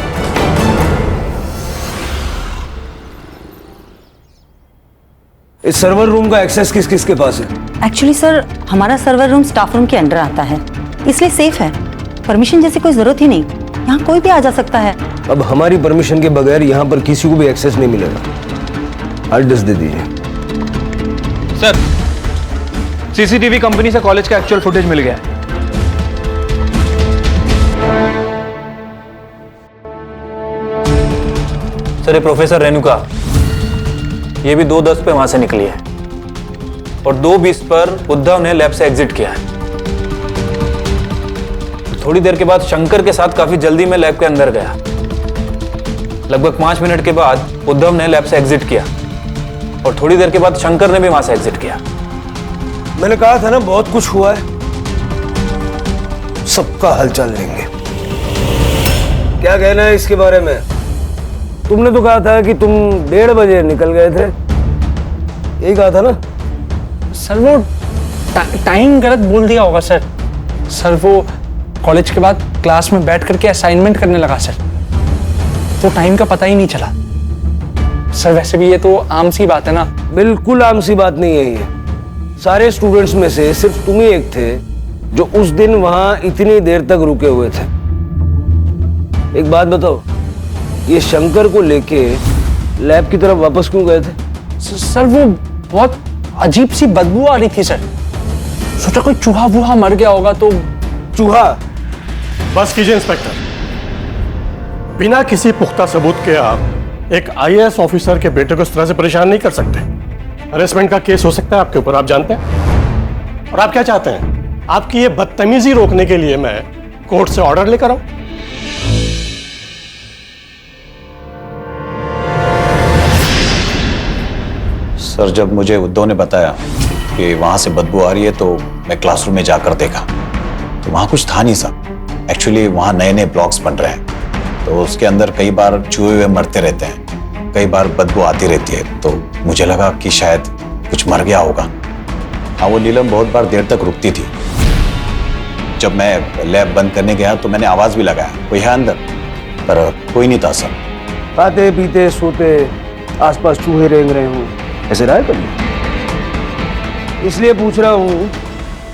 इस सर्वर रूम का एक्सेस किस किस के पास है? एक्चुअली सर, हमारा सर्वर रूम स्टाफ रूम के अंडर आता है, इसलिए सेफ है। परमिशन जैसी कोई जरूरत ही नहीं, यहाँ कोई भी आ जा सकता है। अब हमारी परमिशन के बगैर यहाँ पर किसी को भी एक्सेस नहीं मिलेगा। एड्रेस दे दीजिए। सर सीसीटीवी कंपनी से कॉलेज का एक्चुअल फुटेज मिल गया है। सर ये प्रोफेसर रेणुका, ये भी 2:10 पे वहां से निकली है और 2:20 पर उद्धव ने लैब से एग्जिट किया है। थोड़ी देर के बाद शंकर के साथ काफी जल्दी में लैब के अंदर गया। लगभग 5 मिनट के बाद उद्धव ने लैब से एग्जिट किया और थोड़ी देर के बाद शंकर ने भी वहां से एग्जिट किया। मैंने कहा था ना, बहुत कुछ हुआ है, सबका हालचाल लेंगे। क्या कहना है इसके बारे में? तुमने तो कहा था कि तुम 1:30 बजे निकल गए थे, यही कहा था ना? सर वो टाइम गलत बोल दिया होगा सर। सर वो कॉलेज के बाद क्लास में बैठ करके असाइनमेंट करने लगा सर, तो टाइम का पता ही नहीं चला। सर वैसे भी ये तो आम सी बात है ना। बिल्कुल आम सी बात नहीं है ये। सारे स्टूडेंट्स में से सिर्फ तुम ही एक थे जो उस दिन वहां इतनी देर तक रुके हुए थे। एक बात बताओ, ये शंकर को लेके लैब की तरफ वापस क्यों गए थे? सर वो बहुत अजीब सी बदबू आ रही थी सर, सोचा कोई चूहा वूहा मर गया होगा तो। चूहा? बस कीजिए इंस्पेक्टर, बिना किसी पुख्ता सबूत के आप एक आईएएस ऑफिसर के बेटे को इस तरह से परेशान नहीं कर सकते। हरेसमेंट का केस हो सकता है आपके ऊपर, आप जानते हैं। और आप क्या चाहते हैं? आपकी ये बदतमीजी रोकने के लिए मैं कोर्ट से ऑर्डर लेकर आऊं? सर जब मुझे उद्धव ने बताया कि वहां से बदबू आ रही है तो मैं क्लासरूम में जाकर देखा तो वहां कुछ था नहीं सर। एक्चुअली वहां नए नए ब्लॉक्स बन रहे हैं, तो उसके अंदर कई बार चूहे हुए मरते रहते हैं, कई बार बदबू आती रहती है, तो मुझे लगा कि शायद कुछ मर गया होगा। हाँ, वो नीलम बहुत बार देर तक रुकती थी। जब मैं लैब बंद करने गया तो मैंने आवाज भी लगाया, कोई है अंदर, पर कोई नहीं था सर। खाते पीते सोते आसपास चूहे रेंग रहे हूँ, ऐसे रहा है कभी? इसलिए पूछ रहा हूँ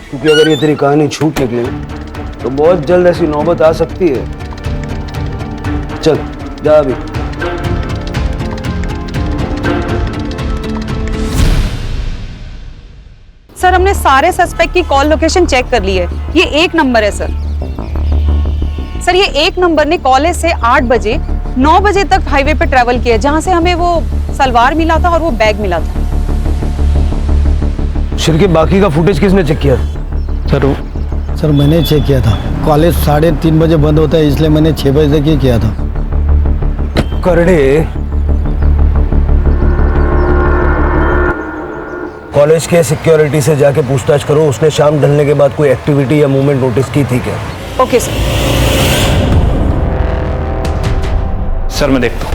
क्योंकि अगर ये तेरी कहानी झूठ निकले तो बहुत जल्द ऐसी नौबत आ सकती है। चल जा अभी। सर हमने सारे सस्पेक्ट की कॉल लोकेशन चेक कर ली है, ये एक नंबर है सर। सर ये एक नंबर ने कॉलेज से 8 बजे 9 बजे तक हाईवे पे ट्रेवल किया, जहां से हमें वो सलवार मिला था और वो बैग मिला था। सर के बाकी का फुटेज किसने चेक किया? सर मैंने चेक किया था। कॉलेज 3:30 बजे बंद होता है, इसलिए मैंने 6 बजे तक ही किया था। करड़े, कॉलेज के सिक्योरिटी से जाके पूछताछ करो, उसने शाम ढलने के बाद कोई एक्टिविटी या मूवमेंट नोटिस की थी क्या? Okay sir. सर मैं देखता हूँ।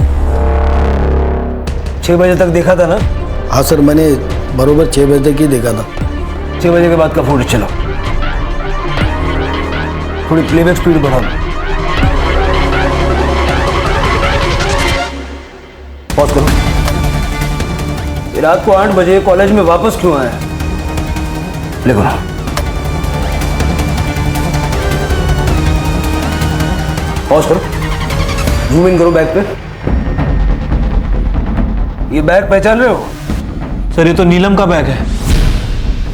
6 बजे तक देखा था ना? हाँ सर, मैंने बरोबर 6 बजे तक ही देखा था। 6 बजे के बाद का फुटेज चलो, थोड़ी प्लेबैक स्पीड बढ़ा दो। पॉज करो। ये रात को 8 बजे कॉलेज में वापस क्यों आया? लिखो। पॉज करो, जूम इन करो बैग पे। ये बैग पहचान रहे हो? सर ये तो नीलम का बैग है,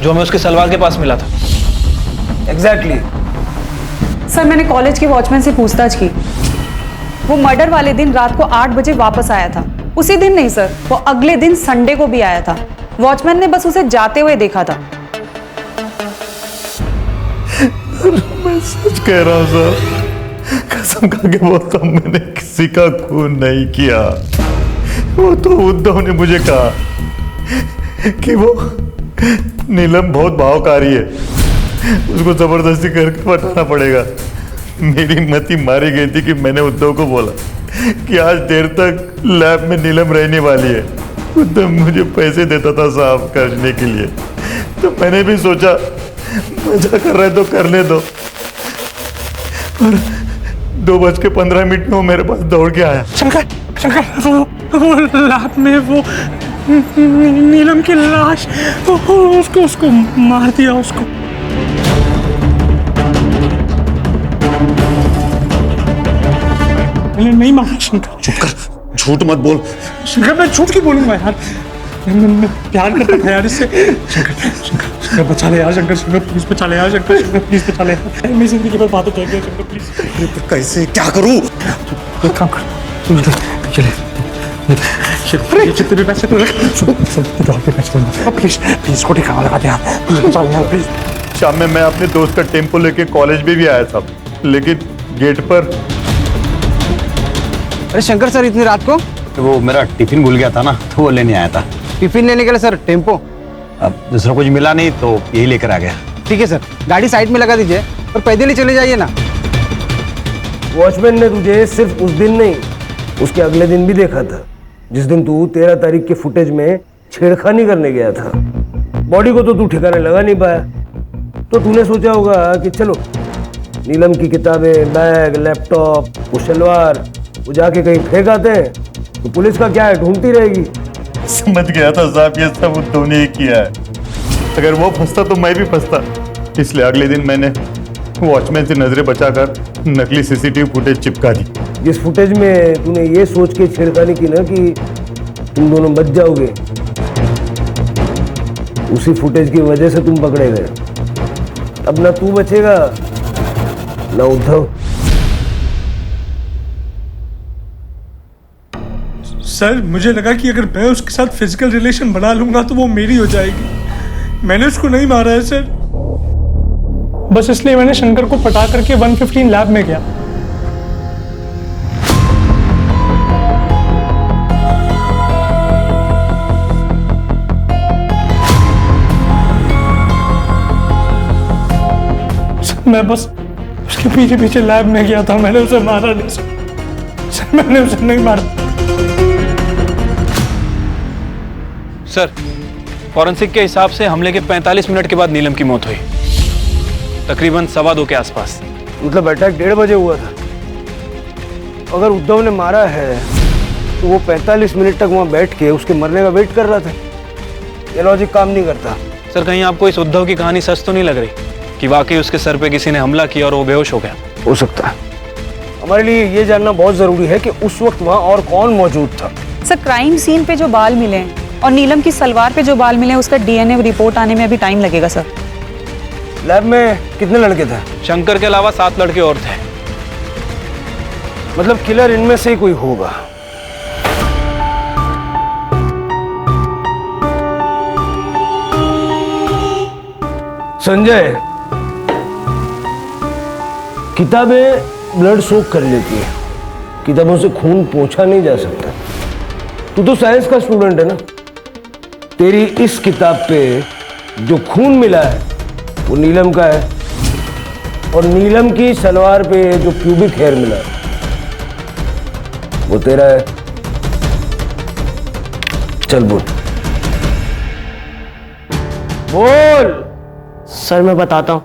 जो हमें उसके सलवार के पास मिला था। एग्जैक्टली। सर मैंने कॉलेज के वॉचमैन से पूछताछ की, वो मर्डर वाले दिन रात को 8 बजे वापस आया था। उसी दिन नहीं सर, वो अगले दिन संडे को भी आया था। वॉचमैन ने बस उसे जाते हुए देखा था। मैं सच कह रहा हूं सर, कसम खा के बोलता हूं, मैंने किसी का खून नहीं किया। वो तो उद्धव ने मुझे कहा कि वो नीलम बहुत भावकारी है, उसको जबरदस्ती करके बताना पड़ेगा। मेरी मति मारी गई थी कि मैंने उद्धव को बोला कि आज देर तक लैब में नीलम रहने वाली है। उद्धव मुझे पैसे देता था साफ करने के लिए, तो मैंने भी सोचा मजा कर रहे तो करने दो। और 2:15 में वो मेरे पास दौड़ के आया। शंकर वो लैब में वो नीलम की लाश, उसको मार दिया उसको। नहीं मारा शंकर। चुप कर, झूठ मत बोल। शंकर मैं झूठ क्यों बोलूंगा यार, मैं प्यार करता था यार इससे। शंकर बचा ले यार, शंकर प्लीज बचा ले यार, शंकर प्लीज बचा ले यार। मेरी जिंदगी पर बात कर गया शंकर प्लीज। कैसे क्या करूं? एक काम कर, ये जितने भी पैसे तू प्लीज को ठिकाना लगा दे यार, प्लीज। शाम में मैं अपने दोस्त का टेम्पो लेके कॉलेज में भी आया था, लेकिन गेट पर। अरे शंकर सर, इतनी रात को? वो मेरा टिफिन भूल गया था ना, तो वो लेने आया था। टिफिन लेने के लिए सर टेम्पो? अब दूसरा कुछ मिला नहीं तो यही लेकर आ गया। ठीक है सर, गाड़ी साइड में लगा दीजिए और पैदल ही चले जाइए ना। वॉचमैन ने तुझे सिर्फ उस दिन नहीं, उसके अगले दिन भी देखा था, जिस दिन तू 13 तारीख के फुटेज में छेड़खानी करने गया था। बॉडी को तो तू ठिकाने लगा नहीं पाया, तो तूने सोचा होगा कि चलो नीलम की किताबें, बैग, लैपटॉप, वो सलवार वो जाके कहीं फेंक आते हैं, तो पुलिस का क्या है, ढूंढती रहेगी। समझ गया था साहब, ये सब उद्धव ने ही किया है। अगर वो फंसता तो मैं भी फंसता, इसलिए अगले दिन मैंने वॉचमैन से नजरें बचाकर नकली सीसीटीवी फुटेज चिपका दी। जिस फुटेज में तूने ये सोच के छेड़खानी की ना कि तुम दोनों बच जाओगे, उसी फुटेज की वजह से तुम पकड़े गए। अब ना तू बचेगा ना उद्धव। सर मुझे लगा कि अगर मैं उसके साथ फिजिकल रिलेशन बना लूंगा तो वो मेरी हो जाएगी। मैंने उसको नहीं मारा है सर, बस इसलिए मैंने शंकर को पटा करके 115 लैब में गया। मैं बस उसके पीछे पीछे लैब में गया था, मैंने उसे मारा नहीं सर, मैंने उसे नहीं मारा। सर फॉरेंसिक के हिसाब से हमले के 45 मिनट के बाद नीलम की मौत हुई, तकरीबन 2:15 के आसपास। मतलब अटैक 1:30 बजे हुआ था। अगर उद्धव ने मारा है तो वो 45 मिनट तक वहां बैठ के उसके मरने का वेट कर रहा था। ये लॉजिक काम नहीं करता। सर कहीं आपको इस उद्धव की कहानी सच तो नहीं लग रही कि वाकई उसके सर पे किसी ने हमला किया और वो बेहोश हो गया? हो सकता है। हमारे लिए ये जानना बहुत जरूरी है कि उस वक्त वहां और कौन मौजूद था। सर क्राइम सीन पे जो बाल मिले और नीलम की सलवार पे जो बाल मिले उसका डीएनए रिपोर्ट आने में अभी टाइम लगेगा सर। लैब में कितने लड़के थे? शंकर के अलावा 7 लड़के और थे। मतलब किलर इनमें से ही कोई होगा। संजय, किताबें ब्लड सोक कर लेती है, किताबों से खून पोंछा नहीं जा सकता। तू तो साइंस का स्टूडेंट है ना, तेरी इस किताब पे जो खून मिला है वो नीलम का है, और नीलम की सलवार पे जो प्यूबिक हेयर मिला है वो तेरा है। चल बोल बोल। सर मैं बताता हूँ।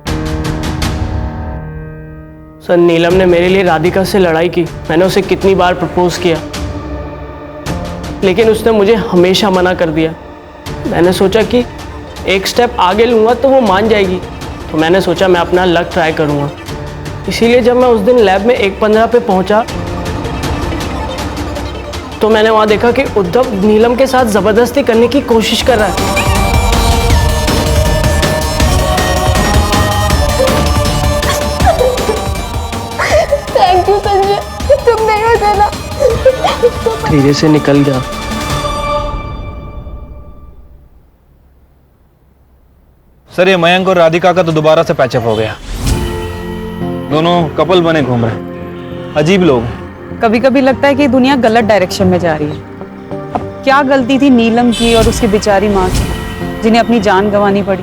सर नीलम ने मेरे लिए राधिका से लड़ाई की। मैंने उसे कितनी बार प्रपोज किया, लेकिन उसने मुझे हमेशा मना कर दिया। मैंने सोचा कि एक स्टेप आगे लूँगा तो वो मान जाएगी, तो मैंने सोचा मैं अपना लक ट्राई करूँगा। इसीलिए जब मैं उस दिन लैब में 1:15 पे पहुँचा तो मैंने वहाँ देखा कि उद्धव नीलम के साथ ज़बरदस्ती करने की कोशिश कर रहा है। थैंक यू संजय, तुम नहीं थे ना। धीरे से निकल गया। सर ये मयंक और राधिका का तो दोबारा से पैचअप हो गया। दोनों कपल बने घूम रहे। अजीब लोग। कभी कभी लगता है कि दुनिया गलत डायरेक्शन में जा रही है। अब क्या गलती थी नीलम की और उसकी बेचारी माँ की, जिन्हें अपनी जान गंवानी पड़ी।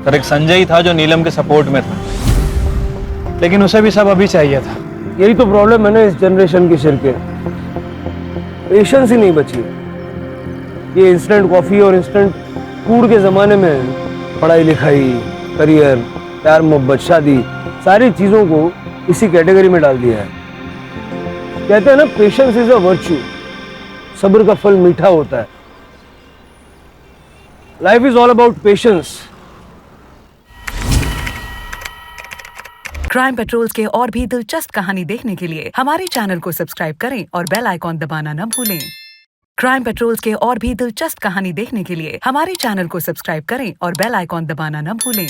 सर एक संजय ही था जो नीलम के सपोर्ट में था, लेकिन उसे भी सब अभी चाहिए था। यही तो प्रॉब्लम है ना इस जनरेशन की सिर पे, पेशेंस ही नहीं बची। ये इंस्टेंट कॉफी और इंस्टेंट फूड के जमाने में पढ़ाई लिखाई, करियर, प्यार मोहब्बत, शादी, सारी चीजों को इसी कैटेगरी में डाल दिया है। कहते हैं ना पेशेंस इज अ वर्च्यू, सब्र का फल मीठा होता है। Life is all about patience. Crime patrols के और भी दिलचस्प कहानी देखने के लिए हमारे चैनल को सब्सक्राइब करें और बेल आइकॉन दबाना न भूलें। क्राइम पेट्रोल्स के और भी दिलचस्प कहानी देखने के लिए हमारे चैनल को सब्सक्राइब करें और बेल आइकॉन दबाना न भूलें।